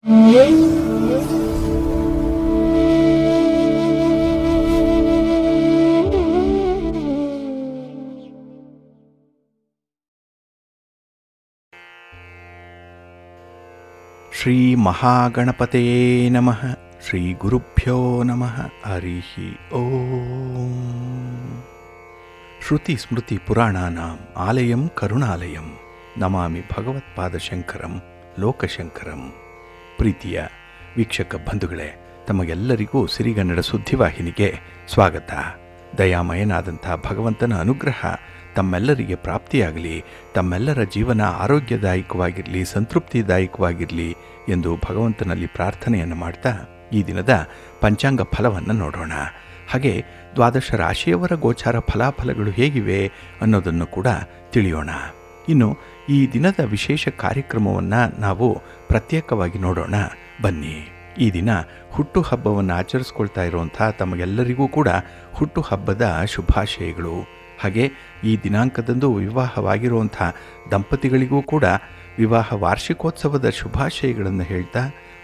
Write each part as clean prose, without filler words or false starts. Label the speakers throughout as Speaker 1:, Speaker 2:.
Speaker 1: ಶ್ರೀ ಮಹಾಗಣಪತಯೇ ನಮಃ. ಶ್ರೀ ಗುರುಭ್ಯೋ ನಮಃ. ಹರಿಃ ಓಂ. ಶ್ರುತಿ ಸ್ಮೃತಿ ಪುರಾಣಾನಾಂ ಆಲಯಂ ಕರುಣಾಲಯಂ ನಮಾಮಿ ಭಗವತ್ಪಾದಶಂಕರಂ ಲೋಕಶಂಕರಂ. ಪ್ರೀತಿಯ ವೀಕ್ಷಕ ಬಂಧುಗಳೇ, ತಮಗೆಲ್ಲರಿಗೂ ಸಿರಿಗನ್ನಡ ಸುದ್ದಿವಾಹಿನಿಗೆ ಸ್ವಾಗತ. ದಯಾಮಯನಾದಂಥ ಭಗವಂತನ ಅನುಗ್ರಹ ತಮ್ಮೆಲ್ಲರಿಗೆ ಪ್ರಾಪ್ತಿಯಾಗಲಿ, ತಮ್ಮೆಲ್ಲರ ಜೀವನ ಆರೋಗ್ಯದಾಯಕವಾಗಿರಲಿ, ಸಂತೃಪ್ತಿದಾಯಕವಾಗಿರಲಿ ಎಂದು ಭಗವಂತನಲ್ಲಿ ಪ್ರಾರ್ಥನೆಯನ್ನು ಮಾಡ್ತಾ ಈ ದಿನದ ಪಂಚಾಂಗ ಫಲವನ್ನು ನೋಡೋಣ. ಹಾಗೆ ದ್ವಾದಶ ರಾಶಿಯವರ ಗೋಚಾರ ಫಲಾಫಲಗಳು ಹೇಗಿವೆ ಅನ್ನೋದನ್ನು ಕೂಡ ತಿಳಿಯೋಣ. ಇನ್ನು ಈ ದಿನದ ವಿಶೇಷ ಕಾರ್ಯಕ್ರಮವನ್ನು ನಾವು ಪ್ರತ್ಯೇಕವಾಗಿ ನೋಡೋಣ ಬನ್ನಿ. ಈ ದಿನ ಹುಟ್ಟುಹಬ್ಬವನ್ನು ಆಚರಿಸ್ಕೊಳ್ತಾ ಇರುವಂಥ ತಮಗೆಲ್ಲರಿಗೂ ಕೂಡ ಹುಟ್ಟುಹಬ್ಬದ ಶುಭಾಶಯಗಳು. ಹಾಗೆ ಈ ದಿನಾಂಕದಂದು ವಿವಾಹವಾಗಿರುವಂಥ ದಂಪತಿಗಳಿಗೂ ಕೂಡ ವಿವಾಹ ವಾರ್ಷಿಕೋತ್ಸವದ ಶುಭಾಶಯಗಳನ್ನು ಹೇಳ್ತಾ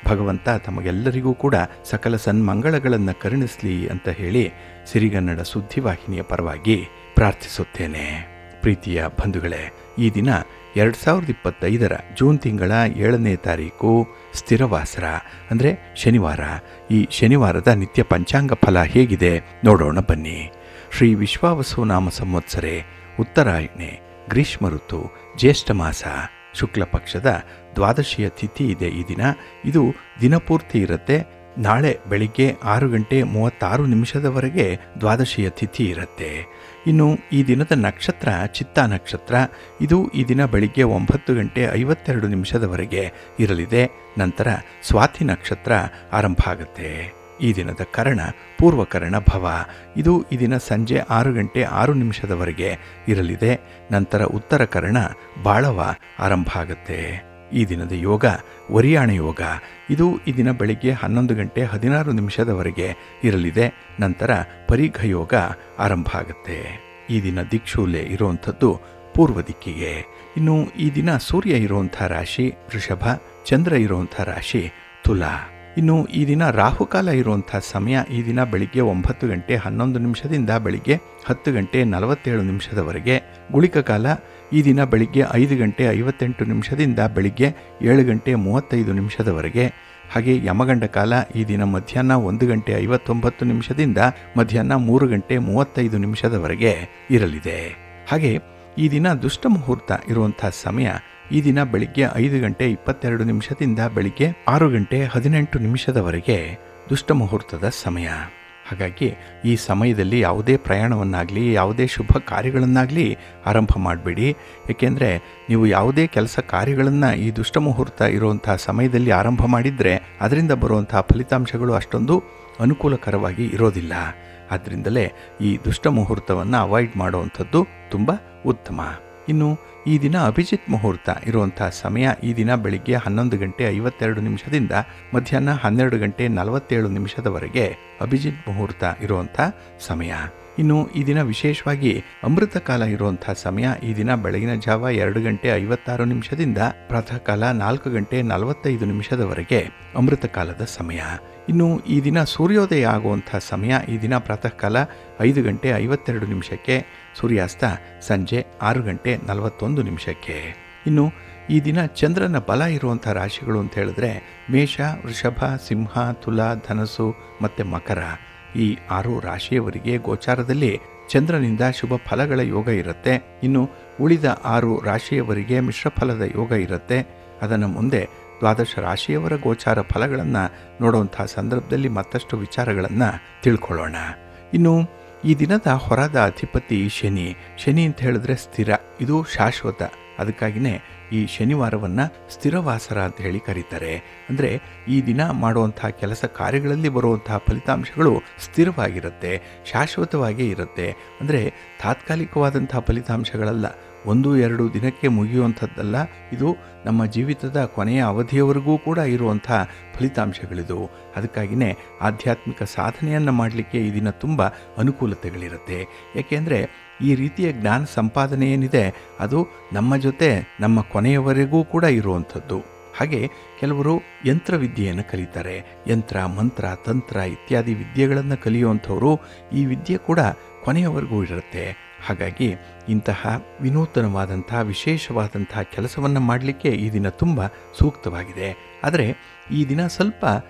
Speaker 1: ಭಗವಂತ ತಮಗೆಲ್ಲರಿಗೂ ಕೂಡ ಸಕಲ ಸನ್ಮಂಗಳಗಳನ್ನು ಕರುಣಿಸಲಿ ಅಂತ ಹೇಳಿ ಸಿರಿಗನ್ನಡ ಸುದ್ದಿವಾಹಿನಿಯ ಪರವಾಗಿ ಪ್ರಾರ್ಥಿಸುತ್ತೇನೆ. ಪ್ರೀತಿಯ ಬಂಧುಗಳೇ, ಈ ದಿನ 2025 ಜೂನ್ ತಿಂಗಳ 7ನೇ ತಾರೀಕು ಸ್ಥಿರವಾಸರ ಅಂದರೆ ಶನಿವಾರ. ಈ ಶನಿವಾರದ ನಿತ್ಯ ಪಂಚಾಂಗ ಫಲ ಹೇಗಿದೆ ನೋಡೋಣ ಬನ್ನಿ. ಶ್ರೀ ವಿಶ್ವಾವಸು ನಾಮ ಸಂವತ್ಸರೆ, ಉತ್ತರಾಯಣೆ, ಗ್ರೀಷ್ಮ ಋತು, ಜ್ಯೇಷ್ಠ ಮಾಸ, ಶುಕ್ಲ ಪಕ್ಷದ ದ್ವಾದಶಿಯ ತಿಥಿ ಇದೆ ಈ ದಿನ. ಇದು ದಿನಪೂರ್ತಿ ಇರುತ್ತೆ. ನಾಳೆ ಬೆಳಿಗ್ಗೆ 6:36 ದ್ವಾದಶಿಯ ತಿಥಿ ಇರುತ್ತೆ. ಇನ್ನು ಈ ದಿನದ ನಕ್ಷತ್ರ ಚಿತ್ತಾ ನಕ್ಷತ್ರ. ಇದು ಈ ದಿನ ಬೆಳಿಗ್ಗೆ 9:52 ಇರಲಿದೆ. ನಂತರ ಸ್ವಾತಿ ನಕ್ಷತ್ರ ಆರಂಭ ಆಗುತ್ತೆ. ಈ ದಿನದ ಕರ್ಣ ಪೂರ್ವಕರ್ಣ ಭವ. ಇದು ಈ ದಿನ ಸಂಜೆ 6:06 ಇರಲಿದೆ. ನಂತರ ಉತ್ತರ ಕರ್ಣ ಬಾಳವ ಆರಂಭ ಆಗುತ್ತೆ. ಈ ದಿನದ ಯೋಗ ವರಿಯಾಣ ಯೋಗ. ಇದು ಈ ದಿನ ಬೆಳಿಗ್ಗೆ 11:16 ಇರಲಿದೆ. ನಂತರ ಪರೀಘ ಯೋಗ ಆರಂಭ ಆಗುತ್ತೆ. ಈ ದಿನ ದಿಕ್ಷೂಲೆ ಇರುವಂಥದ್ದು ಪೂರ್ವ ದಿಕ್ಕಿಗೆ. ಇನ್ನು ಈ ದಿನ ಸೂರ್ಯ ಇರುವಂಥ ರಾಶಿ ವೃಷಭ, ಚಂದ್ರ ಇರುವಂಥ ರಾಶಿ ತುಲಾ. ಇನ್ನು ಈ ದಿನ ರಾಹುಕಾಲ ಇರುವಂಥ ಸಮಯ ಈ ದಿನ ಬೆಳಿಗ್ಗೆ 9:11 ಬೆಳಿಗ್ಗೆ 10:47 ಗುಳಿಕ ಕಾಲ ಈ ದಿನ ಬೆಳಿಗ್ಗೆ 5:58 ಬೆಳಿಗ್ಗೆ 7:35 ಹಾಗೆ ಯಮಗಂಡ ಕಾಲ ಈ ದಿನ ಮಧ್ಯಾಹ್ನ 1:59 ಮಧ್ಯಾಹ್ನ 3:35 ಇರಲಿದೆ. ಹಾಗೆ ಈ ದಿನ ದುಷ್ಟ ಮುಹೂರ್ತ ಇರುವಂಥ ಸಮಯ ಈ ದಿನ ಬೆಳಿಗ್ಗೆ 5:22 ಬೆಳಿಗ್ಗೆ 6:18 ದುಷ್ಟ ಮುಹೂರ್ತದ ಸಮಯ. ಹಾಗಾಗಿ ಈ ಸಮಯದಲ್ಲಿ ಯಾವುದೇ ಪ್ರಯಾಣವನ್ನಾಗಲಿ ಯಾವುದೇ ಶುಭ ಕಾರ್ಯಗಳನ್ನಾಗಲಿ ಆರಂಭ ಮಾಡಬೇಡಿ. ಏಕೆಂದರೆ ನೀವು ಯಾವುದೇ ಕೆಲಸ ಕಾರ್ಯಗಳನ್ನು ಈ ದುಷ್ಟ ಮುಹೂರ್ತ ಇರುವಂಥ ಸಮಯದಲ್ಲಿ ಆರಂಭ ಮಾಡಿದರೆ ಅದರಿಂದ ಬರುವಂಥ ಫಲಿತಾಂಶಗಳು ಅಷ್ಟೊಂದು ಅನುಕೂಲಕರವಾಗಿ ಇರೋದಿಲ್ಲ. ಆದ್ದರಿಂದಲೇ ಈ ದುಷ್ಟ ಮುಹೂರ್ತವನ್ನು ಅವಾಯ್ಡ್ ಮಾಡುವಂಥದ್ದು ತುಂಬ ಉತ್ತಮ. ಇನ್ನು ಈ ದಿನ ಅಭಿಜಿತ್ ಮುಹೂರ್ತ ಇರುವಂಥ ಸಮಯ ಈ ದಿನ ಬೆಳಿಗ್ಗೆ 11:52 ಮಧ್ಯಾಹ್ನ 12:47 ಅಭಿಜಿತ್ ಮುಹೂರ್ತ ಇರುವಂಥ ಸಮಯ. ಇನ್ನು ಈ ದಿನ ವಿಶೇಷವಾಗಿ ಅಮೃತ ಕಾಲ ಇರುವಂಥ ಸಮಯ ಈ ದಿನ ಬೆಳಗಿನ ಜಾವ 2:56 ಪ್ರಾತಃ ಕಾಲ 4:45 ಅಮೃತ ಕಾಲದ ಸಮಯ. ಇನ್ನು ಈ ದಿನ ಸೂರ್ಯೋದಯ ಆಗುವಂಥ ಸಮಯ ಈ ದಿನ ಪ್ರಾತಃ ಕಾಲ 5:52 ಸೂರ್ಯಾಸ್ತ ಸಂಜೆ 6:41. ಇನ್ನು ಈ ದಿನ ಚಂದ್ರನ ಬಲ ಇರುವಂಥ ರಾಶಿಗಳು ಅಂತ ಹೇಳಿದ್ರೆ ಮೇಷ, ವೃಷಭ, ಸಿಂಹ, ತುಲಾ, ಧನಸ್ಸು ಮತ್ತು ಮಕರ. ಈ 6 ರಾಶಿಯವರಿಗೆ ಗೋಚಾರದಲ್ಲಿ ಚಂದ್ರನಿಂದ ಶುಭ ಫಲಗಳ ಯೋಗ ಇರುತ್ತೆ. ಇನ್ನು ಉಳಿದ 6 ರಾಶಿಯವರಿಗೆ ಮಿಶ್ರ ಫಲದ ಯೋಗ ಇರುತ್ತೆ. ಅದನ್ನು ಮುಂದೆ ದ್ವಾದಶ ರಾಶಿಯವರ ಗೋಚಾರ ಫಲಗಳನ್ನು ನೋಡುವಂಥ ಸಂದರ್ಭದಲ್ಲಿ ಮತ್ತಷ್ಟು ವಿಚಾರಗಳನ್ನು ತಿಳ್ಕೊಳ್ಳೋಣ. ಇನ್ನು ಈ ದಿನದ ಹೊರದ ಅಧಿಪತಿ ಶನಿ. ಶನಿ ಅಂತ ಹೇಳಿದ್ರೆ ಸ್ಥಿರ, ಇದು ಶಾಶ್ವತ. ಅದಕ್ಕಾಗಿಯೇ ಈ ಶನಿವಾರವನ್ನು ಸ್ಥಿರವಾಸರ ಅಂತ ಹೇಳಿ ಕರೀತಾರೆ. ಅಂದರೆ ಈ ದಿನ ಮಾಡುವಂಥ ಕೆಲಸ ಕಾರ್ಯಗಳಲ್ಲಿ ಬರುವಂತಹ ಫಲಿತಾಂಶಗಳು ಸ್ಥಿರವಾಗಿರುತ್ತೆ, ಶಾಶ್ವತವಾಗೇ ಇರುತ್ತೆ. ಅಂದರೆ ತಾತ್ಕಾಲಿಕವಾದಂಥ ಫಲಿತಾಂಶಗಳಲ್ಲ, 1-2 ದಿನಕ್ಕೆ ಮುಗಿಯುವಂಥದ್ದಲ್ಲ. ಇದು ನಮ್ಮ ಜೀವಿತದ ಕೊನೆಯ ಅವಧಿಯವರೆಗೂ ಕೂಡ ಇರುವಂಥ ಫಲಿತಾಂಶಗಳಿದು. ಅದಕ್ಕಾಗಿಯೇ ಆಧ್ಯಾತ್ಮಿಕ ಸಾಧನೆಯನ್ನು ಮಾಡಲಿಕ್ಕೆ ಈ ದಿನ ತುಂಬ ಅನುಕೂಲತೆಗಳಿರುತ್ತೆ. ಏಕೆಂದರೆ ಈ ರೀತಿಯ ಜ್ಞಾನ ಸಂಪಾದನೆ ಏನಿದೆ ಅದು ನಮ್ಮ ಜೊತೆ ನಮ್ಮ ಕೊನೆಯವರೆಗೂ ಕೂಡ ಇರುವಂಥದ್ದು. ಹಾಗೆ ಕೆಲವರು ಯಂತ್ರವಿದ್ಯೆಯನ್ನು ಕಲಿತಾರೆ. ಯಂತ್ರ, ಮಂತ್ರ, ತಂತ್ರ ಇತ್ಯಾದಿ ವಿದ್ಯೆಗಳನ್ನು ಕಲಿಯುವಂಥವರು ಈ ವಿದ್ಯೆ ಕೂಡ ಕೊನೆಯವರೆಗೂ ಇರುತ್ತೆ. ಹಾಗಾಗಿ ಇಂತಹ ವಿನೂತನವಾದಂಥ ವಿಶೇಷವಾದಂಥ ಕೆಲಸವನ್ನು ಮಾಡಲಿಕ್ಕೆ ಈ ದಿನ ತುಂಬ ಸೂಕ್ತವಾಗಿದೆ. ಆದರೆ ಈ ದಿನ ಸ್ವಲ್ಪ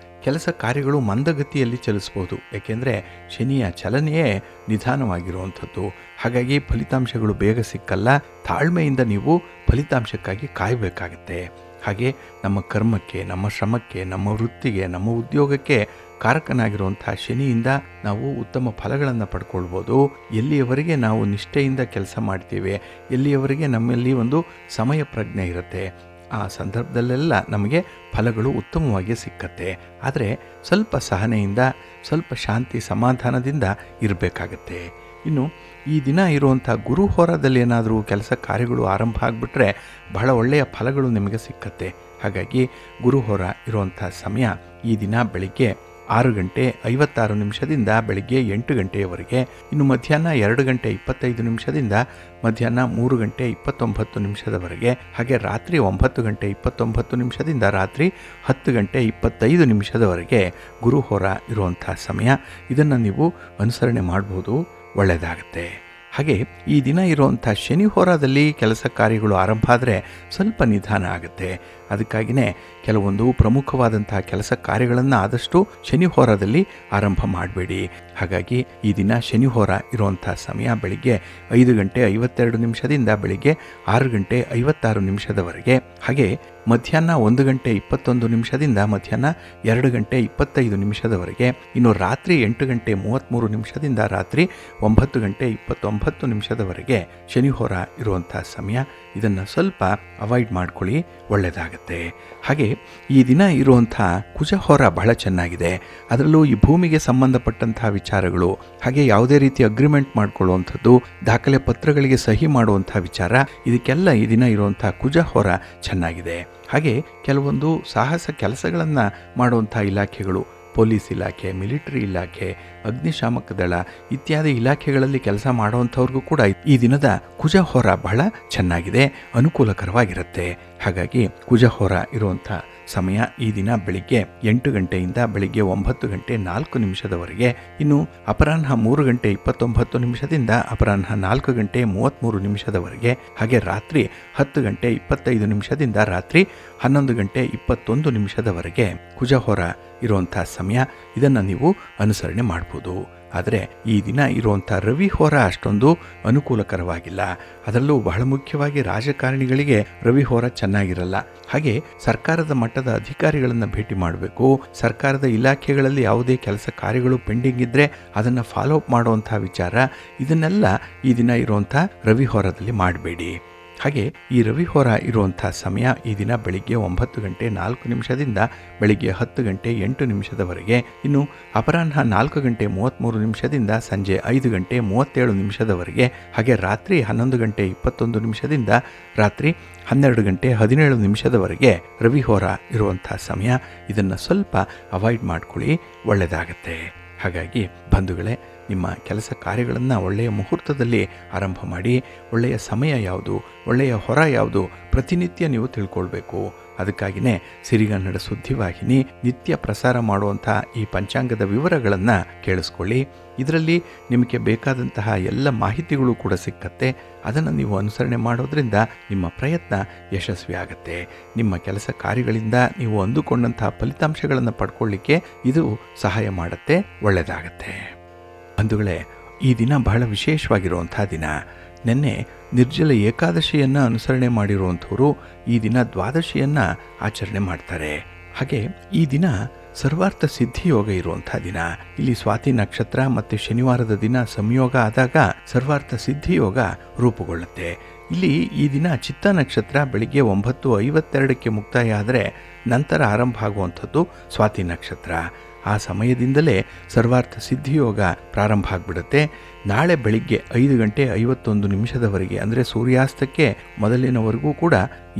Speaker 1: ಕೆಲಸ ಕಾರ್ಯಗಳು ಮಂದಗತಿಯಲ್ಲಿ ಚಲಿಸ್ಬೋದು. ಏಕೆಂದರೆ ಶನಿಯ ಚಲನೆಯೇ ನಿಧಾನವಾಗಿರುವಂಥದ್ದು. ಹಾಗಾಗಿ ಫಲಿತಾಂಶಗಳು ಬೇಗ ಸಿಕ್ಕಲ್ಲ. ತಾಳ್ಮೆಯಿಂದ ನೀವು ಫಲಿತಾಂಶಕ್ಕಾಗಿ ಕಾಯಬೇಕಾಗತ್ತೆ. ಹಾಗೆ ನಮ್ಮ ಕರ್ಮಕ್ಕೆ, ನಮ್ಮ ಶ್ರಮಕ್ಕೆ, ನಮ್ಮ ವೃತ್ತಿಗೆ, ನಮ್ಮ ಉದ್ಯೋಗಕ್ಕೆ ಕಾರಕನಾಗಿರುವಂಥ ಶನಿಯಿಂದ ನಾವು ಉತ್ತಮ ಫಲಗಳನ್ನು ಪಡ್ಕೊಳ್ಬೋದು. ಎಲ್ಲಿಯವರೆಗೆ ನಾವು ನಿಷ್ಠೆಯಿಂದ ಕೆಲಸ ಮಾಡ್ತೀವಿ, ಎಲ್ಲಿಯವರೆಗೆ ನಮ್ಮಲ್ಲಿ ಒಂದು ಸಮಯ ಪ್ರಜ್ಞೆ ಇರುತ್ತೆ, ಆ ಸಂದರ್ಭದಲ್ಲೆಲ್ಲ ನಮಗೆ ಫಲಗಳು ಉತ್ತಮವಾಗಿ ಸಿಕ್ಕತ್ತೆ. ಆದರೆ ಸ್ವಲ್ಪ ಸಹನೆಯಿಂದ, ಸ್ವಲ್ಪ ಶಾಂತಿ ಸಮಾಧಾನದಿಂದ ಇರಬೇಕಾಗತ್ತೆ. ಇನ್ನು ಈ ದಿನ ಇರುವಂಥ ಗುರು ಹೋರಾದಲ್ಲಿ ಏನಾದರೂ ಕೆಲಸ ಕಾರ್ಯಗಳು ಆರಂಭ ಆಗಿಬಿಟ್ರೆ ಬಹಳ ಒಳ್ಳೆಯ ಫಲಗಳು ನಿಮಗೆ ಸಿಕ್ಕತ್ತೆ. ಹಾಗಾಗಿ ಗುರು ಹೋರ ಇರುವಂಥ ಸಮಯ ಈ ದಿನ ಬೆಳಿಗ್ಗೆ 6:56 ಬೆಳಿಗ್ಗೆ 8 ಇನ್ನು ಮಧ್ಯಾಹ್ನ 2:25 ಮಧ್ಯಾಹ್ನ 3:29 ಹಾಗೆ ರಾತ್ರಿ 9:29 ರಾತ್ರಿ 10:25 ಗುರು ಹೋರ ಇರುವಂಥ ಸಮಯ. ಇದನ್ನು ನೀವು ಅನುಸರಣೆ ಮಾಡ್ಬೋದು, ಒಳ್ಳೆಯದಾಗತ್ತೆ. ಹಾಗೆ ಈ ದಿನ ಇರುವಂಥ ಶನಿ ಹೋರಾದಲ್ಲಿ ಕೆಲಸ ಕಾರ್ಯಗಳು ಆರಂಭ ಆದರೆ ಸ್ವಲ್ಪ ನಿಧಾನ ಆಗುತ್ತೆ. ಅದಕ್ಕಾಗಿಯೇ ಕೆಲವೊಂದು ಪ್ರಮುಖವಾದಂತಹ ಕೆಲಸ ಕಾರ್ಯಗಳನ್ನು ಆದಷ್ಟು ಶನಿ ಹೋರಾದಲ್ಲಿ ಆರಂಭ ಮಾಡಬೇಡಿ. ಹಾಗಾಗಿ ಈ ದಿನ ಶನಿ ಹೋರ ಇರುವಂಥ ಸಮಯ ಬೆಳಿಗ್ಗೆ 5:52 ಬೆಳಿಗ್ಗೆ 6:56 ಹಾಗೆ ಮಧ್ಯಾಹ್ನ 1:21 ಮಧ್ಯಾಹ್ನ 2:25 ಇನ್ನು ರಾತ್ರಿ 8:33 ರಾತ್ರಿ 9:29 ಶನಿ ಹೋರ ಇರುವಂಥ ಸಮಯ. ಇದನ್ನು ಸ್ವಲ್ಪ ಅವಾಯ್ಡ್ ಮಾಡ್ಕೊಳ್ಳಿ, ಒಳ್ಳೆಯದಾಗತ್ತೆ. ಹಾಗೆ ಈ ದಿನ ಇರುವಂಥ ಕುಜ ಹೋರ ಬಹಳ ಚೆನ್ನಾಗಿದೆ. ಅದರಲ್ಲೂ ಈ ಭೂಮಿಗೆ ಸಂಬಂಧಪಟ್ಟಂತಹ ವಿಚಾರಗಳು, ಹಾಗೆ ಯಾವುದೇ ರೀತಿ ಅಗ್ರಿಮೆಂಟ್ ಮಾಡ್ಕೊಳ್ಳುವಂಥದ್ದು, ದಾಖಲೆ ಪತ್ರಗಳಿಗೆ ಸಹಿ ಮಾಡುವಂಥ ವಿಚಾರ, ಇದಕ್ಕೆಲ್ಲ ಈ ದಿನ ಇರುವಂಥ ಕುಜ ಹೋರ ಚೆನ್ನಾಗಿದೆ. ಹಾಗೆ ಕೆಲವೊಂದು ಸಾಹಸ ಕೆಲಸಗಳನ್ನು ಮಾಡುವಂಥ ಇಲಾಖೆಗಳು, ಪೊಲೀಸ್ ಇಲಾಖೆ, ಮಿಲಿಟರಿ ಇಲಾಖೆ, ಅಗ್ನಿಶಾಮಕ ದಳ ಇತ್ಯಾದಿ ಇಲಾಖೆಗಳಲ್ಲಿ ಕೆಲಸ ಮಾಡುವಂಥವ್ರಿಗೂ ಕೂಡ ಈ ದಿನದ ಕುಜ ಹೋರ ಬಹಳ ಚೆನ್ನಾಗಿದೆ, ಅನುಕೂಲಕರವಾಗಿರುತ್ತೆ. ಹಾಗಾಗಿ ಕುಜ ಹೋರ ಇರುವಂಥ ಸಮಯ ಈ ದಿನ ಬೆಳಿಗ್ಗೆ 8 ಬೆಳಿಗ್ಗೆ 9:04 ಇನ್ನು ಅಪರಾಹ್ನ 3:29 ಅಪರಾಹ್ನ 4:33 ಹಾಗೆ ರಾತ್ರಿ 10:25 ರಾತ್ರಿ 11:21 ಕುಜ ಹೋರ ಇರುವಂಥ ಸಮಯ. ಇದನ್ನು ನೀವು ಅನುಸರಣೆ ಮಾಡ್ಬೋದು. ಆದರೆ ಈ ದಿನ ಇರುವಂಥ ರವಿ ಹೋರ ಅಷ್ಟೊಂದು ಅನುಕೂಲಕರವಾಗಿಲ್ಲ. ಅದರಲ್ಲೂ ಬಹಳ ಮುಖ್ಯವಾಗಿ ರಾಜಕಾರಣಿಗಳಿಗೆ ರವಿ ಹೋರ ಚೆನ್ನಾಗಿರಲ್ಲ. ಹಾಗೆ ಸರ್ಕಾರದ ಮಟ್ಟದ ಅಧಿಕಾರಿಗಳನ್ನು ಭೇಟಿ ಮಾಡಬೇಕು. ಸರ್ಕಾರದ ಇಲಾಖೆಗಳಲ್ಲಿ ಯಾವುದೇ ಕೆಲಸ ಕಾರ್ಯಗಳು ಪೆಂಡಿಂಗ್ ಇದ್ದರೆ ಅದನ್ನು ಫಾಲೋ ಅಪ್ ಮಾಡುವಂಥ ವಿಚಾರ, ಇದನ್ನೆಲ್ಲ ಈ ದಿನ ಇರುವಂಥ ರವಿ ಹೋರದಲ್ಲಿ ಮಾಡಬೇಡಿ. ಹಾಗೆ ಈ ರವಿ ಹೋರ ಇರುವಂಥ ಸಮಯ ಈ ದಿನ ಬೆಳಿಗ್ಗೆ 9:04 ಬೆಳಿಗ್ಗೆ 10:08 ಇನ್ನು ಅಪರಾಹ್ನ 4:33 ಸಂಜೆ 5:37 ಹಾಗೆ ರಾತ್ರಿ 11:21 ರಾತ್ರಿ 12:17 ರವಿ ಹೋರ ಇರುವಂಥ ಸಮಯ. ಇದನ್ನು ಸ್ವಲ್ಪ ಅವಾಯ್ಡ್ ಮಾಡ್ಕೊಳ್ಳಿ, ಒಳ್ಳೆಯದಾಗತ್ತೆ. ಹಾಗಾಗಿ ಬಂಧುಗಳೇ, ನಿಮ್ಮ ಕೆಲಸ ಕಾರ್ಯಗಳನ್ನು ಒಳ್ಳೆಯ ಮುಹೂರ್ತದಲ್ಲಿ ಆರಂಭ ಮಾಡಿ. ಒಳ್ಳೆಯ ಸಮಯ ಯಾವುದು, ಒಳ್ಳೆಯ ಹೊರ ಯಾವುದು ಪ್ರತಿನಿತ್ಯ ನೀವು ತಿಳ್ಕೊಳ್ಬೇಕು. ಅದಕ್ಕಾಗಿಯೇ ಸಿರಿಗನ್ನಡ ಸುದ್ದಿವಾಹಿನಿ ನಿತ್ಯ ಪ್ರಸಾರ ಮಾಡುವಂಥ ಈ ಪಂಚಾಂಗದ ವಿವರಗಳನ್ನು ಕೇಳಿಸ್ಕೊಳ್ಳಿ. ಇದರಲ್ಲಿ ನಿಮಗೆ ಬೇಕಾದಂತಹ ಎಲ್ಲ ಮಾಹಿತಿಗಳು ಕೂಡ ಸಿಕ್ಕತ್ತೆ. ಅದನ್ನು ನೀವು ಅನುಸರಣೆ ಮಾಡೋದ್ರಿಂದ ನಿಮ್ಮ ಪ್ರಯತ್ನ ಯಶಸ್ವಿ ಆಗುತ್ತೆ. ನಿಮ್ಮ ಕೆಲಸ ಕಾರ್ಯಗಳಿಂದ ನೀವು ಅಂದುಕೊಂಡಂತಹ ಫಲಿತಾಂಶಗಳನ್ನು ಪಡ್ಕೊಳ್ಳಿಕ್ಕೆ ಇದು ಸಹಾಯ ಮಾಡುತ್ತೆ, ಒಳ್ಳೆಯದಾಗತ್ತೆ. ಬಂಧುಗಳೇ, ಈ ದಿನ ಬಹಳ ವಿಶೇಷವಾಗಿರುವಂಥ ದಿನ. ನಿನ್ನೆ ನಿರ್ಜಲ ಏಕಾದಶಿಯನ್ನು ಅನುಸರಣೆ ಮಾಡಿರುವಂಥವರು ಈ ದಿನ ದ್ವಾದಶಿಯನ್ನು ಆಚರಣೆ ಮಾಡ್ತಾರೆ. ಹಾಗೆ ಈ ದಿನ ಸರ್ವಾರ್ಥ ಸಿದ್ಧಿ ಯೋಗ ಇರುವಂಥ ದಿನ. ಇಲ್ಲಿ ಸ್ವಾತಿ ನಕ್ಷತ್ರ ಮತ್ತು ಶನಿವಾರದ ದಿನ ಸಂಯೋಗ ಆದಾಗ ಸರ್ವಾರ್ಥ ಸಿದ್ಧಿ ಯೋಗ ರೂಪುಗೊಳ್ಳುತ್ತೆ. ಇಲ್ಲಿ ಈ ದಿನ ಚಿತ್ತ ನಕ್ಷತ್ರ ಬೆಳಿಗ್ಗೆ 9:52 ಮುಕ್ತಾಯ ಆದರೆ ನಂತರ ಆರಂಭ ಆಗುವಂಥದ್ದು ಸ್ವಾತಿ ನಕ್ಷತ್ರ. ಆ ಸಮಯದಿಂದಲೇ ಸರ್ವಾರ್ಥ ಸಿದ್ಧಿಯೋಗ ಪ್ರಾರಂಭ ಆಗಿಬಿಡುತ್ತೆ. ನಾಳೆ ಬೆಳಿಗ್ಗೆ 5:51 ಅಂದರೆ ಸೂರ್ಯಾಸ್ತಕ್ಕೆ ಮೊದಲಿನವರೆಗೂ ಕೂಡ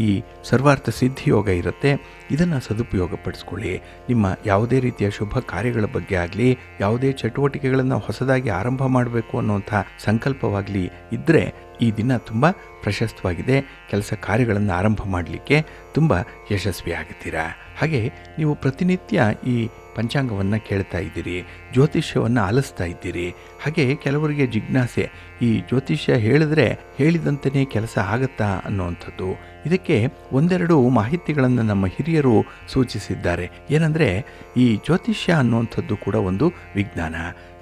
Speaker 1: ಈ ಸರ್ವಾರ್ಥ ಸಿದ್ಧಿಯೋಗ ಇರುತ್ತೆ. ಇದನ್ನು ಸದುಪಯೋಗಪಡಿಸ್ಕೊಳ್ಳಿ. ನಿಮ್ಮ ಯಾವುದೇ ರೀತಿಯ ಶುಭ ಕಾರ್ಯಗಳ ಬಗ್ಗೆ ಆಗಲಿ, ಯಾವುದೇ ಚಟುವಟಿಕೆಗಳನ್ನು ಹೊಸದಾಗಿ ಆರಂಭ ಮಾಡಬೇಕು ಅನ್ನುವಂಥ ಸಂಕಲ್ಪವಾಗಲಿ ಇದ್ದರೆ ಈ ದಿನ ತುಂಬ ಪ್ರಶಸ್ತವಾಗಿದೆ. ಕೆಲಸ ಕಾರ್ಯಗಳನ್ನು ಆರಂಭ ಮಾಡಲಿಕ್ಕೆ ತುಂಬ ಯಶಸ್ವಿಯಾಗುತ್ತೀರಾ. ಹಾಗೆ ನೀವು ಪ್ರತಿನಿತ್ಯ ಈ ಪಂಚಾಂಗವನ್ನು ಕೇಳ್ತಾ ಇದ್ದೀರಿ, ಜ್ಯೋತಿಷ್ಯವನ್ನು ಆಲಿಸ್ತಾ ಇದ್ದೀರಿ. ಹಾಗೆ ಕೆಲವರಿಗೆ ಜಿಜ್ಞಾಸೆ, ಈ ಜ್ಯೋತಿಷ್ಯ ಹೇಳಿದ್ರೆ ಹೇಳಿದಂತೆಯೇ ಕೆಲಸ ಆಗುತ್ತಾ ಅನ್ನುವಂಥದ್ದು. ಇದಕ್ಕೆ ಒಂದೆರಡು ಮಾಹಿತಿಗಳನ್ನು ನಮ್ಮ ಹಿರಿಯರು ಸೂಚಿಸಿದ್ದಾರೆ. ಏನಂದರೆ, ಈ ಜ್ಯೋತಿಷ್ಯ ಅನ್ನುವಂಥದ್ದು ಕೂಡ ಒಂದು ವಿಜ್ಞಾನ.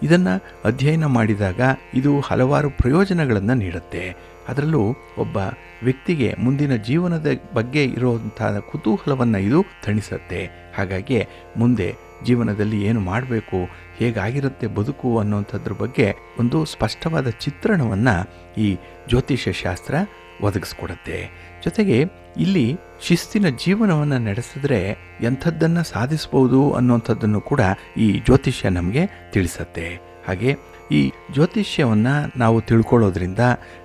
Speaker 1: ಇದನ್ನು ಅಧ್ಯಯನ ಮಾಡಿದಾಗ ಇದು ಹಲವಾರು ಪ್ರಯೋಜನಗಳನ್ನು ನೀಡುತ್ತೆ. ಅದರಲ್ಲೂ ಒಬ್ಬ ವ್ಯಕ್ತಿಗೆ ಮುಂದಿನ ಜೀವನದ ಬಗ್ಗೆ ಇರುವಂಥ ಕುತೂಹಲವನ್ನು ಇದು ತಣಿಸುತ್ತೆ. ಹಾಗಾಗಿ ಮುಂದೆ ಜೀವನದಲ್ಲಿ ಏನು ಮಾಡಬೇಕು, ಹೇಗಾಗಿರುತ್ತೆ ಬದುಕು ಅನ್ನುವಂಥದ್ರ ಬಗ್ಗೆ ಒಂದು ಸ್ಪಷ್ಟವಾದ ಚಿತ್ರಣವನ್ನು ಈ ಜ್ಯೋತಿಷ್ಯ ಶಾಸ್ತ್ರ ಒದಗಿಸ್ಕೊಡುತ್ತೆ. ಜೊತೆಗೆ ಇಲ್ಲಿ ಶಿಸ್ತಿನ ಜೀವನವನ್ನು ನಡೆಸಿದ್ರೆ ಎಂಥದ್ದನ್ನು ಸಾಧಿಸ್ಬೋದು ಅನ್ನುವಂಥದ್ದನ್ನು ಕೂಡ ಈ ಜ್ಯೋತಿಷ್ಯ ನಮಗೆ ತಿಳಿಸುತ್ತೆ. ಹಾಗೆ ಈ ಜ್ಯೋತಿಷ್ಯವನ್ನು ನಾವು ತಿಳ್ಕೊಳ್ಳೋದ್ರಿಂದ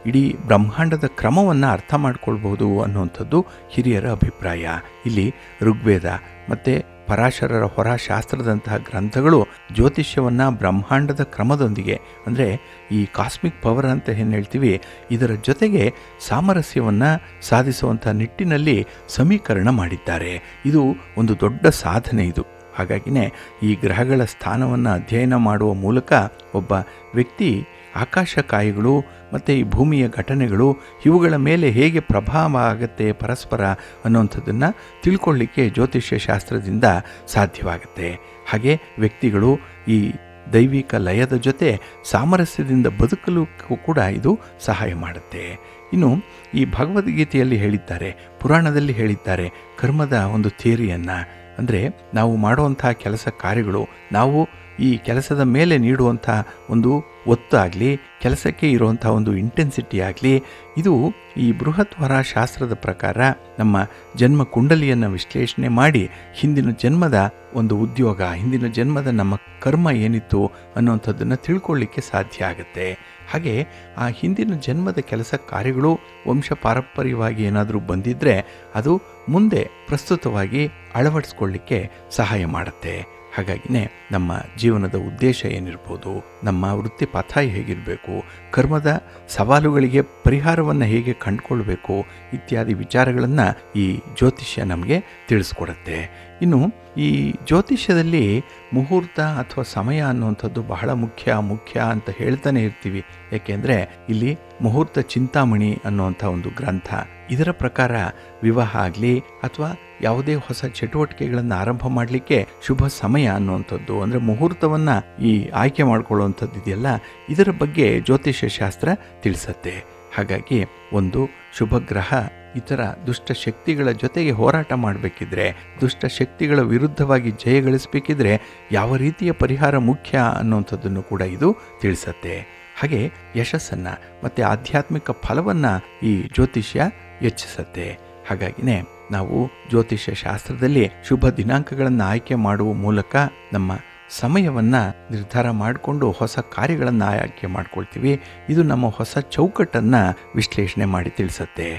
Speaker 1: ಇಡೀ ಬ್ರಹ್ಮಾಂಡದ ಕ್ರಮವನ್ನು ಅರ್ಥ ಮಾಡ್ಕೊಳ್ಬೋದು ಅನ್ನುವಂಥದ್ದು ಹಿರಿಯರ ಅಭಿಪ್ರಾಯ. ಇಲ್ಲಿ ಋಗ್ವೇದ ಮತ್ತು ಪರಾಶರರ ಹೊರಶಾಸ್ತ್ರದಂತಹ ಗ್ರಂಥಗಳು ಜ್ಯೋತಿಷ್ಯವನ್ನು ಬ್ರಹ್ಮಾಂಡದ ಕ್ರಮದೊಂದಿಗೆ, ಅಂದರೆ ಈ ಕಾಸ್ಮಿಕ್ ಪವರ್ ಅಂತ ಏನು ಹೇಳ್ತೀವಿ, ಇದರ ಜೊತೆಗೆ ಸಾಮರಸ್ಯವನ್ನು ಸಾಧಿಸುವಂಥ ನಿಟ್ಟಿನಲ್ಲಿ ಸಮೀಕರಣ ಮಾಡಿದ್ದಾರೆ. ಇದು ಒಂದು ದೊಡ್ಡ ಸಾಧನೆ ಇದು. ಹಾಗಾಗಿನೇ ಈ ಗ್ರಹಗಳ ಸ್ಥಾನವನ್ನು ಅಧ್ಯಯನ ಮಾಡುವ ಮೂಲಕ ಒಬ್ಬ ವ್ಯಕ್ತಿ ಆಕಾಶಕಾಯಿಗಳು ಮತ್ತು ಈ ಭೂಮಿಯ ಘಟನೆಗಳು ಇವುಗಳ ಮೇಲೆ ಹೇಗೆ ಪ್ರಭಾವ ಆಗುತ್ತೆ ಪರಸ್ಪರ ಅನ್ನುವಂಥದ್ದನ್ನು ತಿಳ್ಕೊಳ್ಳಿಕ್ಕೆ ಜ್ಯೋತಿಷ್ಯ ಶಾಸ್ತ್ರದಿಂದ ಸಾಧ್ಯವಾಗುತ್ತೆ. ಹಾಗೆ ವ್ಯಕ್ತಿಗಳು ಈ ದೈವಿಕ ಲಯದ ಜೊತೆ ಸಾಮರಸ್ಯದಿಂದ ಬದುಕಲು ಕೂಡ ಇದು ಸಹಾಯ ಮಾಡುತ್ತೆ. ಇನ್ನು ಈ ಭಗವದ್ಗೀತೆಯಲ್ಲಿ ಹೇಳಿದ್ದಾರೆ, ಪುರಾಣದಲ್ಲಿ ಹೇಳಿದ್ದಾರೆ ಕರ್ಮದ ಒಂದು ಥಿಯರಿಯನ್ನು. ಅಂದರೆ ನಾವು ಮಾಡುವಂಥ ಕೆಲಸ ಕಾರ್ಯಗಳು, ನಾವು ಈ ಕೆಲಸದ ಮೇಲೆ ನೀಡುವಂಥ ಒಂದು ಒತ್ತಾಗಲಿ, ಕೆಲಸಕ್ಕೆ ಇರುವಂಥ ಒಂದು ಇಂಟೆನ್ಸಿಟಿ ಆಗಲಿ, ಇದು ಈ ಬೃಹತ್ ವರ ಶಾಸ್ತ್ರದ ಪ್ರಕಾರ ನಮ್ಮ ಜನ್ಮ ಕುಂಡಲಿಯನ್ನು ವಿಶ್ಲೇಷಣೆ ಮಾಡಿ ಹಿಂದಿನ ಜನ್ಮದ ಒಂದು ಉದ್ಯೋಗ, ಹಿಂದಿನ ಜನ್ಮದ ನಮ್ಮ ಕರ್ಮ ಏನಿತ್ತು ಅನ್ನುವಂಥದ್ದನ್ನು ತಿಳ್ಕೊಳ್ಳಿಕ್ಕೆ ಸಾಧ್ಯ ಆಗುತ್ತೆ. ಹಾಗೆ ಆ ಹಿಂದಿನ ಜನ್ಮದ ಕೆಲಸ ಕಾರ್ಯಗಳು ವಂಶ ಪಾರಂಪರ್ಯವಾಗಿ ಏನಾದರೂ ಬಂದಿದ್ದರೆ ಅದು ಮುಂದೆ ಪ್ರಸ್ತುತವಾಗಿ ಅಳವಡಿಸ್ಕೊಳ್ಳಿಕ್ಕೆ ಸಹಾಯ ಮಾಡುತ್ತೆ. ಹಾಗಾಗಿನೇ ನಮ್ಮ ಜೀವನದ ಉದ್ದೇಶ ಏನಿರ್ಬೋದು, ನಮ್ಮ ವೃತ್ತಿ ಪಥ ಹೇಗಿರಬೇಕು, ಕರ್ಮದ ಸವಾಲುಗಳಿಗೆ ಪರಿಹಾರವನ್ನು ಹೇಗೆ ಕಂಡುಕೊಳ್ಬೇಕು ಇತ್ಯಾದಿ ವಿಚಾರಗಳನ್ನು ಈ ಜ್ಯೋತಿಷ್ಯ ನಮಗೆ ತಿಳಿಸ್ಕೊಡುತ್ತೆ. ಇನ್ನು ಈ ಜ್ಯೋತಿಷ್ಯದಲ್ಲಿ ಮುಹೂರ್ತ ಅಥವಾ ಸಮಯ ಅನ್ನುವಂಥದ್ದು ಬಹಳ ಮುಖ್ಯ ಅಂತ ಹೇಳ್ತಾನೆ ಇರ್ತೀವಿ. ಏಕೆಂದರೆ ಇಲ್ಲಿ ಮುಹೂರ್ತ ಚಿಂತಾಮಣಿ ಅನ್ನುವಂಥ ಒಂದು ಗ್ರಂಥ, ಇದರ ಪ್ರಕಾರ ವಿವಾಹ ಆಗಲಿ ಅಥವಾ ಯಾವುದೇ ಹೊಸ ಚಟುವಟಿಕೆಗಳನ್ನು ಆರಂಭ ಮಾಡಲಿಕ್ಕೆ ಶುಭ ಸಮಯ ಅನ್ನುವಂಥದ್ದು, ಅಂದರೆ ಮುಹೂರ್ತವನ್ನು ಈ ಆಯ್ಕೆ ಮಾಡ್ಕೊಳ್ಳುವಂಥದ್ದು ಇದೆಯಲ್ಲ, ಇದರ ಬಗ್ಗೆ ಜ್ಯೋತಿಷ್ಯ ಶಾಸ್ತ್ರ ತಿಳಿಸತ್ತೆ. ಹಾಗಾಗಿ ಒಂದು ಶುಭ ಗ್ರಹ ಇತರ ದುಷ್ಟ ಶಕ್ತಿಗಳ ಜೊತೆಗೆ ಹೋರಾಟ ಮಾಡಬೇಕಿದ್ರೆ, ದುಷ್ಟ ಶಕ್ತಿಗಳ ವಿರುದ್ಧವಾಗಿ ಜಯಗಳಿಸಬೇಕಿದ್ರೆ ಯಾವ ರೀತಿಯ ಪರಿಹಾರ ಮುಖ್ಯ ಅನ್ನುವಂಥದ್ದನ್ನು ಕೂಡ ಇದು ತಿಳಿಸತ್ತೆ. ಹಾಗೆ ಯಶಸ್ಸನ್ನು ಮತ್ತು ಆಧ್ಯಾತ್ಮಿಕ ಫಲವನ್ನು ಈ ಜ್ಯೋತಿಷ್ಯ ಹೆಚ್ಚಿಸತ್ತೆ. ಹಾಗಾಗಿನೇ ನಾವು ಜ್ಯೋತಿಷ್ಯ ಶಾಸ್ತ್ರದಲ್ಲಿ ಶುಭ ದಿನಾಂಕಗಳನ್ನು ಆಯ್ಕೆ ಮಾಡುವ ಮೂಲಕ ನಮ್ಮ ಸಮಯವನ್ನು ನಿರ್ಧಾರ ಮಾಡಿಕೊಂಡು ಹೊಸ ಕಾರ್ಯಗಳನ್ನು ಆಯ್ಕೆ ಮಾಡ್ಕೊಳ್ತೀವಿ. ಇದು ನಮ್ಮ ಹೊಸ ಚೌಕಟ್ಟನ್ನು ವಿಶ್ಲೇಷಣೆ ಮಾಡಿ ತಿಳಿಸುತ್ತೆ.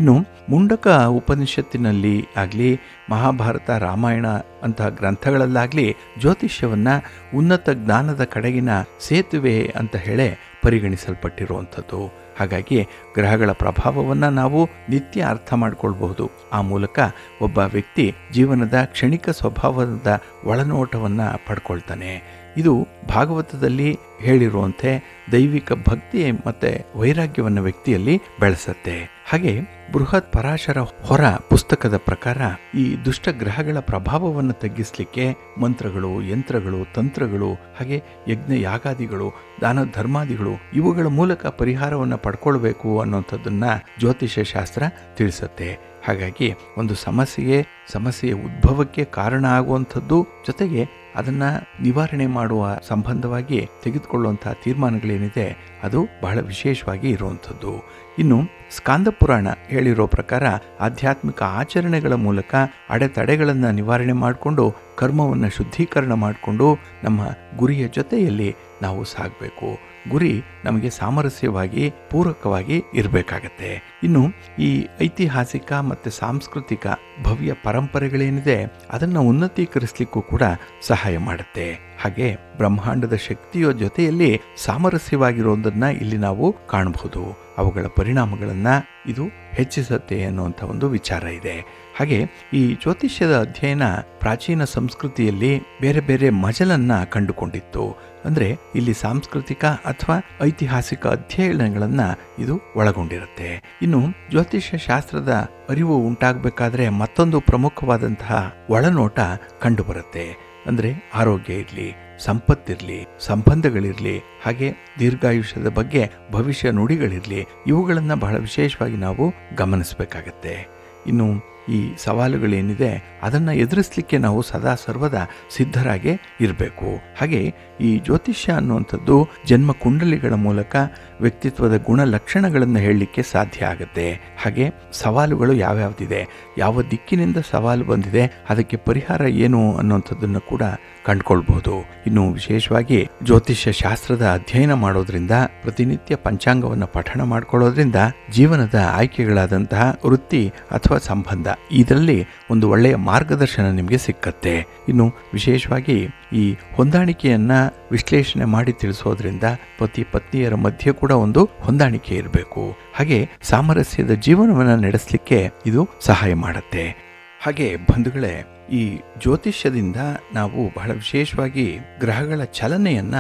Speaker 1: ಇನ್ನು ಮುಂಡಕ ಉಪನಿಷತ್ತಿನಲ್ಲಿ ಆಗಲಿ, ಮಹಾಭಾರತ, ರಾಮಾಯಣ ಅಂತಹ ಗ್ರಂಥಗಳಲ್ಲಾಗಲಿ ಜ್ಯೋತಿಷ್ಯವನ್ನು ಉನ್ನತ ಜ್ಞಾನದ ಕಡೆಗಿನ ಸೇತುವೆ ಅಂತ ಹೇಳಿ ಪರಿಗಣಿಸಲ್ಪಟ್ಟಿರುವಂಥದ್ದು. ಹಾಗಾಗಿ ಗ್ರಹಗಳ ಪ್ರಭಾವವನ್ನು ನಾವು ನಿತ್ಯ ಅರ್ಥ ಮಾಡಿಕೊಳ್ಬಹುದು. ಆ ಮೂಲಕ ಒಬ್ಬ ವ್ಯಕ್ತಿ ಜೀವನದ ಕ್ಷಣಿಕ ಸ್ವಭಾವದ ಒಳನೋಟವನ್ನು ಪಡ್ಕೊಳ್ತಾನೆ. ಇದು ಭಾಗವತದಲ್ಲಿ ಹೇಳಿರುವಂತೆ ದೈವಿಕ ಭಕ್ತಿ ಮತ್ತು ವೈರಾಗ್ಯವನ್ನು ವ್ಯಕ್ತಿಯಲ್ಲಿ ಬೆಳೆಸುತ್ತೆ. ಹಾಗೆ ಬೃಹತ್ ಪರಾಶರ ಹೊರ ಪುಸ್ತಕದ ಪ್ರಕಾರ ಈ ದುಷ್ಟ ಗ್ರಹಗಳ ಪ್ರಭಾವವನ್ನು ತಗ್ಗಿಸಲಿಕ್ಕೆ ಮಂತ್ರಗಳು, ಯಂತ್ರಗಳು, ತಂತ್ರಗಳು, ಹಾಗೆ ಯಜ್ಞ ಯಾಗಾದಿಗಳು, ದಾನ ಧರ್ಮಾದಿಗಳು ಇವುಗಳ ಮೂಲಕ ಪರಿಹಾರವನ್ನು ಪಡ್ಕೊಳ್ಬೇಕು ಅನ್ನೋಂಥದ್ದನ್ನು ಜ್ಯೋತಿಷ್ಯ ಶಾಸ್ತ್ರ ತಿಳಿಸುತ್ತೆ. ಹಾಗಾಗಿ ಒಂದು ಸಮಸ್ಯೆಯ ಉದ್ಭವಕ್ಕೆ ಕಾರಣ ಆಗುವಂಥದ್ದು ಜೊತೆಗೆ ಅದನ್ನು ನಿವಾರಣೆ ಮಾಡುವ ಸಂಬಂಧವಾಗಿ ತೆಗೆದುಕೊಳ್ಳುವಂತಹ ತೀರ್ಮಾನಗಳೇನಿದೆ ಅದು ಬಹಳ ವಿಶೇಷವಾಗಿ ಇರುವಂಥದ್ದು. ಇನ್ನು ಸ್ಕಾಂದ ಪುರಾಣ ಹೇಳಿರೋ ಪ್ರಕಾರ ಆಧ್ಯಾತ್ಮಿಕ ಆಚರಣೆಗಳ ಮೂಲಕ ಅಡೆತಡೆಗಳನ್ನು ನಿವಾರಣೆ ಮಾಡಿಕೊಂಡು ಕರ್ಮವನ್ನು ಶುದ್ಧೀಕರಣ ಮಾಡಿಕೊಂಡು ನಮ್ಮ ಗುರಿಯ ಜೊತೆಯಲ್ಲಿ ನಾವು ಸಾಗಬೇಕು. ಗುರಿ ನಮಗೆ ಸಾಮರಸ್ಯವಾಗಿ ಪೂರಕವಾಗಿ ಇರಬೇಕಾಗತ್ತೆ. ಇನ್ನು ಈ ಐತಿಹಾಸಿಕ ಮತ್ತು ಸಾಂಸ್ಕೃತಿಕ ಭವ್ಯ ಪರಂಪರೆಗಳೇನಿದೆ ಅದನ್ನು ಉನ್ನತೀಕರಿಸಲಿಕ್ಕೂ ಕೂಡ ಸಹಾಯ ಮಾಡುತ್ತೆ. ಹಾಗೆ ಬ್ರಹ್ಮಾಂಡದ ಶಕ್ತಿಯ ಜೊತೆಯಲ್ಲಿ ಸಾಮರಸ್ಯವಾಗಿರೋದನ್ನ ಇಲ್ಲಿ ನಾವು ಕಾಣಬಹುದು. ಅವುಗಳ ಪರಿಣಾಮಗಳನ್ನು ಇದು ಹೆಚ್ಚಿಸುತ್ತೆ ಅನ್ನುವಂಥ ಒಂದು ವಿಚಾರ ಇದೆ. ಹಾಗೆ ಈ ಜ್ಯೋತಿಷ್ಯದ ಅಧ್ಯಯನ ಪ್ರಾಚೀನ ಸಂಸ್ಕೃತಿಯಲ್ಲಿ ಬೇರೆ ಬೇರೆ ಮಜಲನ್ನು ಕಂಡುಕೊಂಡಿತ್ತು. ಅಂದರೆ ಇಲ್ಲಿ ಸಾಂಸ್ಕೃತಿಕ ಅಥವಾ ಐತಿಹಾಸಿಕ ಅಧ್ಯಯನಗಳನ್ನು ಇದು ಒಳಗೊಂಡಿರುತ್ತೆ. ಇನ್ನು ಜ್ಯೋತಿಷ್ಯ ಶಾಸ್ತ್ರದ ಅರಿವು ಉಂಟಾಗಬೇಕಾದ್ರೆ ಮತ್ತೊಂದು ಪ್ರಮುಖವಾದಂತಹ ಒಳನೋಟ ಕಂಡುಬರುತ್ತೆ. ಅಂದರೆ ಆರೋಗ್ಯ ಇರಲಿ, ಸಂಪತ್ತಿರಲಿ, ಸಂಬಂಧಗಳಿರಲಿ, ಹಾಗೆ ದೀರ್ಘಾಯುಷ್ಯದ ಬಗ್ಗೆ ಭವಿಷ್ಯ ನುಡಿಗಳಿರಲಿ, ಇವುಗಳನ್ನು ಬಹಳ ವಿಶೇಷವಾಗಿ ನಾವು ಗಮನಿಸಬೇಕಾಗತ್ತೆ. ಇನ್ನು ಈ ಸವಾಲುಗಳೇನಿದೆ ಅದನ್ನು ಎದುರಿಸಲಿಕ್ಕೆ ನಾವು ಸದಾ ಸರ್ವದಾ ಸಿದ್ಧರಾಗೇ ಇರಬೇಕು. ಹಾಗೆ ಈ ಜ್ಯೋತಿಷ್ಯ ಅನ್ನುವಂಥದ್ದು ಜನ್ಮ ಕುಂಡಲಿಗಳ ಮೂಲಕ ವ್ಯಕ್ತಿತ್ವದ ಗುಣಲಕ್ಷಣಗಳನ್ನು ಹೇಳಲಿಕ್ಕೆ ಸಾಧ್ಯ ಆಗುತ್ತೆ. ಹಾಗೆ ಸವಾಲುಗಳು ಯಾವ್ಯಾವ್ದಿದೆ, ಯಾವ ದಿಕ್ಕಿನಿಂದ ಸವಾಲು ಬಂದಿದೆ, ಅದಕ್ಕೆ ಪರಿಹಾರ ಏನು ಅನ್ನುವಂಥದ್ದನ್ನು ಕೂಡ ಕಂಡುಕೊಳ್ಬಹುದು. ಇನ್ನು ವಿಶೇಷವಾಗಿ ಜ್ಯೋತಿಷ್ಯ ಶಾಸ್ತ್ರದ ಅಧ್ಯಯನ ಮಾಡೋದ್ರಿಂದ, ಪ್ರತಿನಿತ್ಯ ಪಂಚಾಂಗವನ್ನು ಪಠಣ ಮಾಡ್ಕೊಳ್ಳೋದ್ರಿಂದ ಜೀವನದ ಆಯ್ಕೆಗಳಾದಂತಹ ವೃತ್ತಿ ಅಥವಾ ಸಂಬಂಧ ಇದರಲ್ಲಿ ಒಂದು ಒಳ್ಳೆಯ ಮಾರ್ಗದರ್ಶನ ನಿಮಗೆ ಸಿಕ್ಕತ್ತೆ. ಇನ್ನು ವಿಶೇಷವಾಗಿ ಈ ಹೊಂದಾಣಿಕೆಯನ್ನ ವಿಶ್ಲೇಷಣೆ ಮಾಡಿ ತಿಳಿಸೋದ್ರಿಂದ ಪತಿ ಪತ್ನಿಯರ ಮಧ್ಯೆ ಕೂಡ ಒಂದು ಹೊಂದಾಣಿಕೆ ಇರಬೇಕು. ಹಾಗೆ ಸಾಮರಸ್ಯದ ಜೀವನವನ್ನು ನಡೆಸಲಿಕ್ಕೆ ಇದು ಸಹಾಯ ಮಾಡುತ್ತೆ. ಹಾಗೆ ಬಂಧುಗಳೇ, ಈ ಜ್ಯೋತಿಷ್ಯದಿಂದ ನಾವು ಬಹಳ ವಿಶೇಷವಾಗಿ ಗ್ರಹಗಳ ಚಲನೆಯನ್ನ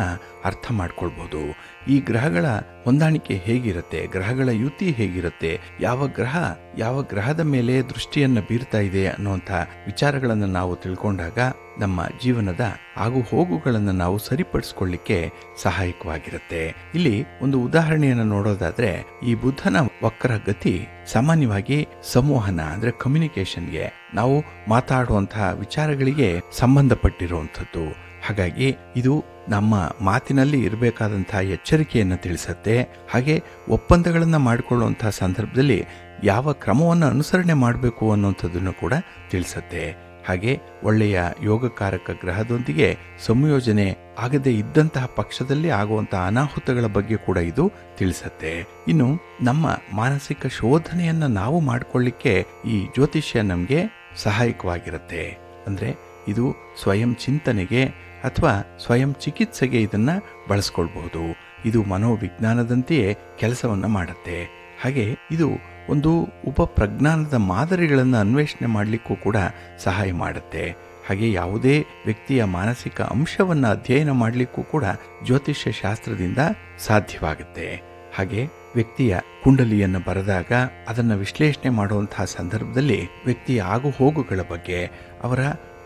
Speaker 1: ಅರ್ಥ ಮಾಡ್ಕೊಳ್ಬೋದು. ಈ ಗ್ರಹಗಳ ಹೊಂದಾಣಿಕೆ ಹೇಗಿರುತ್ತೆ, ಗ್ರಹಗಳ ಯುತಿ ಹೇಗಿರುತ್ತೆ, ಯಾವ ಗ್ರಹದ ಮೇಲೆ ದೃಷ್ಟಿಯನ್ನು ಬೀರ್ತಾ ಇದೆ ಅನ್ನುವಂಥ ವಿಚಾರಗಳನ್ನು ನಾವು ತಿಳ್ಕೊಂಡಾಗ ನಮ್ಮ ಜೀವನದ ಆಗು ಹೋಗುಗಳನ್ನು ನಾವು ಸರಿಪಡಿಸ್ಕೊಳ್ಳಿಕ್ಕೆ ಸಹಾಯಕವಾಗಿರುತ್ತೆ. ಇಲ್ಲಿ ಒಂದು ಉದಾಹರಣೆಯನ್ನು ನೋಡೋದಾದ್ರೆ, ಈ ಬುದ್ಧನ ವಕ್ರ ಗತಿ ಸಾಮಾನ್ಯವಾಗಿ ಸಂವಹನ ಅಂದ್ರೆ ಕಮ್ಯುನಿಕೇಶನ್ಗೆ, ನಾವು ಮಾತಾಡುವಂತಹ ವಿಚಾರಗಳಿಗೆ ಸಂಬಂಧಪಟ್ಟಿರುವಂಥದ್ದು. ಹಾಗಾಗಿ ಇದು ನಮ್ಮ ಮಾತಿನಲ್ಲಿ ಇರಬೇಕಾದಂತಹ ಎಚ್ಚರಿಕೆಯನ್ನು ತಿಳಿಸುತ್ತೆ. ಹಾಗೆ ಒಪ್ಪಂದಗಳನ್ನು ಮಾಡಿಕೊಳ್ಳುವಂತಹ ಸಂದರ್ಭದಲ್ಲಿ ಯಾವ ಕ್ರಮವನ್ನು ಅನುಸರಣೆ ಮಾಡಬೇಕು ಅನ್ನುವಂಥದ್ದನ್ನು ಕೂಡ ತಿಳಿಸುತ್ತೆ. ಹಾಗೆ ಒಳ್ಳೆಯ ಯೋಗಕಾರಕ ಗ್ರಹದೊಂದಿಗೆ ಸಂಯೋಜನೆ ಆಗದೆ ಇದ್ದಂತಹ ಪಕ್ಷದಲ್ಲಿ ಆಗುವಂತಹ ಅನಾಹುತಗಳ ಬಗ್ಗೆ ಕೂಡ ಇದು ತಿಳಿಸುತ್ತೆ. ಇನ್ನು ನಮ್ಮ ಮಾನಸಿಕ ಶೋಧನೆಯನ್ನ ನಾವು ಮಾಡಿಕೊಳ್ಳಿಕ್ಕೆ ಈ ಜ್ಯೋತಿಷ್ಯ ನಮಗೆ ಸಹಾಯಕವಾಗಿರುತ್ತೆ. ಅಂದ್ರೆ ಇದು ಸ್ವಯಂ ಚಿಂತನೆಗೆ ಅಥವಾ ಸ್ವಯಂ ಚಿಕಿತ್ಸೆಗೆ ಇದನ್ನ ಬಳಸ್ಕೊಳ್ಬಹುದು. ಇದು ಮನೋವಿಜ್ಞಾನದಂತೆಯೇ ಕೆಲಸವನ್ನ ಮಾಡುತ್ತೆ. ಹಾಗೆ ಇದು ಒಂದು ಉಪಪ್ರಜ್ಞಾನದ ಮಾದರಿಗಳನ್ನು ಅನ್ವೇಷಣೆ ಮಾಡಲಿಕ್ಕೂ ಕೂಡ ಸಹಾಯ ಮಾಡುತ್ತೆ. ಹಾಗೆ ಯಾವುದೇ ವ್ಯಕ್ತಿಯ ಮಾನಸಿಕ ಅಂಶವನ್ನು ಅಧ್ಯಯನ ಮಾಡಲಿಕ್ಕೂ ಕೂಡ ಜ್ಯೋತಿಷ್ಯ ಶಾಸ್ತ್ರದಿಂದ ಸಾಧ್ಯವಾಗುತ್ತೆ. ಹಾಗೆ ವ್ಯಕ್ತಿಯ ಕುಂಡಲಿಯನ್ನು ಬರೆದಾಗ ಅದನ್ನು ವಿಶ್ಲೇಷಣೆ ಮಾಡುವಂತಹ ಸಂದರ್ಭದಲ್ಲಿ ವ್ಯಕ್ತಿಯ ಆಗು ಹೋಗುಗಳ ಬಗ್ಗೆ, ಅವರ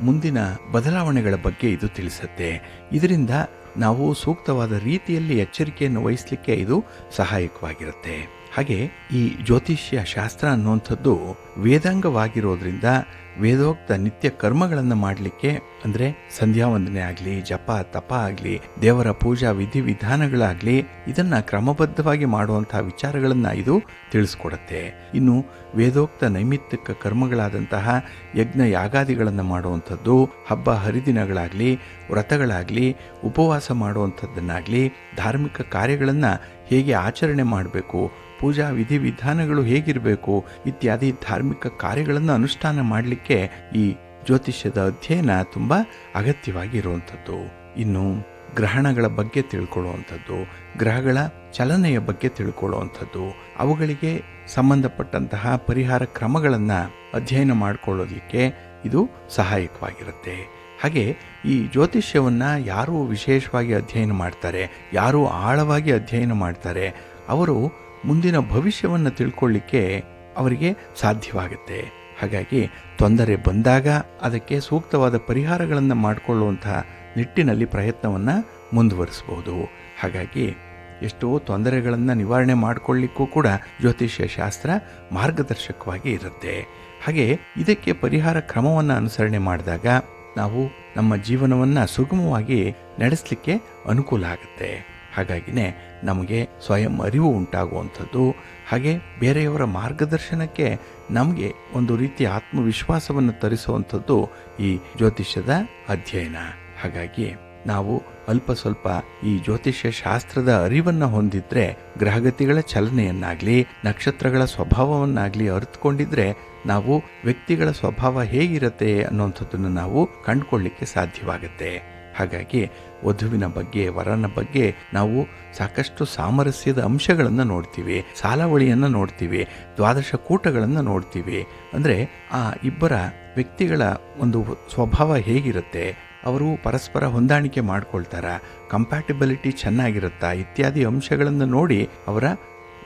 Speaker 1: ಮುಂದಿನ ಬದಲಾವಣೆಗಳ ಬಗ್ಗೆ ಇದು ತಿಳಿಸುತ್ತೆ. ಇದರಿಂದ ನಾವು ಸೂಕ್ತವಾದ ರೀತಿಯಲ್ಲಿ ಎಚ್ಚರಿಕೆಯನ್ನು ವಹಿಸಲಿಕ್ಕೆ ಇದು ಸಹಾಯಕವಾಗಿರುತ್ತೆ. ಹಾಗೆ ಈ ಜ್ಯೋತಿಷ್ಯ ಶಾಸ್ತ್ರ ಅನ್ನುವಂಥದ್ದು ವೇದಾಂಗವಾಗಿರೋದ್ರಿಂದ ವೇದೋಕ್ತ ನಿತ್ಯ ಕರ್ಮಗಳನ್ನು ಮಾಡಲಿಕ್ಕೆ, ಅಂದರೆ ಸಂಧ್ಯಾ ವಂದನೆ ಆಗಲಿ, ಜಪ ತಪ ಆಗಲಿ, ದೇವರ ಪೂಜಾ ವಿಧಿವಿಧಾನಗಳಾಗಲಿ, ಇದನ್ನ ಕ್ರಮಬದ್ಧವಾಗಿ ಮಾಡುವಂತಹ ವಿಚಾರಗಳನ್ನು ಇದು ತಿಳಿಸ್ಕೊಡುತ್ತೆ. ಇನ್ನು ವೇದೋಕ್ತ ನೈಮಿತ್ತಿಕ ಕರ್ಮಗಳಾದಂತಹ ಯಜ್ಞ ಯಾಗಾದಿಗಳನ್ನು ಮಾಡುವಂಥದ್ದು, ಹಬ್ಬ ಹರಿದಿನಗಳಾಗಲಿ, ವ್ರತಗಳಾಗಲಿ, ಉಪವಾಸ ಮಾಡುವಂಥದ್ದನ್ನಾಗಲಿ, ಧಾರ್ಮಿಕ ಕಾರ್ಯಗಳನ್ನು ಹೇಗೆ ಆಚರಣೆ ಮಾಡಬೇಕು, ಪೂಜಾ ವಿಧಿವಿಧಾನಗಳು ಹೇಗಿರಬೇಕು ಇತ್ಯಾದಿ ಧಾರ್ಮಿಕ ಕಾರ್ಯಗಳನ್ನು ಅನುಷ್ಠಾನ ಮಾಡಲಿಕ್ಕೆ ಈ ಜ್ಯೋತಿಷ್ಯದ ಅಧ್ಯಯನ ತುಂಬ ಅಗತ್ಯವಾಗಿ ಇರುವಂಥದ್ದು. ಇನ್ನು ಗ್ರಹಣಗಳ ಬಗ್ಗೆ ತಿಳ್ಕೊಳ್ಳುವಂಥದ್ದು, ಗ್ರಹಗಳ ಚಲನೆಯ ಬಗ್ಗೆ ತಿಳ್ಕೊಳ್ಳುವಂಥದ್ದು, ಅವುಗಳಿಗೆ ಸಂಬಂಧಪಟ್ಟಂತಹ ಪರಿಹಾರ ಕ್ರಮಗಳನ್ನು ಅಧ್ಯಯನ ಮಾಡಿಕೊಳ್ಳೋದಕ್ಕೆ ಇದು ಸಹಾಯಕವಾಗಿರುತ್ತೆ. ಹಾಗೆ ಈ ಜ್ಯೋತಿಷ್ಯವನ್ನು ಯಾರು ವಿಶೇಷವಾಗಿ ಅಧ್ಯಯನ ಮಾಡ್ತಾರೆ, ಯಾರು ಆಳವಾಗಿ ಅಧ್ಯಯನ ಮಾಡ್ತಾರೆ, ಅವರು ಮುಂದಿನ ಭವಿಷ್ಯವನ್ನು ತಿಳ್ಕೊಳ್ಳಿಕ್ಕೆ ಅವರಿಗೆ ಸಾಧ್ಯವಾಗುತ್ತೆ. ಹಾಗಾಗಿ ತೊಂದರೆ ಬಂದಾಗ ಅದಕ್ಕೆ ಸೂಕ್ತವಾದ ಪರಿಹಾರಗಳನ್ನು ಮಾಡಿಕೊಳ್ಳುವಂತಹ ನಿಟ್ಟಿನಲ್ಲಿ ಪ್ರಯತ್ನವನ್ನು ಮುಂದುವರಿಸಬಹುದು. ಹಾಗಾಗಿ ಎಷ್ಟೋ ತೊಂದರೆಗಳನ್ನು ನಿವಾರಣೆ ಮಾಡಿಕೊಳ್ಳಿಕ್ಕೂ ಕೂಡ ಜ್ಯೋತಿಷ್ಯ ಶಾಸ್ತ್ರ ಮಾರ್ಗದರ್ಶಕವಾಗಿ ಇರುತ್ತೆ. ಹಾಗೆ ಇದಕ್ಕೆ ಪರಿಹಾರ ಕ್ರಮವನ್ನು ಅನುಸರಣೆ ಮಾಡಿದಾಗ ನಾವು ನಮ್ಮ ಜೀವನವನ್ನು ಸುಗಮವಾಗಿ ನಡೆಸಲಿಕ್ಕೆ ಅನುಕೂಲ ಆಗುತ್ತೆ. ಹಾಗಾಗಿನೇ ನಮಗೆ ಸ್ವಯಂ ಅರಿವು ಉಂಟಾಗುವಂಥದ್ದು, ಹಾಗೆ ಬೇರೆಯವರ ಮಾರ್ಗದರ್ಶನಕ್ಕೆ ನಮಗೆ ಒಂದು ರೀತಿಯ ಆತ್ಮವಿಶ್ವಾಸವನ್ನು ತರಿಸುವಂಥದ್ದು ಈ ಜ್ಯೋತಿಷ್ಯದ ಅಧ್ಯಯನ. ಹಾಗಾಗಿ ನಾವು ಅಲ್ಪ ಸ್ವಲ್ಪ ಈ ಜ್ಯೋತಿಷ್ಯ ಶಾಸ್ತ್ರದ ಅರಿವನ್ನು ಹೊಂದಿದ್ರೆ, ಗ್ರಹಗತಿಗಳ ಚಲನೆಯನ್ನಾಗಲಿ, ನಕ್ಷತ್ರಗಳ ಸ್ವಭಾವವನ್ನಾಗಲಿ ಅರಿತುಕೊಂಡಿದ್ರೆ ನಾವು ವ್ಯಕ್ತಿಗಳ ಸ್ವಭಾವ ಹೇಗಿರುತ್ತೆ ಅನ್ನುವಂಥದ್ದನ್ನು ನಾವು ಕಂಡುಕೊಳ್ಳಿಕ್ಕೆ ಸಾಧ್ಯವಾಗುತ್ತೆ. ಹಾಗಾಗಿ ವಧುವಿನ ಬಗ್ಗೆ, ವರನ ಬಗ್ಗೆ ನಾವು ಸಾಕಷ್ಟು ಸಾಮರಸ್ಯದ ಅಂಶಗಳನ್ನು ನೋಡ್ತೀವಿ, ಸಾಲಾವಳಿಯನ್ನು ನೋಡ್ತೀವಿ, ದ್ವಾದಶ ಕೂಟಗಳನ್ನು ನೋಡ್ತೀವಿ. ಅಂದರೆ ಆ ಇಬ್ಬರ ವ್ಯಕ್ತಿಗಳ ಒಂದು ಸ್ವಭಾವ ಹೇಗಿರುತ್ತೆ, ಅವರು ಪರಸ್ಪರ ಹೊಂದಾಣಿಕೆ ಮಾಡ್ಕೊಳ್ತಾರ, ಕಂಪ್ಯಾಟಿಬಿಲಿಟಿ ಚೆನ್ನಾಗಿರುತ್ತಾ ಇತ್ಯಾದಿ ಅಂಶಗಳನ್ನು ನೋಡಿ ಅವರ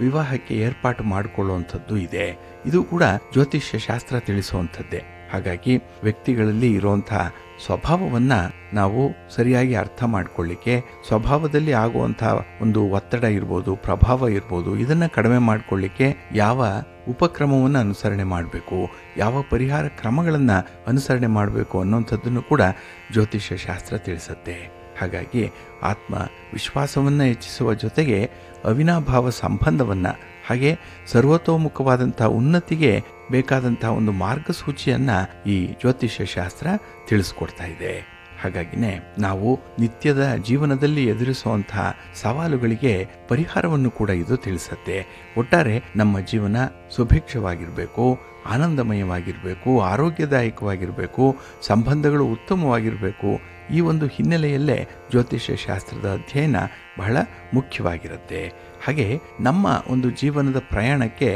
Speaker 1: ವಿವಾಹಕ್ಕೆ ಏರ್ಪಾಟು ಮಾಡಿಕೊಳ್ಳುವಂಥದ್ದು ಇದೆ. ಇದು ಕೂಡ ಜ್ಯೋತಿಷ್ಯ ಶಾಸ್ತ್ರ ತಿಳಿಸುವಂಥದ್ದೇ. ಹಾಗಾಗಿ ವ್ಯಕ್ತಿಗಳಲ್ಲಿ ಇರುವಂಥ ಸ್ವಭಾವವನ್ನು ನಾವು ಸರಿಯಾಗಿ ಅರ್ಥ ಮಾಡಿಕೊಳ್ಳಿಕ್ಕೆ, ಸ್ವಭಾವದಲ್ಲಿ ಆಗುವಂಥ ಒಂದು ಒತ್ತಡ ಇರ್ಬೋದು, ಪ್ರಭಾವ ಇರ್ಬೋದು, ಇದನ್ನು ಕಡಿಮೆ ಮಾಡಿಕೊಳ್ಳಿಕ್ಕೆ ಯಾವ ಉಪಕ್ರಮವನ್ನು ಅನುಸರಣೆ ಮಾಡಬೇಕು, ಯಾವ ಪರಿಹಾರ ಕ್ರಮಗಳನ್ನು ಅನುಸರಣೆ ಮಾಡಬೇಕು ಅನ್ನೋಂಥದ್ದನ್ನು ಕೂಡ ಜ್ಯೋತಿಷ್ಯ ಶಾಸ್ತ್ರ ತಿಳಿಸುತ್ತೆ. ಹಾಗಾಗಿ ಆತ್ಮ ವಿಶ್ವಾಸವನ್ನು ಹೆಚ್ಚಿಸುವ ಜೊತೆಗೆ ಅವಿನಾಭಾವ ಸಂಬಂಧವನ್ನು, ಹಾಗೆ ಸರ್ವತೋಮುಖವಾದಂಥ ಉನ್ನತಿಗೆ ಬೇಕಾದಂಥ ಒಂದು ಮಾರ್ಗಸೂಚಿಯನ್ನು ಈ ಜ್ಯೋತಿಷ್ಯ ಶಾಸ್ತ್ರ ತಿಳಿಸ್ಕೊಡ್ತಾ ಇದೆ. ಹಾಗಾಗಿನೇ ನಾವು ನಿತ್ಯದ ಜೀವನದಲ್ಲಿ ಎದುರಿಸುವಂತಹ ಸವಾಲುಗಳಿಗೆ ಪರಿಹಾರವನ್ನು ಕೂಡ ಇದು ತಿಳಿಸುತ್ತೆ. ಒಟ್ಟಾರೆ ನಮ್ಮ ಜೀವನ ಸುಭಿಕ್ಷವಾಗಿರಬೇಕು, ಆನಂದಮಯವಾಗಿರಬೇಕು, ಆರೋಗ್ಯದಾಯಕವಾಗಿರಬೇಕು, ಸಂಬಂಧಗಳು ಉತ್ತಮವಾಗಿರಬೇಕು. ಈ ಒಂದು ಹಿನ್ನೆಲೆಯಲ್ಲೇ ಜ್ಯೋತಿಷ್ಯ ಶಾಸ್ತ್ರದ ಅಧ್ಯಯನ ಬಹಳ ಮುಖ್ಯವಾಗಿರುತ್ತೆ. ಹಾಗೆ ನಮ್ಮ ಒಂದು ಜೀವನದ ಪ್ರಯಾಣಕ್ಕೆ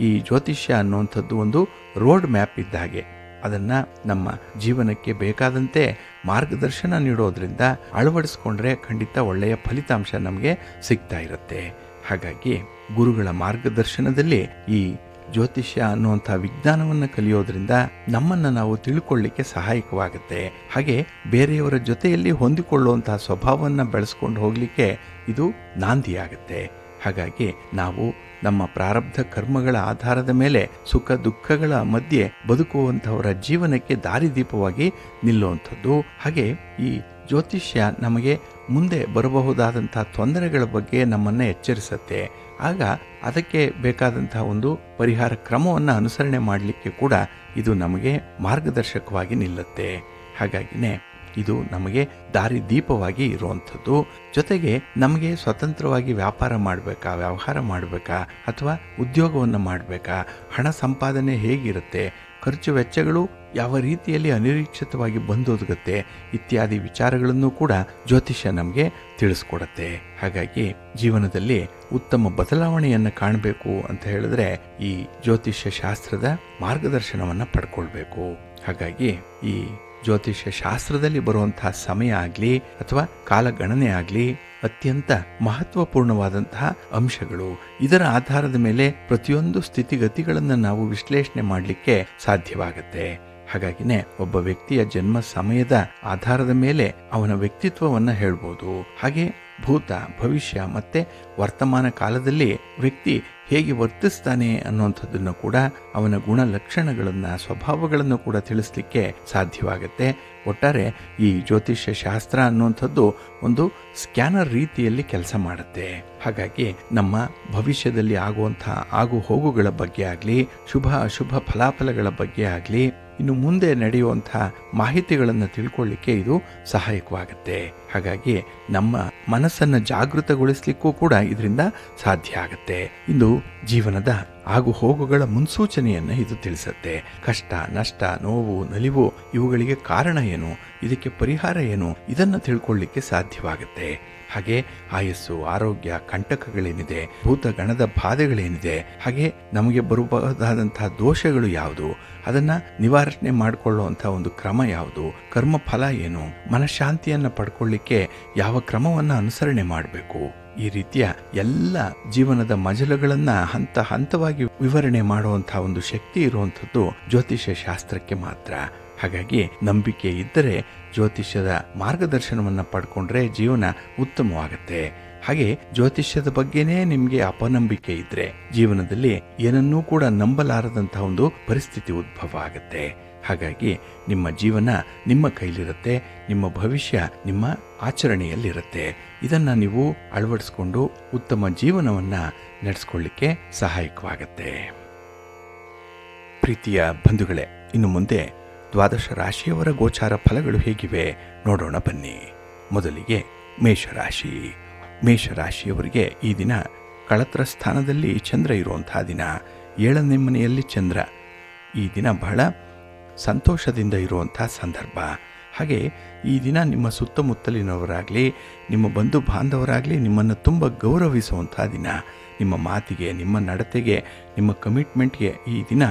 Speaker 1: ಈ ಜ್ಯೋತಿಷ್ಯ ಅನ್ನುವಂಥದ್ದು ಒಂದು ರೋಡ್ ಮ್ಯಾಪ್ ಇದ್ದ ಹಾಗೆ. ಅದನ್ನು ನಮ್ಮ ಜೀವನಕ್ಕೆ ಬೇಕಾದಂತೆ ಮಾರ್ಗದರ್ಶನ ನೀಡೋದ್ರಿಂದ ಅಳವಡಿಸ್ಕೊಂಡ್ರೆ ಖಂಡಿತ ಒಳ್ಳೆಯ ಫಲಿತಾಂಶ ನಮಗೆ ಸಿಗ್ತಾ ಇರುತ್ತೆ. ಹಾಗಾಗಿ ಗುರುಗಳ ಮಾರ್ಗದರ್ಶನದಲ್ಲಿ ಈ ಜ್ಯೋತಿಷ್ಯ ಅನ್ನುವಂಥ ವಿಜ್ಞಾನವನ್ನು ಕಲಿಯೋದ್ರಿಂದ ನಮ್ಮನ್ನು ನಾವು ತಿಳ್ಕೊಳ್ಳಿಕ್ಕೆ ಸಹಾಯಕವಾಗುತ್ತೆ. ಹಾಗೆ ಬೇರೆಯವರ ಜೊತೆಯಲ್ಲಿ ಹೊಂದಿಕೊಳ್ಳುವಂತಹ ಸ್ವಭಾವವನ್ನು ಬೆಳೆಸ್ಕೊಂಡು ಹೋಗಲಿಕ್ಕೆ ಇದು ನಾಂದಿಯಾಗುತ್ತೆ. ಹಾಗಾಗಿ ನಾವು ನಮ್ಮ ಪ್ರಾರಬ್ಧ ಕರ್ಮಗಳ ಆಧಾರದ ಮೇಲೆ ಸುಖ ದುಃಖಗಳ ಮಧ್ಯೆ ಬದುಕುವಂಥವರ ಜೀವನಕ್ಕೆ ದಾರಿದೀಪವಾಗಿ ನಿಲ್ಲುವಂಥದ್ದು. ಹಾಗೆ ಈ ಜ್ಯೋತಿಷ್ಯ ನಮಗೆ ಮುಂದೆ ಬರಬಹುದಾದಂಥ ತೊಂದರೆಗಳ ಬಗ್ಗೆ ನಮ್ಮನ್ನು ಎಚ್ಚರಿಸುತ್ತೆ. ಆಗ ಅದಕ್ಕೆ ಬೇಕಾದಂಥ ಒಂದು ಪರಿಹಾರ ಕ್ರಮವನ್ನು ಅನುಸರಣೆ ಮಾಡಲಿಕ್ಕೆ ಕೂಡ ಇದು ನಮಗೆ ಮಾರ್ಗದರ್ಶಕವಾಗಿ ನಿಲ್ಲುತ್ತೆ. ಹಾಗಾಗಿನೇ ಇದು ನಮಗೆ ದಾರಿದೀಪವಾಗಿ ಇರುವಂಥದ್ದು. ಜೊತೆಗೆ ನಮಗೆ ಸ್ವತಂತ್ರವಾಗಿ ವ್ಯಾಪಾರ ಮಾಡಬೇಕಾ, ವ್ಯವಹಾರ ಮಾಡಬೇಕಾ, ಅಥವಾ ಉದ್ಯೋಗವನ್ನು ಮಾಡಬೇಕಾ, ಹಣ ಸಂಪಾದನೆ ಹೇಗಿರುತ್ತೆ, ಖರ್ಚು ವೆಚ್ಚಗಳು ಯಾವ ರೀತಿಯಲ್ಲಿ ಅನಿರೀಕ್ಷಿತವಾಗಿ ಬಂದೊದಗುತ್ತೆ ಇತ್ಯಾದಿ ವಿಚಾರಗಳನ್ನು ಕೂಡ ಜ್ಯೋತಿಷ್ಯ ನಮಗೆ ತಿಳಿಸ್ಕೊಡುತ್ತೆ. ಹಾಗಾಗಿ ಜೀವನದಲ್ಲಿ ಉತ್ತಮ ಬದಲಾವಣೆಯನ್ನು ಕಾಣಬೇಕು ಅಂತ ಹೇಳಿದ್ರೆ ಈ ಜ್ಯೋತಿಷ್ಯ ಶಾಸ್ತ್ರದ ಮಾರ್ಗದರ್ಶನವನ್ನು ಪಡ್ಕೊಳ್ಬೇಕು. ಹಾಗಾಗಿ ಈ ಜ್ಯೋತಿಷ್ಯ ಶಾಸ್ತ್ರದಲ್ಲಿ ಬರುವಂತಹ ಸಮಯ ಆಗಲಿ ಅಥವಾ ಕಾಲಗಣನೆ ಆಗಲಿ ಅತ್ಯಂತ ಮಹತ್ವಪೂರ್ಣವಾದಂತಹ ಅಂಶಗಳು. ಇದರ ಆಧಾರದ ಮೇಲೆ ಪ್ರತಿಯೊಂದು ಸ್ಥಿತಿಗತಿಗಳನ್ನು ನಾವು ವಿಶ್ಲೇಷಣೆ ಮಾಡಲಿಕ್ಕೆ ಸಾಧ್ಯವಾಗುತ್ತೆ. ಹಾಗಾಗಿನೇ ಒಬ್ಬ ವ್ಯಕ್ತಿಯ ಜನ್ಮ ಸಮಯದ ಆಧಾರದ ಮೇಲೆ ಅವನ ವ್ಯಕ್ತಿತ್ವವನ್ನು ಹೇಳ್ಬೋದು. ಹಾಗೆ ಭೂತ, ಭವಿಷ್ಯ ಮತ್ತೆ ವರ್ತಮಾನ ಕಾಲದಲ್ಲಿ ವ್ಯಕ್ತಿ ಹೇಗೆ ವರ್ತಿಸ್ತಾನೆ ಅನ್ನುವಂಥದ್ದನ್ನು ಕೂಡ, ಅವನ ಗುಣ ಲಕ್ಷಣಗಳನ್ನು, ಸ್ವಭಾವಗಳನ್ನು ಕೂಡ ತಿಳಿಸ್ಲಿಕ್ಕೆ ಸಾಧ್ಯವಾಗುತ್ತೆ. ಒಟ್ಟಾರೆ ಈ ಜ್ಯೋತಿಷ್ಯ ಶಾಸ್ತ್ರ ಅನ್ನುವಂಥದ್ದು ಒಂದು ಸ್ಕ್ಯಾನರ್ ರೀತಿಯಲ್ಲಿ ಕೆಲಸ ಮಾಡುತ್ತೆ. ಹಾಗಾಗಿ ನಮ್ಮ ಭವಿಷ್ಯದಲ್ಲಿ ಆಗುವಂತಹ ಆಗು ಹೋಗುಗಳ ಬಗ್ಗೆ ಆಗಲಿ, ಶುಭ ಅಶುಭ ಫಲಾಫಲಗಳ ಬಗ್ಗೆ ಆಗಲಿ, ಇನ್ನು ಮುಂದೆ ನಡೆಯುವಂಥ ಮಾಹಿತಿಗಳನ್ನು ತಿಳ್ಕೊಳ್ಳಿಕ್ಕೆ ಇದು ಸಹಾಯಕವಾಗುತ್ತೆ. ಹಾಗಾಗಿ ನಮ್ಮ ಮನಸ್ಸನ್ನು ಜಾಗೃತಗೊಳಿಸ್ಲಿಕ್ಕೂ ಕೂಡ ಇದರಿಂದ ಸಾಧ್ಯ ಆಗುತ್ತೆ. ಇಂದು ಜೀವನದ ಆಗು ಹೋಗುಗಳ ಮುನ್ಸೂಚನೆಯನ್ನು ಇದು ತಿಳಿಸುತ್ತೆ. ಕಷ್ಟ, ನಷ್ಟ, ನೋವು, ನಲಿವು ಇವುಗಳಿಗೆ ಕಾರಣ ಏನು, ಇದಕ್ಕೆ ಪರಿಹಾರ ಏನು, ಇದನ್ನು ತಿಳ್ಕೊಳ್ಳಿಕ್ಕೆ ಸಾಧ್ಯವಾಗುತ್ತೆ. ಹಾಗೆ ಆಯಸ್ಸು, ಆರೋಗ್ಯ, ಕಂಟಕಗಳೇನಿದೆ, ಭೂತಗಣದ ಬಾಧೆಗಳೇನಿದೆ, ಹಾಗೆ ನಮಗೆ ಬರಬಹುದಾದಂತಹ ದೋಷಗಳು ಯಾವುದು, ಅದನ್ನು ನಿವಾರಣೆ ಮಾಡಿಕೊಳ್ಳುವಂಥ ಒಂದು ಕ್ರಮ ಯಾವುದು, ಕರ್ಮ ಫಲ ಏನು, ಮನಃಶಾಂತಿಯನ್ನು ಪಡ್ಕೊಳ್ಳಿಕ್ಕೆ ಯಾವ ಕ್ರಮವನ್ನು ಅನುಸರಣೆ ಮಾಡಬೇಕು, ಈ ರೀತಿಯ ಎಲ್ಲ ಜೀವನದ ಮಜಲುಗಳನ್ನು ಹಂತ ಹಂತವಾಗಿ ವಿವರಣೆ ಮಾಡುವಂತಹ ಒಂದು ಶಕ್ತಿ ಇರುವಂಥದ್ದು ಜ್ಯೋತಿಷ್ಯ ಶಾಸ್ತ್ರಕ್ಕೆ ಮಾತ್ರ. ಹಾಗಾಗಿ ನಂಬಿಕೆ ಇದ್ದರೆ ಜ್ಯೋತಿಷ್ಯದ ಮಾರ್ಗದರ್ಶನವನ್ನು ಪಡ್ಕೊಂಡ್ರೆ ಜೀವನ ಉತ್ತಮವಾಗುತ್ತೆ. ಹಾಗೆ ಜ್ಯೋತಿಷ್ಯದ ಬಗ್ಗೆನೇ ನಿಮಗೆ ಅಪನಂಬಿಕೆ ಇದ್ರೆ ಜೀವನದಲ್ಲಿ ಏನನ್ನೂ ಕೂಡ ನಂಬಲಾರದಂತಹ ಒಂದು ಪರಿಸ್ಥಿತಿ ಉದ್ಭವ ಆಗುತ್ತೆ. ಹಾಗಾಗಿ ನಿಮ್ಮ ಜೀವನ ನಿಮ್ಮ ಕೈಲಿರುತ್ತೆ, ನಿಮ್ಮ ಭವಿಷ್ಯ ನಿಮ್ಮ ಆಚರಣೆಯಲ್ಲಿರುತ್ತೆ. ಇದನ್ನು ನೀವು ಅಳವಡಿಸ್ಕೊಂಡು ಉತ್ತಮ ಜೀವನವನ್ನು ನಡೆಸ್ಕೊಳ್ಳಿಕ್ಕೆ ಸಹಾಯಕವಾಗುತ್ತೆ. ಪ್ರೀತಿಯ ಬಂಧುಗಳೇ, ಇನ್ನು ಮುಂದೆ ದ್ವಾದಶ ರಾಶಿಯವರ ಗೋಚಾರ ಫಲಗಳು ಹೇಗಿವೆ ನೋಡೋಣ ಬನ್ನಿ. ಮೊದಲಿಗೆ ಮೇಷರಾಶಿ. ಮೇಷರಾಶಿಯವರಿಗೆ ಈ ದಿನ ಕಳತ್ರ ಸ್ಥಾನದಲ್ಲಿ ಚಂದ್ರ ಇರುವಂತಹ ದಿನ, 7ನೇ ಮನೆಯಲ್ಲಿ ಚಂದ್ರ. ಈ ದಿನ ಬಹಳ ಸಂತೋಷದಿಂದ ಇರುವಂಥ ಸಂದರ್ಭ. ಹಾಗೆ ಈ ದಿನ ನಿಮ್ಮ ಸುತ್ತಮುತ್ತಲಿನವರಾಗಲಿ, ನಿಮ್ಮ ಬಂಧು ಬಾಂಧವರಾಗಲಿ ನಿಮ್ಮನ್ನು ತುಂಬ ಗೌರವಿಸುವಂಥ ದಿನ. ನಿಮ್ಮ ಮಾತಿಗೆ, ನಿಮ್ಮ ನಡತೆಗೆ, ನಿಮ್ಮ ಕಮಿಟ್ಮೆಂಟ್ಗೆ ಈ ದಿನ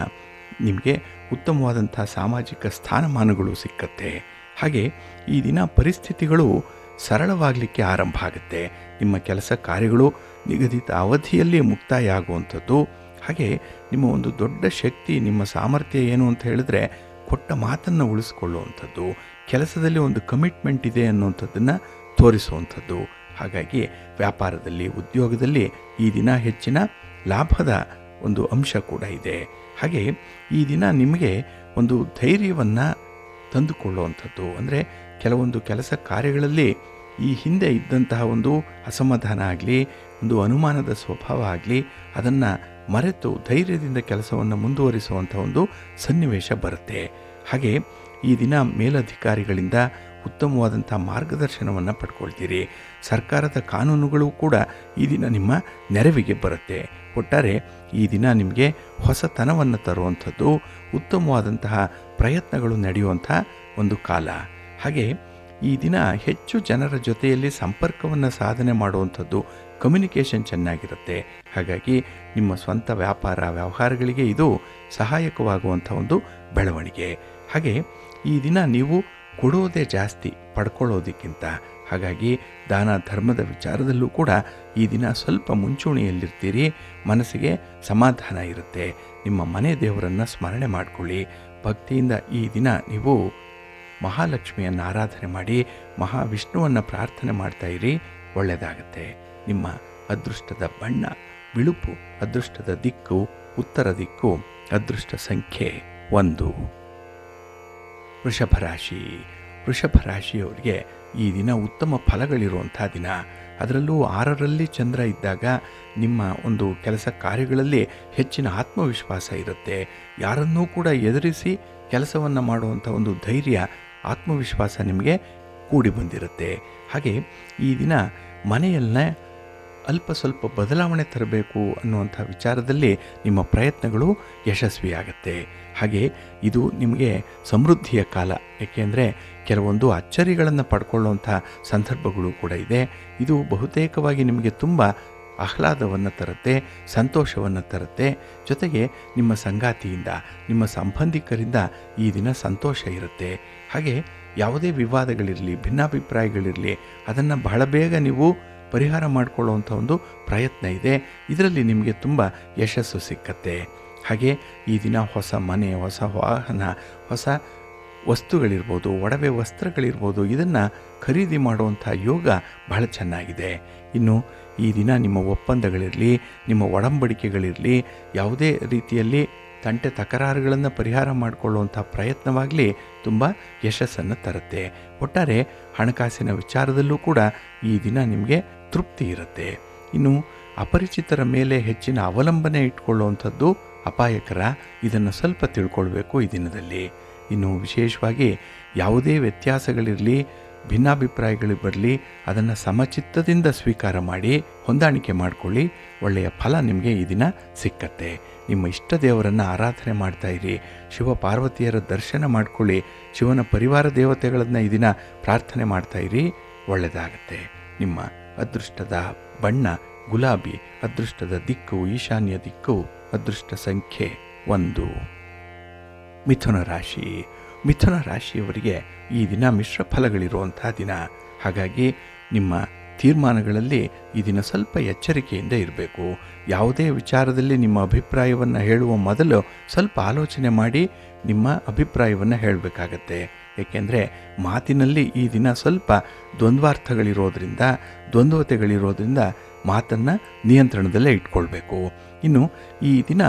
Speaker 1: ನಿಮಗೆ ಉತ್ತಮವಾದಂಥ ಸಾಮಾಜಿಕ ಸ್ಥಾನಮಾನಗಳು ಸಿಕ್ಕತ್ತೆ. ಹಾಗೆ ಈ ದಿನ ಪರಿಸ್ಥಿತಿಗಳು ಸರಳವಾಗಲಿಕ್ಕೆ ಆರಂಭ ಆಗುತ್ತೆ. ನಿಮ್ಮ ಕೆಲಸ ಕಾರ್ಯಗಳು ನಿಗದಿತ ಅವಧಿಯಲ್ಲಿ ಮುಕ್ತಾಯ ಆಗುವಂಥದ್ದು. ಹಾಗೆ ನಿಮ್ಮ ಒಂದು ದೊಡ್ಡ ಶಕ್ತಿ, ನಿಮ್ಮ ಸಾಮರ್ಥ್ಯ ಏನು ಅಂತ ಹೇಳಿದ್ರೆ ಕೊಟ್ಟ ಮಾತನ್ನು ಉಳಿಸ್ಕೊಳ್ಳುವಂಥದ್ದು, ಕೆಲಸದಲ್ಲಿ ಒಂದು ಕಮಿಟ್ಮೆಂಟ್ ಇದೆ ಅನ್ನುವಂಥದ್ದನ್ನು ತೋರಿಸುವಂಥದ್ದು. ಹಾಗಾಗಿ ವ್ಯಾಪಾರದಲ್ಲಿ, ಉದ್ಯೋಗದಲ್ಲಿ ಈ ದಿನ ಹೆಚ್ಚಿನ ಲಾಭದ ಒಂದು ಅಂಶ ಕೂಡ ಇದೆ. ಹಾಗೆ ಈ ದಿನ ನಿಮಗೆ ಒಂದು ಧೈರ್ಯವನ್ನು ತಂದುಕೊಳ್ಳುವಂಥದ್ದು. ಅಂದರೆ ಕೆಲವೊಂದು ಕೆಲಸ ಕಾರ್ಯಗಳಲ್ಲಿ ಈ ಹಿಂದೆ ಇದ್ದಂತಹ ಒಂದು ಅಸಮಾಧಾನ ಆಗಲಿ, ಒಂದು ಅನುಮಾನದ ಸ್ವಭಾವ ಆಗಲಿ, ಅದನ್ನು ಮರೆತು ಧೈರ್ಯದಿಂದ ಕೆಲಸವನ್ನು ಮುಂದುವರಿಸುವಂಥ ಒಂದು ಸನ್ನಿವೇಶ ಬರುತ್ತೆ. ಹಾಗೆ ಈ ದಿನ ಮೇಲಧಿಕಾರಿಗಳಿಂದ ಉತ್ತಮವಾದಂಥ ಮಾರ್ಗದರ್ಶನವನ್ನು ಪಡ್ಕೊಳ್ತೀರಿ. ಸರ್ಕಾರದ ಕಾನೂನುಗಳು ಕೂಡ ಈ ದಿನ ನಿಮ್ಮ ನೆರವಿಗೆ ಬರುತ್ತೆ. ಒಟ್ಟಾರೆ ಈ ದಿನ ನಿಮಗೆ ಹೊಸತನವನ್ನು ತರುವಂಥದ್ದು, ಉತ್ತಮವಾದಂತಹ ಪ್ರಯತ್ನಗಳು ನಡೆಯುವಂಥ ಒಂದು ಕಾಲ. ಹಾಗೆ ಈ ದಿನ ಹೆಚ್ಚು ಜನರ ಜೊತೆಯಲ್ಲಿ ಸಂಪರ್ಕವನ್ನು ಸಾಧನೆ ಮಾಡುವಂಥದ್ದು, ಕಮ್ಯುನಿಕೇಷನ್ ಚೆನ್ನಾಗಿರುತ್ತೆ. ಹಾಗಾಗಿ ನಿಮ್ಮ ಸ್ವಂತ ವ್ಯವಹಾರಗಳಿಗೆ ಇದು ಸಹಾಯಕವಾಗುವಂಥ ಒಂದು ಬೆಳವಣಿಗೆ. ಹಾಗೆ ಈ ದಿನ ನೀವು ಕೊಡೋದೇ ಜಾಸ್ತಿ ಪಡ್ಕೊಳ್ಳೋದಕ್ಕಿಂತ. ಹಾಗಾಗಿ ದಾನ ಧರ್ಮದ ವಿಚಾರದಲ್ಲೂ ಕೂಡ ಈ ದಿನ ಸ್ವಲ್ಪ ಮುಂಚೂಣಿಯಲ್ಲಿರ್ತೀರಿ. ಮನಸ್ಸಿಗೆ ಸಮಾಧಾನ ಇರುತ್ತೆ. ನಿಮ್ಮ ಮನೆ ದೇವರನ್ನು ಸ್ಮರಣೆ ಮಾಡಿಕೊಳ್ಳಿ. ಭಕ್ತಿಯಿಂದ ಈ ದಿನ ನೀವು ಮಹಾಲಕ್ಷ್ಮಿಯನ್ನು ಆರಾಧನೆ ಮಾಡಿ, ಮಹಾವಿಷ್ಣುವನ್ನು ಪ್ರಾರ್ಥನೆ ಮಾಡ್ತಾಯಿರಿ. ಒಳ್ಳೆಯದಾಗತ್ತೆ. ನಿಮ್ಮ ಅದೃಷ್ಟದ ಬಣ್ಣ ಬಿಳುಪು, ಅದೃಷ್ಟದ ದಿಕ್ಕು ಉತ್ತರ ದಿಕ್ಕು, ಅದೃಷ್ಟ ಸಂಖ್ಯೆ 1. ವೃಷಭ ರಾಶಿಯವರಿಗೆ ಈ ದಿನ ಉತ್ತಮ ಫಲಗಳಿರುವಂಥ ದಿನ. ಅದರಲ್ಲೂ 6ರಲ್ಲಿ ಚಂದ್ರ ಇದ್ದಾಗ ನಿಮ್ಮ ಒಂದು ಕೆಲಸ ಕಾರ್ಯಗಳಲ್ಲಿ ಹೆಚ್ಚಿನ ಆತ್ಮವಿಶ್ವಾಸ ಇರುತ್ತೆ. ಯಾರನ್ನೂ ಕೂಡ ಎದುರಿಸಿ ಕೆಲಸವನ್ನು ಮಾಡುವಂಥ ಒಂದು ಧೈರ್ಯ, ಆತ್ಮವಿಶ್ವಾಸ ನಿಮಗೆ ಕೂಡಿ ಬಂದಿರುತ್ತೆ. ಹಾಗೆ ಈ ದಿನ ಮನೆಯಲ್ಲೇ ಅಲ್ಪ ಸ್ವಲ್ಪ ಬದಲಾವಣೆ ತರಬೇಕು ಅನ್ನುವಂಥ ವಿಚಾರದಲ್ಲಿ ನಿಮ್ಮ ಪ್ರಯತ್ನಗಳು ಯಶಸ್ವಿಯಾಗತ್ತೆ. ಹಾಗೆ ಇದು ನಿಮಗೆ ಸಮೃದ್ಧಿಯ ಕಾಲ. ಏಕೆಂದರೆ ಕೆಲವೊಂದು ಅಚ್ಚರಿಗಳನ್ನು ಪಡ್ಕೊಳ್ಳುವಂಥ ಸಂದರ್ಭಗಳು ಕೂಡ ಇದೆ. ಇದು ಬಹುತೇಕವಾಗಿ ನಿಮಗೆ ತುಂಬ ಆಹ್ಲಾದವನ್ನು ತರುತ್ತೆ, ಸಂತೋಷವನ್ನು ತರುತ್ತೆ. ಜೊತೆಗೆ ನಿಮ್ಮ ಸಂಗಾತಿಯಿಂದ, ನಿಮ್ಮ ಸಂಬಂಧಿಕರಿಂದ ಈ ದಿನ ಸಂತೋಷ ಇರುತ್ತೆ. ಹಾಗೆ ಯಾವುದೇ ವಿವಾದಗಳಿರಲಿ, ಭಿನ್ನಾಭಿಪ್ರಾಯಗಳಿರಲಿ, ಅದನ್ನು ಬಹಳ ಬೇಗ ನೀವು ಪರಿಹಾರ ಮಾಡಿಕೊಳ್ಳುವಂಥ ಒಂದು ಪ್ರಯತ್ನ ಇದೆ. ಇದರಲ್ಲಿ ನಿಮಗೆ ತುಂಬ ಯಶಸ್ಸು ಸಿಕ್ಕತ್ತೆ. ಹಾಗೆ ಈ ದಿನ ಹೊಸ ಮನೆ, ಹೊಸ ವಾಹನ, ಹೊಸ ವಸ್ತುಗಳಿರ್ಬೋದು, ಒಡವೆ ವಸ್ತ್ರಗಳಿರ್ಬೋದು, ಇದನ್ನು ಖರೀದಿ ಮಾಡುವಂಥ ಯೋಗ ಬಹಳ ಚೆನ್ನಾಗಿದೆ. ಇನ್ನು ಈ ದಿನ ನಿಮ್ಮ ಒಪ್ಪಂದಗಳಿರಲಿ, ನಿಮ್ಮ ಒಡಂಬಡಿಕೆಗಳಿರಲಿ, ಯಾವುದೇ ರೀತಿಯಲ್ಲಿ ತಂಟೆ ತಕರಾರುಗಳನ್ನು ಪರಿಹಾರ ಮಾಡಿಕೊಳ್ಳುವಂಥ ಪ್ರಯತ್ನವಾಗಲಿ ತುಂಬ ಯಶಸ್ಸನ್ನು ತರುತ್ತೆ. ಒಟ್ಟಾರೆ ಹಣಕಾಸಿನ ವಿಚಾರದಲ್ಲೂ ಕೂಡ ಈ ದಿನ ನಿಮಗೆ ತೃಪ್ತಿ ಇರುತ್ತೆ. ಇನ್ನು ಅಪರಿಚಿತರ ಮೇಲೆ ಹೆಚ್ಚಿನ ಅವಲಂಬನೆ ಇಟ್ಕೊಳ್ಳುವಂಥದ್ದು ಅಪಾಯಕರ. ಇದನ್ನು ಸ್ವಲ್ಪ ತಿಳ್ಕೊಳ್ಬೇಕು ಈ ದಿನದಲ್ಲಿ. ಇನ್ನು ವಿಶೇಷವಾಗಿ ಯಾವುದೇ ವ್ಯತ್ಯಾಸಗಳಿರಲಿ, ಭಿನ್ನಾಭಿಪ್ರಾಯಗಳು ಬರಲಿ, ಅದನ್ನು ಸಮಚಿತ್ತದಿಂದ ಸ್ವೀಕಾರ ಮಾಡಿ ಹೊಂದಾಣಿಕೆ ಮಾಡಿಕೊಳ್ಳಿ. ಒಳ್ಳೆಯ ಫಲ ನಿಮಗೆ ಈ ದಿನ ಸಿಕ್ಕತ್ತೆ. ನಿಮ್ಮ ಇಷ್ಟ ದೇವರನ್ನು ಆರಾಧನೆ ಮಾಡ್ತಾಯಿರಿ. ಶಿವ ಪಾರ್ವತಿಯರ ದರ್ಶನ ಮಾಡಿಕೊಳ್ಳಿ. ಶಿವನ ಪರಿವಾರ ದೇವತೆಗಳನ್ನು ಈ ದಿನ ಪ್ರಾರ್ಥನೆ ಮಾಡ್ತಾಯಿರಿ. ಒಳ್ಳೆಯದಾಗತ್ತೆ. ನಿಮ್ಮ ಅದೃಷ್ಟದ ಬಣ್ಣ ಗುಲಾಬಿ, ಅದೃಷ್ಟದ ದಿಕ್ಕು ಈಶಾನ್ಯ ದಿಕ್ಕು, ಅದೃಷ್ಟ ಸಂಖ್ಯೆ 1. ಮಿಥುನ ರಾಶಿಯವರಿಗೆ ಈ ದಿನ ಮಿಶ್ರ ಫಲಗಳಿರುವಂಥ ದಿನ. ಹಾಗಾಗಿ ನಿಮ್ಮ ತೀರ್ಮಾನಗಳಲ್ಲಿ ಈ ದಿನ ಸ್ವಲ್ಪ ಎಚ್ಚರಿಕೆಯಿಂದ ಇರಬೇಕು. ಯಾವುದೇ ವಿಚಾರದಲ್ಲಿ ನಿಮ್ಮ ಅಭಿಪ್ರಾಯವನ್ನು ಹೇಳುವ ಮೊದಲು ಸ್ವಲ್ಪ ಆಲೋಚನೆ ಮಾಡಿ ನಿಮ್ಮ ಅಭಿಪ್ರಾಯವನ್ನು ಹೇಳಬೇಕಾಗತ್ತೆ. ಏಕೆಂದರೆ ಮಾತಿನಲ್ಲಿ ಈ ದಿನ ಸ್ವಲ್ಪ ದ್ವಂದ್ವತೆಗಳಿರೋದ್ರಿಂದ ಮಾತನ್ನು ನಿಯಂತ್ರಣದಲ್ಲೇ ಇಟ್ಕೊಳ್ಬೇಕು. ಇನ್ನು ಈ ದಿನ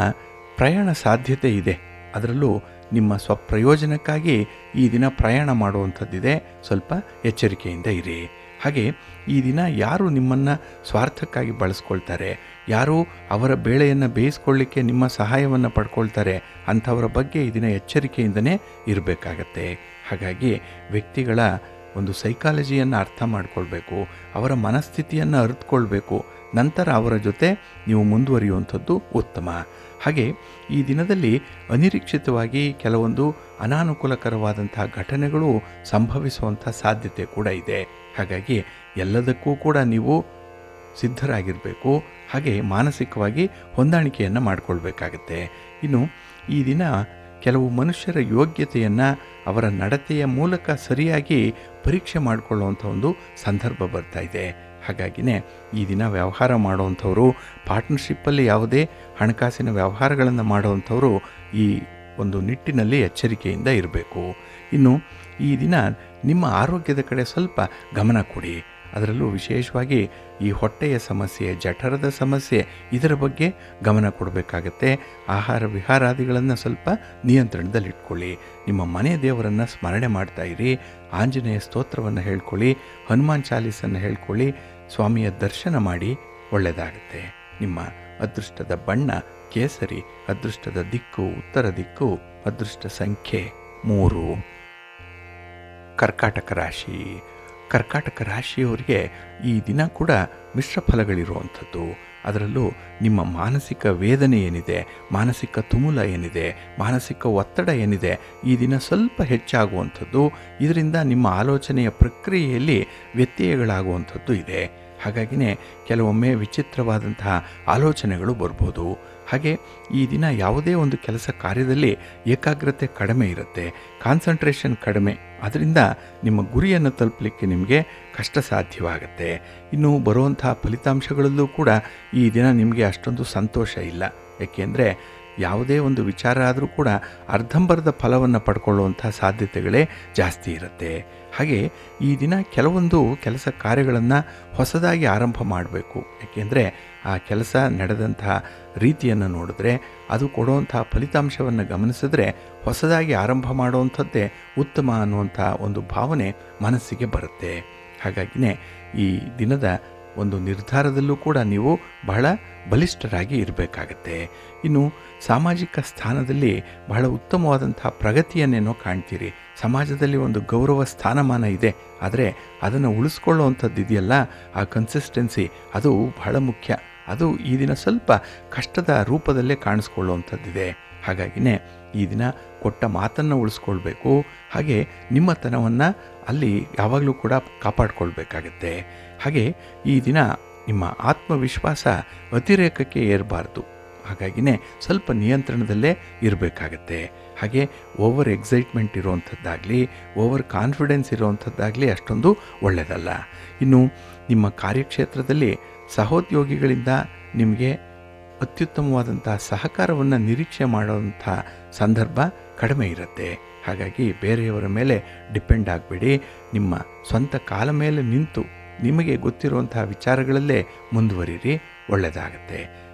Speaker 1: ಪ್ರಯಾಣ ಸಾಧ್ಯತೆ ಇದೆ. ಅದರಲ್ಲೂ ನಿಮ್ಮ ಸ್ವಪ್ರಯೋಜನಕ್ಕಾಗಿ ಈ ದಿನ ಪ್ರಯಾಣ ಮಾಡುವಂಥದ್ದಿದೆ. ಸ್ವಲ್ಪ ಎಚ್ಚರಿಕೆಯಿಂದ ಇರಿ. ಹಾಗೆ ಈ ದಿನ ಯಾರು ನಿಮ್ಮನ್ನು ಸ್ವಾರ್ಥಕ್ಕಾಗಿ ಬಳಸ್ಕೊಳ್ತಾರೆ, ಯಾರು ಅವರ ಬೇಳೆಯನ್ನು ಬೇಯಿಸ್ಕೊಳ್ಳಿಕ್ಕೆ ನಿಮ್ಮ ಸಹಾಯವನ್ನು ಪಡ್ಕೊಳ್ತಾರೆ, ಅಂಥವರ ಬಗ್ಗೆ ಈ ದಿನ ಎಚ್ಚರಿಕೆಯಿಂದನೇ ಇರಬೇಕಾಗತ್ತೆ. ಹಾಗಾಗಿ ವ್ಯಕ್ತಿಗಳ ಒಂದು ಸೈಕಾಲಜಿಯನ್ನು ಅರ್ಥ ಮಾಡಿಕೊಳ್ಬೇಕು, ಅವರ ಮನಸ್ಥಿತಿಯನ್ನು ಅರಿತುಕೊಳ್ಬೇಕು. ನಂತರ ಅವರ ಜೊತೆ ನೀವು ಮುಂದುವರಿಯುವಂಥದ್ದು ಉತ್ತಮ. ಹಾಗೆ ಈ ದಿನದಲ್ಲಿ ಅನಿರೀಕ್ಷಿತವಾಗಿ ಕೆಲವೊಂದು ಅನಾನುಕೂಲಕರವಾದಂತಹ ಘಟನೆಗಳು ಸಂಭವಿಸುವಂಥ ಸಾಧ್ಯತೆ ಕೂಡ ಇದೆ. ಹಾಗಾಗಿ ಎಲ್ಲದಕ್ಕೂ ಕೂಡ ನೀವು ಸಿದ್ಧರಾಗಿರಬೇಕು. ಹಾಗೆ ಮಾನಸಿಕವಾಗಿ ಹೊಂದಾಣಿಕೆಯನ್ನು ಮಾಡಿಕೊಳ್ಬೇಕಾಗತ್ತೆ. ಇನ್ನು ಈ ದಿನ ಕೆಲವು ಮನುಷ್ಯರ ಯೋಗ್ಯತೆಯನ್ನು ಅವರ ನಡತೆಯ ಮೂಲಕ ಸರಿಯಾಗಿ ಪರೀಕ್ಷೆ ಮಾಡಿಕೊಳ್ಳುವಂಥ ಒಂದು ಸಂದರ್ಭ ಬರ್ತಾ ಇದೆ. ಹಾಗಾಗಿನೇ ಈ ದಿನ ವ್ಯವಹಾರ ಮಾಡುವಂಥವರು, ಪಾರ್ಟ್ನರ್ಶಿಪ್ಪಲ್ಲಿ ಯಾವುದೇ ಹಣಕಾಸಿನ ವ್ಯವಹಾರಗಳನ್ನು ಮಾಡುವಂಥವರು ಈ ಒಂದು ನಿಟ್ಟಿನಲ್ಲಿ ಎಚ್ಚರಿಕೆಯಿಂದ ಇರಬೇಕು. ಇನ್ನು ಈ ದಿನ ನಿಮ್ಮ ಆರೋಗ್ಯದ ಕಡೆ ಸ್ವಲ್ಪ ಗಮನ ಕೊಡಿ. ಅದರಲ್ಲೂ ವಿಶೇಷವಾಗಿ ಈ ಹೊಟ್ಟೆಯ ಸಮಸ್ಯೆ, ಜಠರದ ಸಮಸ್ಯೆ, ಇದರ ಬಗ್ಗೆ ಗಮನ ಕೊಡಬೇಕಾಗತ್ತೆ. ಆಹಾರ ವಿಹಾರಾದಿಗಳನ್ನು ಸ್ವಲ್ಪ ನಿಯಂತ್ರಣದಲ್ಲಿಟ್ಕೊಳ್ಳಿ. ನಿಮ್ಮ ಮನೆ ದೇವರನ್ನು ಸ್ಮರಣೆ ಮಾಡ್ತಾ ಇರಿ. ಆಂಜನೇಯ ಸ್ತೋತ್ರವನ್ನು ಹೇಳ್ಕೊಳ್ಳಿ, ಹನುಮಾನ್ ಚಾಲೀಸನ್ನು ಹೇಳ್ಕೊಳ್ಳಿ, ಸ್ವಾಮಿಯ ದರ್ಶನ ಮಾಡಿ. ಒಳ್ಳೆಯದಾಗುತ್ತೆ. ನಿಮ್ಮ ಅದೃಷ್ಟದ ಬಣ್ಣ ಕೇಸರಿ, ಅದೃಷ್ಟದ ದಿಕ್ಕು ಉತ್ತರ ದಿಕ್ಕು, ಅದೃಷ್ಟ ಸಂಖ್ಯೆ 3. ಕರ್ಕಾಟಕ ರಾಶಿ. ಕರ್ಕಾಟಕ ರಾಶಿಯವರಿಗೆ ಈ ದಿನ ಕೂಡ ಮಿಶ್ರ ಫಲಗಳಿರುವಂಥದ್ದು. ಅದರಲ್ಲೂ ನಿಮ್ಮ ಮಾನಸಿಕ ವೇದನೆ ಏನಿದೆ, ಮಾನಸಿಕ ತುಮುಲ ಏನಿದೆ, ಮಾನಸಿಕ ಒತ್ತಡ ಏನಿದೆ, ಈ ದಿನ ಸ್ವಲ್ಪ ಹೆಚ್ಚಾಗುವಂಥದ್ದು. ಇದರಿಂದ ನಿಮ್ಮ ಆಲೋಚನೆಯ ಪ್ರಕ್ರಿಯೆಯಲ್ಲಿ ವ್ಯತ್ಯಯಗಳಾಗುವಂಥದ್ದು ಇದೆ. ಹಾಗಾಗಿನೇ ಕೆಲವೊಮ್ಮೆ ವಿಚಿತ್ರವಾದಂತಹ ಆಲೋಚನೆಗಳು ಬರ್ಬೋದು. ಹಾಗೆ ಈ ದಿನ ಯಾವುದೇ ಒಂದು ಕೆಲಸ ಕಾರ್ಯದಲ್ಲಿ ಏಕಾಗ್ರತೆ ಕಡಿಮೆ ಇರುತ್ತೆ, ಕಾನ್ಸಂಟ್ರೇಷನ್ ಕಡಿಮೆ. ಅದರಿಂದ ನಿಮ್ಮ ಗುರಿಯನ್ನು ತಲುಪಲಿಕ್ಕೆ ನಿಮಗೆ ಕಷ್ಟ ಸಾಧ್ಯವಾಗುತ್ತೆ. ಇನ್ನು ಬರುವಂತಹ ಫಲಿತಾಂಶಗಳಲ್ಲೂ ಕೂಡ ಈ ದಿನ ನಿಮಗೆ ಅಷ್ಟೊಂದು ಸಂತೋಷ ಇಲ್ಲ. ಏಕೆಂದರೆ ಯಾವುದೇ ಒಂದು ವಿಚಾರ ಆದರೂ ಕೂಡ ಅರ್ಧಂಬರ್ಧ ಫಲವನ್ನು ಪಡ್ಕೊಳ್ಳುವಂಥ ಸಾಧ್ಯತೆಗಳೇ ಜಾಸ್ತಿ ಇರುತ್ತೆ. ಹಾಗೆ ಈ ದಿನ ಕೆಲವೊಂದು ಕೆಲಸ ಕಾರ್ಯಗಳನ್ನು ಹೊಸದಾಗಿ ಆರಂಭ ಮಾಡಬೇಕು. ಏಕೆಂದರೆ ಆ ಕೆಲಸ ನಡೆದಂತಹ ರೀತಿಯನ್ನು ನೋಡಿದ್ರೆ, ಅದು ಕೊಡುವಂಥ ಫಲಿತಾಂಶವನ್ನು ಗಮನಿಸಿದ್ರೆ ಹೊಸದಾಗಿ ಆರಂಭ ಮಾಡುವಂಥದ್ದೇ ಉತ್ತಮ ಅನ್ನುವಂಥ ಒಂದು ಭಾವನೆ ಮನಸ್ಸಿಗೆ ಬರುತ್ತೆ. ಹಾಗಾಗಿನೇ ಈ ದಿನದ ಒಂದು ನಿರ್ಧಾರದಲ್ಲೂ ಕೂಡ ನೀವು ಬಹಳ ಬಲಿಷ್ಠರಾಗಿ ಇರಬೇಕಾಗತ್ತೆ. ಇನ್ನು ಸಾಮಾಜಿಕ ಸ್ಥಾನದಲ್ಲಿ ಬಹಳ ಉತ್ತಮವಾದಂಥ ಪ್ರಗತಿಯನ್ನೇನೋ ಕಾಣ್ತೀರಿ. ಸಮಾಜದಲ್ಲಿ ಒಂದು ಗೌರವ ಸ್ಥಾನಮಾನ ಇದೆ. ಆದರೆ ಅದನ್ನು ಉಳಿಸ್ಕೊಳ್ಳುವಂಥದ್ದು ಇದೆಯಲ್ಲ, ಆ ಕನ್ಸಿಸ್ಟೆನ್ಸಿ, ಅದು ಬಹಳ ಮುಖ್ಯ. ಅದು ಈ ದಿನ ಸ್ವಲ್ಪ ಕಷ್ಟದ ರೂಪದಲ್ಲೇ ಕಾಣಿಸ್ಕೊಳ್ಳುವಂಥದ್ದಿದೆ. ಹಾಗಾಗಿನೇ ಈ ದಿನ ಕೊಟ್ಟ ಮಾತನ್ನು ಉಳಿಸ್ಕೊಳ್ಬೇಕು. ಹಾಗೆ ನಿಮ್ಮತನವನ್ನು ಅಲ್ಲಿ ಯಾವಾಗಲೂ ಕೂಡ ಕಾಪಾಡಿಕೊಳ್ಬೇಕಾಗತ್ತೆ. ಹಾಗೆ ಈ ದಿನ ನಿಮ್ಮ ಆತ್ಮವಿಶ್ವಾಸ ಅತಿರೇಕಕ್ಕೆ ಏರಬಾರ್ದು. ಹಾಗಾಗಿನೇ ಸ್ವಲ್ಪ ನಿಯಂತ್ರಣದಲ್ಲೇ ಇರಬೇಕಾಗತ್ತೆ. ಹಾಗೆ ಓವರ್ ಎಕ್ಸೈಟ್ಮೆಂಟ್ ಇರುವಂಥದ್ದಾಗಲಿ, ಓವರ್ ಕಾನ್ಫಿಡೆನ್ಸ್ ಇರುವಂಥದ್ದಾಗಲಿ ಅಷ್ಟೊಂದು ಒಳ್ಳೆಯದಲ್ಲ. ಇನ್ನು ನಿಮ್ಮ ಕಾರ್ಯಕ್ಷೇತ್ರದಲ್ಲಿ ಸಹೋದ್ಯೋಗಿಗಳಿಂದ ನಿಮಗೆ ಅತ್ಯುತ್ತಮವಾದಂಥ ಸಹಕಾರವನ್ನು ನಿರೀಕ್ಷೆ ಮಾಡುವಂಥ ಸಂದರ್ಭ ಕಡಿಮೆ ಇರುತ್ತೆ. ಹಾಗಾಗಿ ಬೇರೆಯವರ ಮೇಲೆ ಡಿಪೆಂಡ್ ಆಗಬೇಡಿ. ನಿಮ್ಮ ಸ್ವಂತ ಕಾಲ ಮೇಲೆ ನಿಂತು ನಿಮಗೆ ಗೊತ್ತಿರುವಂಥ ವಿಚಾರಗಳಲ್ಲೇ ಮುಂದುವರಿರಿ. ಒಳ್ಳೆಯದಾಗತ್ತೆ.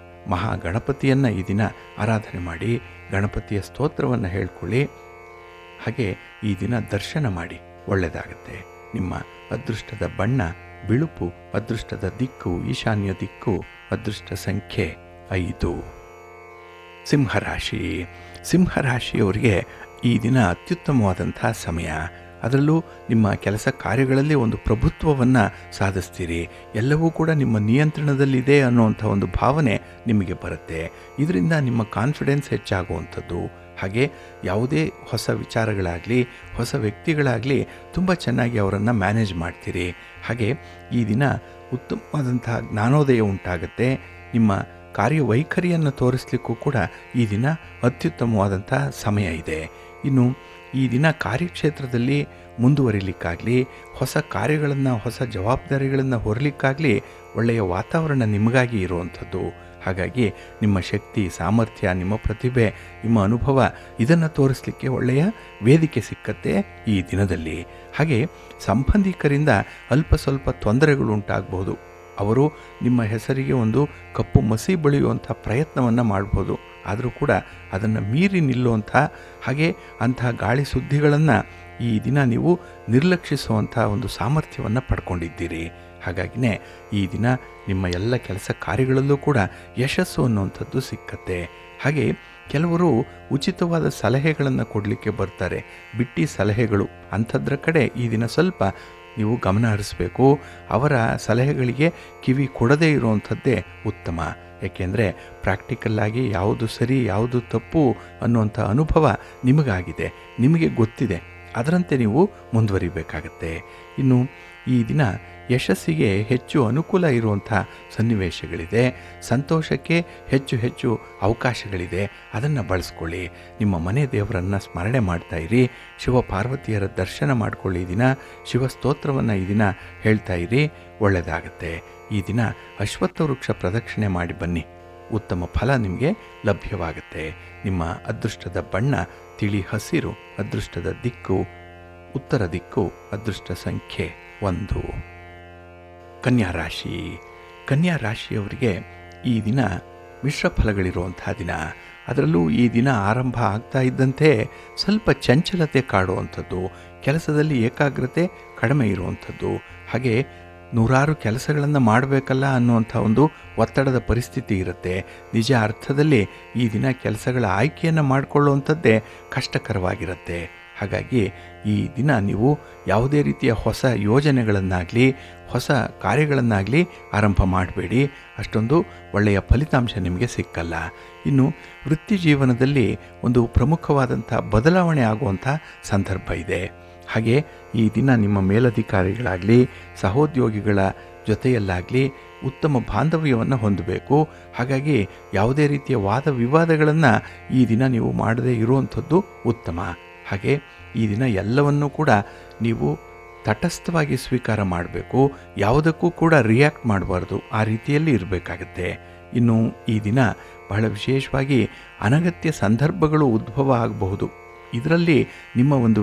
Speaker 1: ಮಹಾಗಣಪತಿಯನ್ನು ಈ ದಿನ ಆರಾಧನೆ ಮಾಡಿ, ಗಣಪತಿಯ ಸ್ತೋತ್ರವನ್ನು ಹೇಳ್ಕೊಳ್ಳಿ. ಹಾಗೆ ಈ ದಿನ ದರ್ಶನ ಮಾಡಿ. ಒಳ್ಳೆಯದಾಗತ್ತೆ. ನಿಮ್ಮ ಅದೃಷ್ಟದ ಬಣ್ಣ ಬಿಳುಪು, ಅದೃಷ್ಟದ ದಿಕ್ಕು ಈಶಾನ್ಯ ದಿಕ್ಕು, ಅದೃಷ್ಟ ಸಂಖ್ಯೆ 5. ಸಿಂಹರಾಶಿ. ಸಿಂಹರಾಶಿಯವರಿಗೆ ಈ ದಿನ ಅತ್ಯುತ್ತಮವಾದಂಥ ಸಮಯ. ಅದರಲ್ಲೂ ನಿಮ್ಮ ಕೆಲಸ ಕಾರ್ಯಗಳಲ್ಲಿ ಒಂದು ಪ್ರಭುತ್ವವನ್ನು ಸಾಧಿಸ್ತೀರಿ. ಎಲ್ಲವೂ ಕೂಡ ನಿಮ್ಮ ನಿಯಂತ್ರಣದಲ್ಲಿದೆ ಅನ್ನುವಂಥ ಒಂದು ಭಾವನೆ ನಿಮಗೆ ಬರುತ್ತೆ. ಇದರಿಂದ ನಿಮ್ಮ ಕಾನ್ಫಿಡೆನ್ಸ್ ಹೆಚ್ಚಾಗುವಂಥದ್ದು. ಹಾಗೆ ಯಾವುದೇ ಹೊಸ ವಿಚಾರಗಳಾಗಲಿ, ಹೊಸ ವ್ಯಕ್ತಿಗಳಾಗಲಿ ತುಂಬ ಚೆನ್ನಾಗಿ ಅವರನ್ನು ಮ್ಯಾನೇಜ್ ಮಾಡ್ತೀರಿ. ಹಾಗೆ ಈ ದಿನ ಉತ್ತಮವಾದಂತಹ ಜ್ಞಾನೋದಯ ಉಂಟಾಗುತ್ತೆ. ನಿಮ್ಮ ಕಾರ್ಯವೈಖರಿಯನ್ನು ತೋರಿಸಲಿಕ್ಕೂ ಕೂಡ ಈ ದಿನ ಅತ್ಯುತ್ತಮವಾದಂಥ ಸಮಯ ಇದೆ. ಇನ್ನು ಈ ದಿನ ಕಾರ್ಯಕ್ಷೇತ್ರದಲ್ಲಿ ಮುಂದುವರಿಲಿಕ್ಕಾಗಲಿ, ಹೊಸ ಕಾರ್ಯಗಳನ್ನು, ಹೊಸ ಜವಾಬ್ದಾರಿಗಳನ್ನು ಹೊರಲಿಕ್ಕಾಗಲಿ ಒಳ್ಳೆಯ ವಾತಾವರಣ ನಿಮಗಾಗಿ ಇರುವಂಥದ್ದು. ಹಾಗಾಗಿ ನಿಮ್ಮ ಶಕ್ತಿ, ಸಾಮರ್ಥ್ಯ, ನಿಮ್ಮ ಪ್ರತಿಭೆ, ನಿಮ್ಮ ಅನುಭವ ಇದನ್ನು ತೋರಿಸಲಿಕ್ಕೆ ಒಳ್ಳೆಯ ವೇದಿಕೆ ಸಿಕ್ಕತ್ತೆ ಈ ದಿನದಲ್ಲಿ. ಹಾಗೆ ಸಂಬಂಧಿಕರಿಂದ ಅಲ್ಪ ಸ್ವಲ್ಪ ತೊಂದರೆಗಳು ಉಂಟಾಗಬಹುದು. ಅವರು ನಿಮ್ಮ ಹೆಸರಿಗೆ ಒಂದು ಕಪ್ಪು ಮಸಿ ಬಳಿಯುವಂಥ ಪ್ರಯತ್ನವನ್ನು ಮಾಡ್ಬೋದು. ಆದರೂ ಕೂಡ ಅದನ್ನು ಮೀರಿ ನಿಲ್ಲುವಂಥ, ಹಾಗೆ ಅಂಥ ಗಾಳಿ ಸುದ್ದಿಗಳನ್ನು ಈ ದಿನ ನೀವು ನಿರ್ಲಕ್ಷಿಸುವಂಥ ಒಂದು ಸಾಮರ್ಥ್ಯವನ್ನು ಪಡ್ಕೊಂಡಿದ್ದೀರಿ. ಹಾಗಾಗಿನೇ ಈ ದಿನ ನಿಮ್ಮ ಎಲ್ಲ ಕೆಲಸ ಕಾರ್ಯಗಳಲ್ಲೂ ಕೂಡ ಯಶಸ್ಸು ಅನ್ನುವಂಥದ್ದು ಸಿಕ್ಕತ್ತೆ. ಹಾಗೆ ಕೆಲವರು ಉಚಿತವಾದ ಸಲಹೆಗಳನ್ನು ಕೊಡಲಿಕ್ಕೆ ಬರ್ತಾರೆ, ಬಿಟ್ಟಿ ಸಲಹೆಗಳು. ಅಂಥದ್ರ ಕಡೆ ಈ ದಿನ ಸ್ವಲ್ಪ ನೀವು ಗಮನ ಹರಿಸಬೇಕು. ಅವರ ಸಲಹೆಗಳಿಗೆ ಕಿವಿ ಕೊಡದೇ ಇರುವಂಥದ್ದೇ ಉತ್ತಮ. ಏಕೆಂದರೆ ಪ್ರಾಕ್ಟಿಕಲ್ಲಾಗಿ ಯಾವುದು ಸರಿ ಯಾವುದು ತಪ್ಪು ಅನ್ನುವಂಥ ಅನುಭವ ನಿಮಗಾಗಿದೆ, ನಿಮಗೆ ಗೊತ್ತಿದೆ. ಅದರಂತೆ ನೀವು ಮುಂದುವರಿಬೇಕಾಗತ್ತೆ. ಇನ್ನು ಈ ದಿನ ಯಶಸ್ಸಿಗೆ ಹೆಚ್ಚು ಅನುಕೂಲ ಇರುವಂಥ ಸನ್ನಿವೇಶಗಳಿದೆ, ಸಂತೋಷಕ್ಕೆ ಹೆಚ್ಚು ಹೆಚ್ಚು ಅವಕಾಶಗಳಿದೆ. ಅದನ್ನು ಬಳಸ್ಕೊಳ್ಳಿ. ನಿಮ್ಮ ಮನೆ ದೇವರನ್ನು ಸ್ಮರಣೆ ಮಾಡ್ತಾಯಿರಿ, ಶಿವ ಪಾರ್ವತಿಯರ ದರ್ಶನ ಮಾಡ್ಕೊಳ್ಳಿ. ಈ ದಿನ ಶಿವಸ್ತೋತ್ರವನ್ನು ಈ ದಿನ ಹೇಳ್ತಾ ಇರಿ, ಒಳ್ಳೆಯದಾಗತ್ತೆ. ಈ ದಿನ ಅಶ್ವತ್ಥ ವೃಕ್ಷ ಪ್ರದಕ್ಷಿಣೆ ಮಾಡಿ ಬನ್ನಿ, ಉತ್ತಮ ಫಲ ನಿಮಗೆ ಲಭ್ಯವಾಗುತ್ತೆ. ನಿಮ್ಮ ಅದೃಷ್ಟದ ಬಣ್ಣ ತಿಳಿ ಹಸಿರು, ಅದೃಷ್ಟದ ದಿಕ್ಕು ಉತ್ತರ ದಿಕ್ಕು, ಅದೃಷ್ಟ ಸಂಖ್ಯೆ 1. ಕನ್ಯಾ ರಾಶಿ. ಕನ್ಯಾ ರಾಶಿಯವರಿಗೆ ಈ ದಿನ ಮಿಶ್ರ ಫಲಗಳಿರುವಂಥ ದಿನ. ಅದರಲ್ಲೂ ಈ ದಿನ ಆರಂಭ ಆಗ್ತಾ ಇದ್ದಂತೆ ಸ್ವಲ್ಪ ಚಂಚಲತೆ ಕಾಡುವಂಥದ್ದು, ಕೆಲಸದಲ್ಲಿ ಏಕಾಗ್ರತೆ ಕಡಿಮೆ ಇರುವಂಥದ್ದು, ಹಾಗೆ ನೂರಾರು ಕೆಲಸಗಳನ್ನು ಮಾಡಬೇಕಲ್ಲ ಅನ್ನುವಂಥ ಒಂದು ಒತ್ತಡದ ಪರಿಸ್ಥಿತಿ ಇರುತ್ತೆ. ನಿಜ ಅರ್ಥದಲ್ಲಿ ಈ ದಿನ ಕೆಲಸಗಳ ಆಯ್ಕೆಯನ್ನು ಮಾಡಿಕೊಳ್ಳುವಂಥದ್ದೇ ಕಷ್ಟಕರವಾಗಿರುತ್ತೆ. ಹಾಗಾಗಿ ಈ ದಿನ ನೀವು ಯಾವುದೇ ರೀತಿಯ ಹೊಸ ಯೋಜನೆಗಳನ್ನಾಗಲಿ ಹೊಸ ಕಾರ್ಯಗಳನ್ನಾಗಲಿ ಆರಂಭ ಮಾಡಬೇಡಿ, ಅಷ್ಟೊಂದು ಒಳ್ಳೆಯ ಫಲಿತಾಂಶ ನಿಮಗೆ ಸಿಕ್ಕಲ್ಲ. ಇನ್ನು ವೃತ್ತಿ ಜೀವನದಲ್ಲಿ ಒಂದು ಪ್ರಮುಖವಾದಂಥ ಬದಲಾವಣೆ ಆಗುವಂಥ ಸಂದರ್ಭ ಇದೆ. ಹಾಗೆ ಈ ದಿನ ನಿಮ್ಮ ಮೇಲಧಿಕಾರಿಗಳಾಗಲಿ ಸಹೋದ್ಯೋಗಿಗಳ ಜೊತೆಯಲ್ಲಾಗಲಿ ಉತ್ತಮ ಬಾಂಧವ್ಯವನ್ನು ಹೊಂದಬೇಕು. ಹಾಗಾಗಿ ಯಾವುದೇ ರೀತಿಯ ವಾದ ವಿವಾದಗಳನ್ನು ಈ ದಿನ ನೀವು ಮಾಡದೇ ಇರುವಂಥದ್ದು ಉತ್ತಮ. ಹಾಗೆ ಈ ದಿನ ಎಲ್ಲವನ್ನೂ ಕೂಡ ನೀವು ತಟಸ್ಥವಾಗಿ ಸ್ವೀಕಾರ ಮಾಡಬೇಕು, ಯಾವುದಕ್ಕೂ ಕೂಡ ರಿಯಾಕ್ಟ್ ಮಾಡಬಾರ್ದು, ಆ ರೀತಿಯಲ್ಲಿ ಇರಬೇಕಾಗತ್ತೆ. ಇನ್ನು ಈ ದಿನ ಬಹಳ ವಿಶೇಷವಾಗಿ ಅನಗತ್ಯ ಸಂದರ್ಭಗಳು ಉದ್ಭವ ಆಗಬಹುದು. ಇದರಲ್ಲಿ ನಿಮ್ಮ ಒಂದು